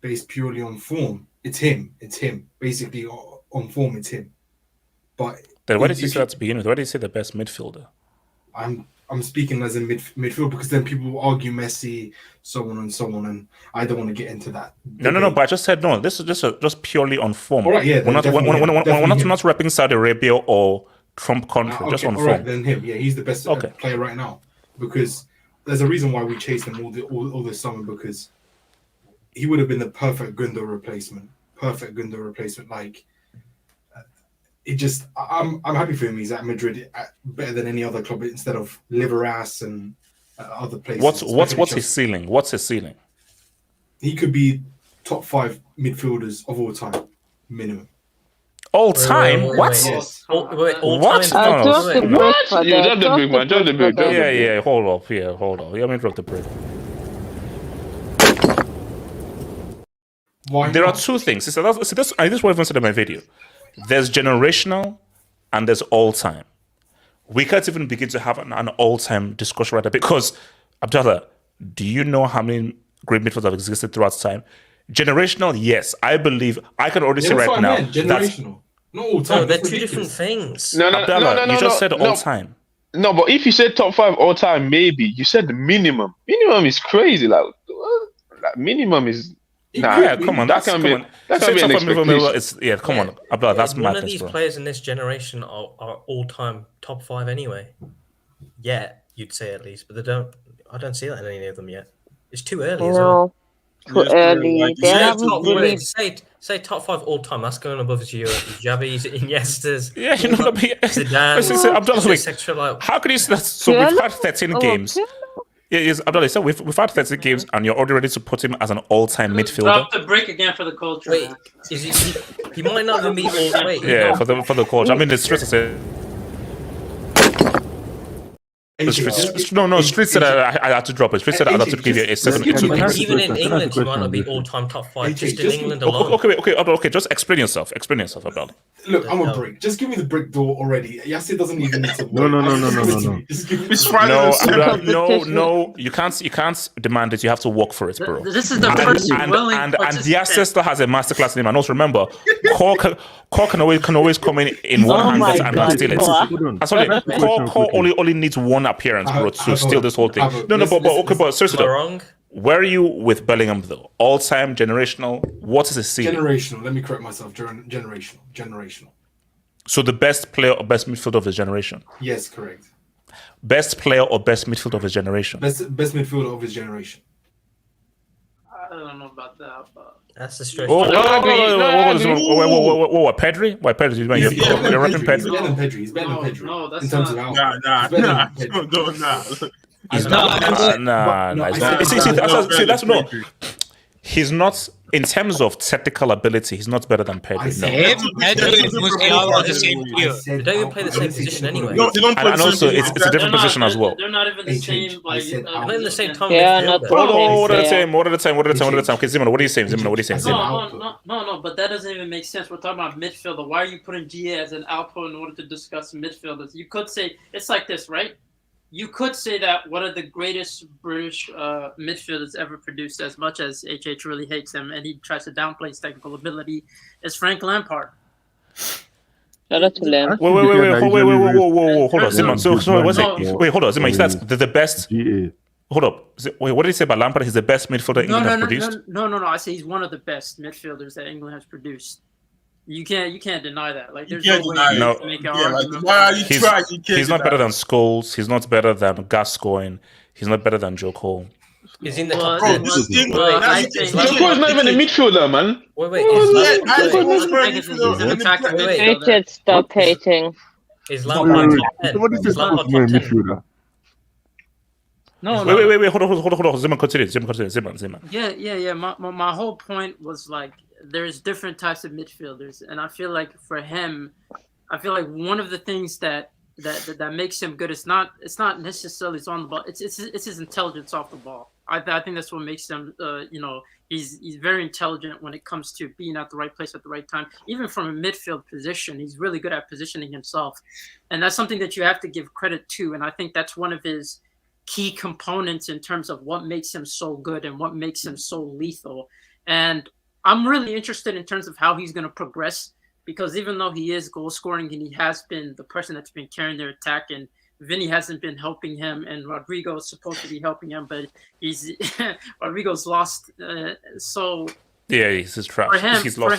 Based purely on form, it's him. It's him. Basically, on form, it's him. But then why did you say that to begin with? Why did you say the best midfielder? I'm speaking as a midfield because then people will argue Messi, so on and so on, and I don't want to get into that. No. But I just said no. This is just purely on form. All right, yeah. We're not repping Saudi Arabia or Trump country. Just on form. All right, then him. Yeah, he's the best player right now because there's a reason why we chased him all this summer because he would have been the perfect Gundo replacement. Like. It just, I'm happy for him. He's at Madrid better than any other club instead of Liveras and other places. What's his ceiling? What's his ceiling? He could be top 5 midfielders of all time, minimum. All time? What? Yes. What? You drop the break, man. Drop the break. Yeah. Hold up. Let me drop the break. There are two things. I just want to say in my video. There's generational and there's all-time. We can't even begin to have an all-time discussion right now because, Abdallah, do you know how many great midfielders have existed throughout time? Generational, yes. I believe, I can already say right now. Generational. Not all-time. No, they're two different things. No, Abdallah, you just said all-time. No, but if you said top 5 all-time, maybe. You said the minimum. Minimum is crazy. Like minimum is... Nah, yeah, come on. That can be an expectation. Come on, Abdullah, that's one madness, of these bro. players in this generation are all-time top 5 anyway. Yeah, you'd say at least, but I don't see that in any of them yet. It's too early as well. Too early. They haven't really... Say top 5 all-time. That's going above your Javis, Iniestas. Yeah, you know what I mean. Zidane. Abdullah, how can you say that? So we've had 13 games. Yes, Abdullah, so we've had 30 games and you're already ready to put him as an all-time midfielder. Drop the break again for the culture. Wait, he might not even be all weight. Yeah, for the culture. I mean, the stress is Street said I had to drop it. Street said I had to give you a 7. Even in England, he might not be all-time top 5. Just in England alone. Okay. Just explain yourself, Abdullah. Look, I'm a brick. Just give me the brick door already. Yasser doesn't even need to. No. Just give me No. You can't demand it. You have to work for it, bro. This is the first willing and Yasser still has a masterclass name. And also remember, Cole can always come in one hand and steal it. Sorry, Cole only needs one appearance, bro, to steal this whole thing. But seriously, where are you with Bellingham though? All-time, generational? What is his ceiling? Generational. Let me correct myself. Generational. So the best player or best midfielder of his generation? Yes, correct. Best player or best midfielder of his generation? Best midfielder of his generation. I don't know about that, but that's the stretch. Pedri? Why Pedri? You're rapping Pedri? He's better than Pedri. No, that's in terms not. of He's not. He's not in terms of technical ability. He's not better than Pedri. Pedri and Musiala are the same tier. They don't even play the same position anyway. No, they don't play and also, it's a different position as well. They're not even the same. Like, they're not in the same time. One at a time. Okay, Zimmer, what are you saying? No, but that doesn't even make sense. We're talking about midfielder. Why are you putting GA as an output in order to discuss midfielders? You could say it's like this, right? You could say that one of the greatest British midfielders ever produced, as much as HH really hates him and he tries to downplay his technical ability, is Frank Lampard. Shout out to Lampard. Whoa, hold on, Simon. So what's it? Wait, hold on, Simon. That's the best. Hold up. Wait, what did he say about Lampard? He's the best midfielder England has produced? No. I say he's one of the best midfielders that England has produced. You can't deny that. Like, there's no way to make an argument. Why are you trying? He's not better than Scholes. He's not better than Gascoigne. He's not better than Joe Cole. He's in the top. Bro, this is Joe Cole's not even a midfielder, man. Richard, stop hating. Is Lampard top 10? No. Wait. Hold on. Zimmer, continue. Yeah. My whole point was like there's different types of midfielders, and I feel like for him, I feel like one of the things that makes him good is not necessarily it's on the ball. It's his intelligence off the ball. I think that's what makes him. He's very intelligent when it comes to being at the right place at the right time. Even from a midfield position, he's really good at positioning himself, and that's something that you have to give credit to. And I think that's one of his key components in terms of what makes him so good and what makes him so lethal. And I'm really interested in terms of how he's going to progress, because even though he is goal scoring and he has been the person that's been carrying their attack, and Vinny hasn't been helping him, and Rodrigo is supposed to be helping him, but Rodrigo's lost. So yeah, he's trash. He's lost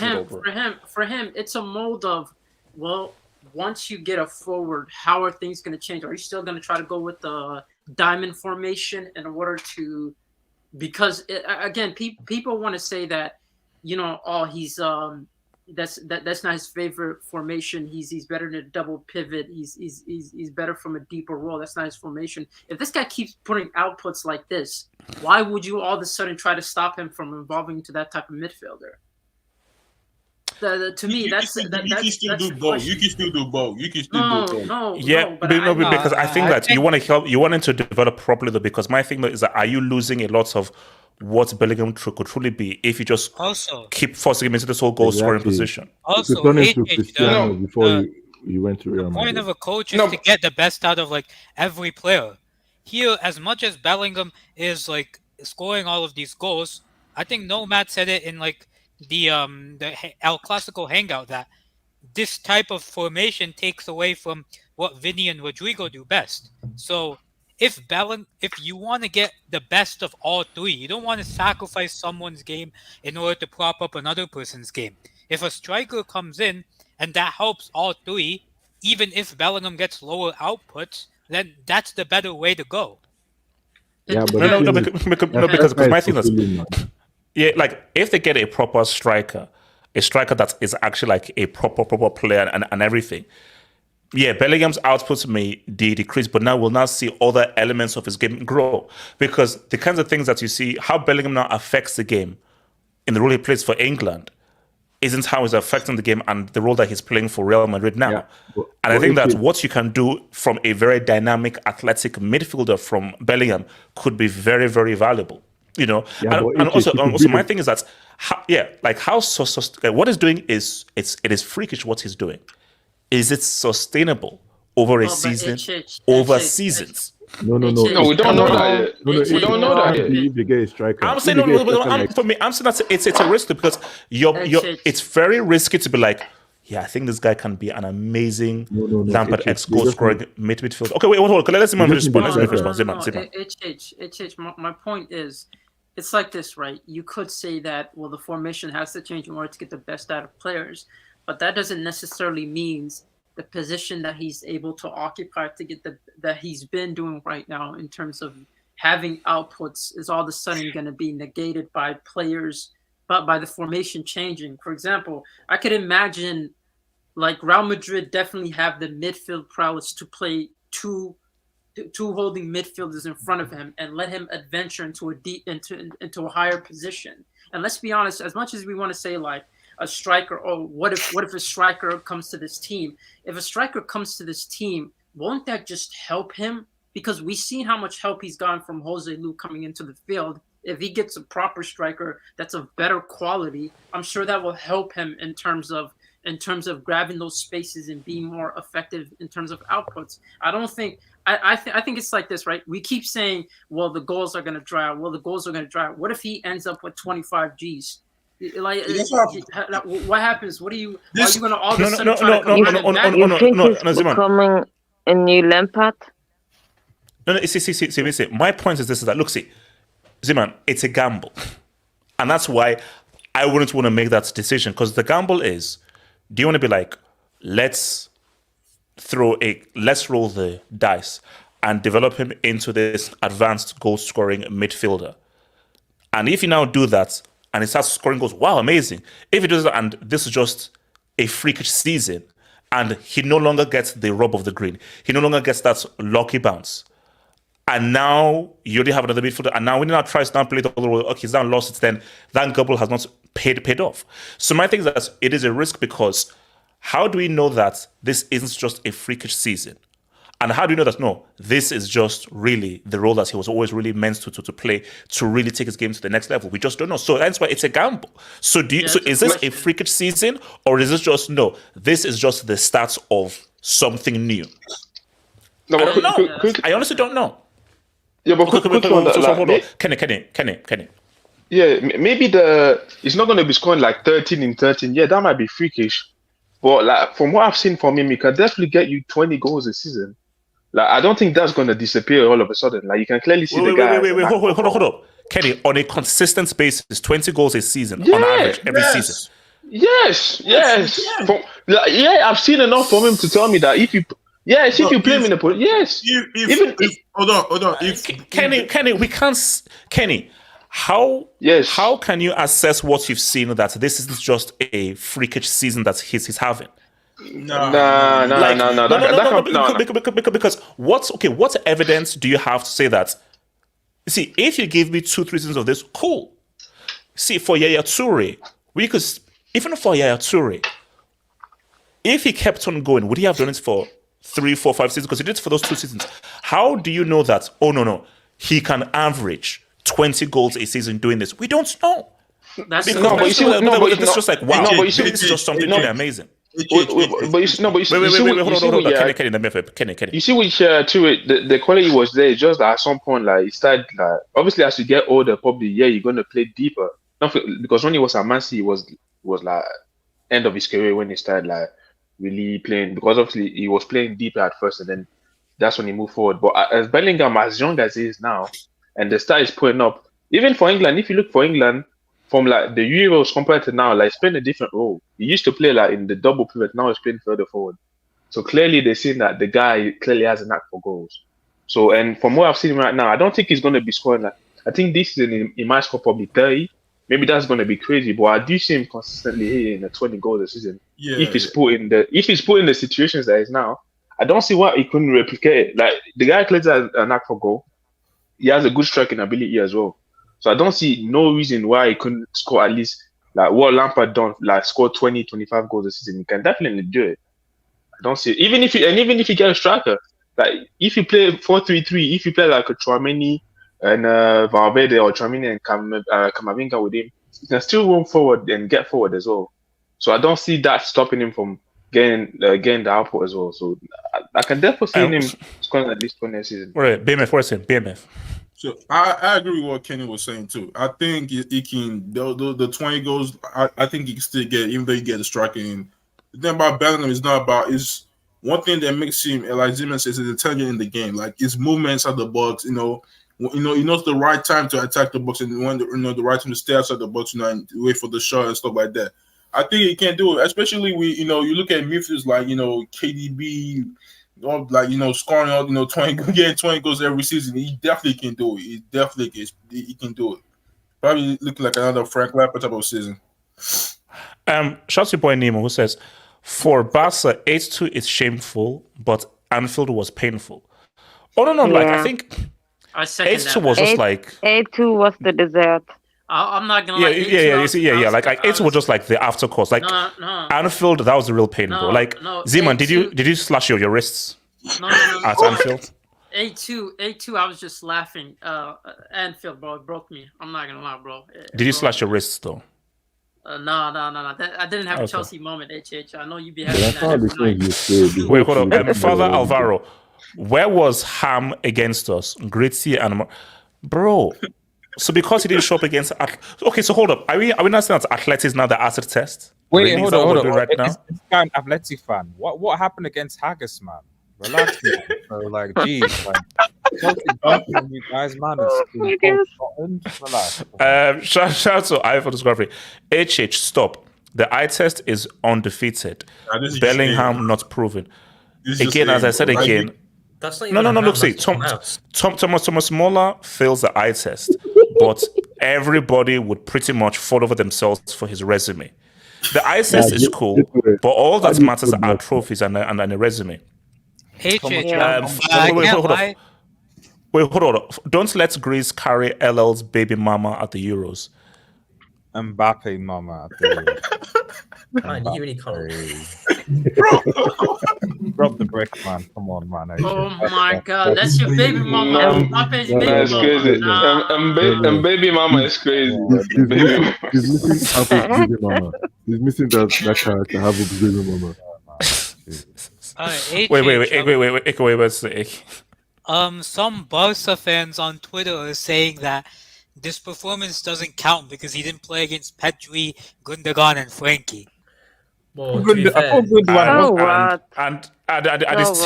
for him, it's a mold of, well, once you get a forward, how are things going to change? Are you still going to try to go with the diamond formation in order to? Because again, people want to say that, he's that's not his favorite formation. He's better than a double pivot. He's better from a deeper role. That's not his formation. If this guy keeps putting outputs like this, why would you all of a sudden try to stop him from evolving to that type of midfielder? To me, you can still do both. You can still do both. Because I think that you want to help. You want him to develop properly, though. Because my thing is that, are you losing a lot of what Bellingham could truly be if you just keep forcing him into this whole goal scoring position? Also, before you went to Real Madrid. The point of a coach is to get the best out of every player. Here, as much as Bellingham is scoring all of these goals, I think Nomad said it in the El Clasico Hangout that this type of formation takes away from what Vinny and Rodrigo do best. So if you want to get the best of all three, you don't want to sacrifice someone's game in order to prop up another person's game. If a striker comes in and that helps all three, even if Bellingham gets lower outputs, then that's the better way to go. Yeah, but because my thing is, if they get a proper striker, a striker that is actually a proper player and everything, Bellingham's outputs may decrease, but now we'll now see other elements of his game grow, because the kinds of things that you see, how Bellingham now affects the game in the role he plays for England isn't how he's affecting the game and the role that he's playing for Real Madrid now. And I think that what you can do from a very dynamic, athletic midfielder from Bellingham could be very, very valuable. Also my thing is that what he's doing is it is freakish what he's doing. Is it sustainable over a season, over seasons? No, we don't know that yet. We don't know that yet. If you get a striker, I'm saying I'm saying that it's a risk, because it's very risky to be I think this guy can be an amazing Lampard goal scoring midfielder. Okay, wait, hold on. Let's see my response. My point is, it's like this, right? You could say that, well, the formation has to change in order to get the best out of players, but that doesn't necessarily mean the position that he's able to occupy to get that he's been doing right now in terms of having outputs is all of a sudden going to be negated by players, but by the formation changing. For example, I could imagine Real Madrid definitely have the midfield prowess to play two holding midfielders in front of him and let him adventure into a higher position. And let's be honest, as much as we want to say a striker, what if a striker comes to this team? If a striker comes to this team, won't that just help him? Because we've seen how much help he's gotten from Jose Lu coming into the field. If he gets a proper striker that's of better quality, I'm sure that will help him in terms of grabbing those spaces and being more effective in terms of outputs. I think it's like this, right? We keep saying, well, the goals are going to dry out. What if he ends up with 25 Gs? What happens? Are you going to all of a sudden try to come back? You think he's becoming a new Lampard? No, see, my point is this, is that, look, see, Ziman, it's a gamble. And that's why I wouldn't want to make that decision, because the gamble is, do you want to be let's roll the dice and develop him into this advanced goal scoring midfielder? And if you now do that, and he starts scoring goals, wow, amazing. If he does that, and this is just a freakish season, and he no longer gets the rub of the green, he no longer gets that lucky bounce, and now you already have another midfielder, and now when he now tries to play the other role, okay, he's now lost it, then that gamble has not paid off. So my thing is that it is a risk because how do we know that this isn't just a freakish season? And how do you know that, no, this is just really the role that he was always really meant to play to really take his game to the next level? We just don't know. So that's why it's a gamble. So is this a freakish season, or is this just, no, this is just the start of something new? No, I don't know. I honestly don't know. Yeah, but hold on. Kenny. Yeah, maybe it's not going to be scoring like 13 in 13. Yeah, that might be freakish. But like from what I've seen from him, he can definitely get you 20 goals a season. Like, I don't think that's going to disappear all of a sudden. Like, you can clearly see the guy. Wait, hold up. Kenny, on a consistent basis, 20 goals a season on average every season. Yes. I've seen enough from him to tell me that if you play him in the pool, hold on. Kenny, we can't. Kenny, how can you assess what you've seen that this isn't just a freakish season that he's having? No. Because what evidence do you have to say that? See, if you give me 2-3 reasons of this, cool. See, for Yaya Toure, even for Yaya Toure, if he kept on going, would he have done it for 3, 4, 5 seasons? Because he did it for those 2 seasons. How do you know that? Oh no, he can average 20 goals a season doing this? We don't know. This is just like, wow, this is just something really amazing. Kenny. You see with Toure, the quality was there. It's just that at some point, like, it started, like, obviously as you get older, probably you're going to play deeper. Because when he was at Man City, was like end of his career when he started like really playing. Because obviously he was playing deeper at first, and then that's when he moved forward. But as Bellingham, as young as he is now, and the star is putting up, even for England, if you look for England. From like the Euros compared to now, like, he's playing a different role. He used to play like in the double pivot, now he's playing further forward. So clearly they're seeing that the guy clearly has a knack for goals. So, and from what I've seen right now, I don't think he's going to be scoring like, I think this season he might score probably 30. Maybe that's going to be crazy, but I do see him consistently hitting the 20 goals a season. If he's put in the situations that he's now, I don't see why he couldn't replicate it. Like, the guy clearly has a knack for goal. He has a good striking ability as well. So I don't see no reason why he couldn't score at least like what Lampard done, like score 20, 25 goals a season. He can definitely do it. I don't see it. Even if you get a striker, like if you play 4-3-3, if you play like a Tchouaméni and Valverde or Tchouaméni and Camavinga with him, he can still run forward and get forward as well. So I don't see that stopping him from getting the output as well. So I can definitely see him scoring at least 20 a season. Right, BMF. So I agree with what Kenny was saying too. I think he can the 20 goals. I think he can still get, even though he get the striking. The thing about Bellingham is not about is one thing that makes him, like Zeman says, is intelligent in the game. Like his movements at the box. He knows the right time to attack the box and when the right time to stay outside the box. And wait for the shot and stuff like that. I think he can do it, especially you look at midfielders like KDB. Scoring out, getting 20 goals every season. He definitely can do it. He can do it. Probably looking like another Frank Lampard type of season. Shout to boy Nemo who says, for Barca, 8-2 is shameful, but Anfield was painful. Oh no, like I think I second 8-2 was just like 8-2 was the dessert. I'm not gonna like 8-2 was just like the after course. Like no. Anfield, that was the real pain, bro. Like Zeman, did you slash your wrists? No. At Anfield? 8-2, I was just laughing. Anfield, bro, it broke me. I'm not gonna lie, bro. Did you slash your wrists though? No. I didn't have a Chelsea moment, HH. I know you be having that. Wait, hold on. Father Alvaro, where was Ham against us? Gritty and bro. So because he didn't show up against, okay. So hold up. Are we not saying that Atleti is now the acid test? Wait, really? hold on. Right now? It's an Atleti fan. What happened against Haggis, man? Relax, man. So like, geez, like, you guys, man. Relax. Shout out to I for discovery. HH, stop. The eye test is undefeated. Bellingham not proven. Again, as I said again. That's not No. Look, see, Thomas Muller fails the eye test, but everybody would pretty much fall over themselves for his resume. The eye test is cool, but all that matters are trophies and a resume. Wait, hold on. Don't let Greece carry LL's baby mama at the Euros. Mbappe, mama. I tell you. Man, you really can't. Drop the brick, man. Come on, man. Oh my God, that's your baby mama. No, Mbappe's no, baby it's mama. crazy. Nah. And baby mama is crazy. He's Baby missing, mama. he's missing Apple's baby mama. He's missing that character, Apple's baby mama. Wait. Some Barca fans on Twitter are saying that this performance doesn't count because he didn't play against Pedri, Gundogan, and Frankie. Well, to be fair, And it's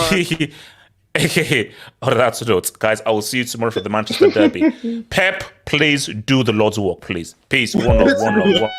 okay. On that note, guys, I will see you tomorrow for the Manchester Derby. Pep, please do the Lord's work, please. Peace. One love.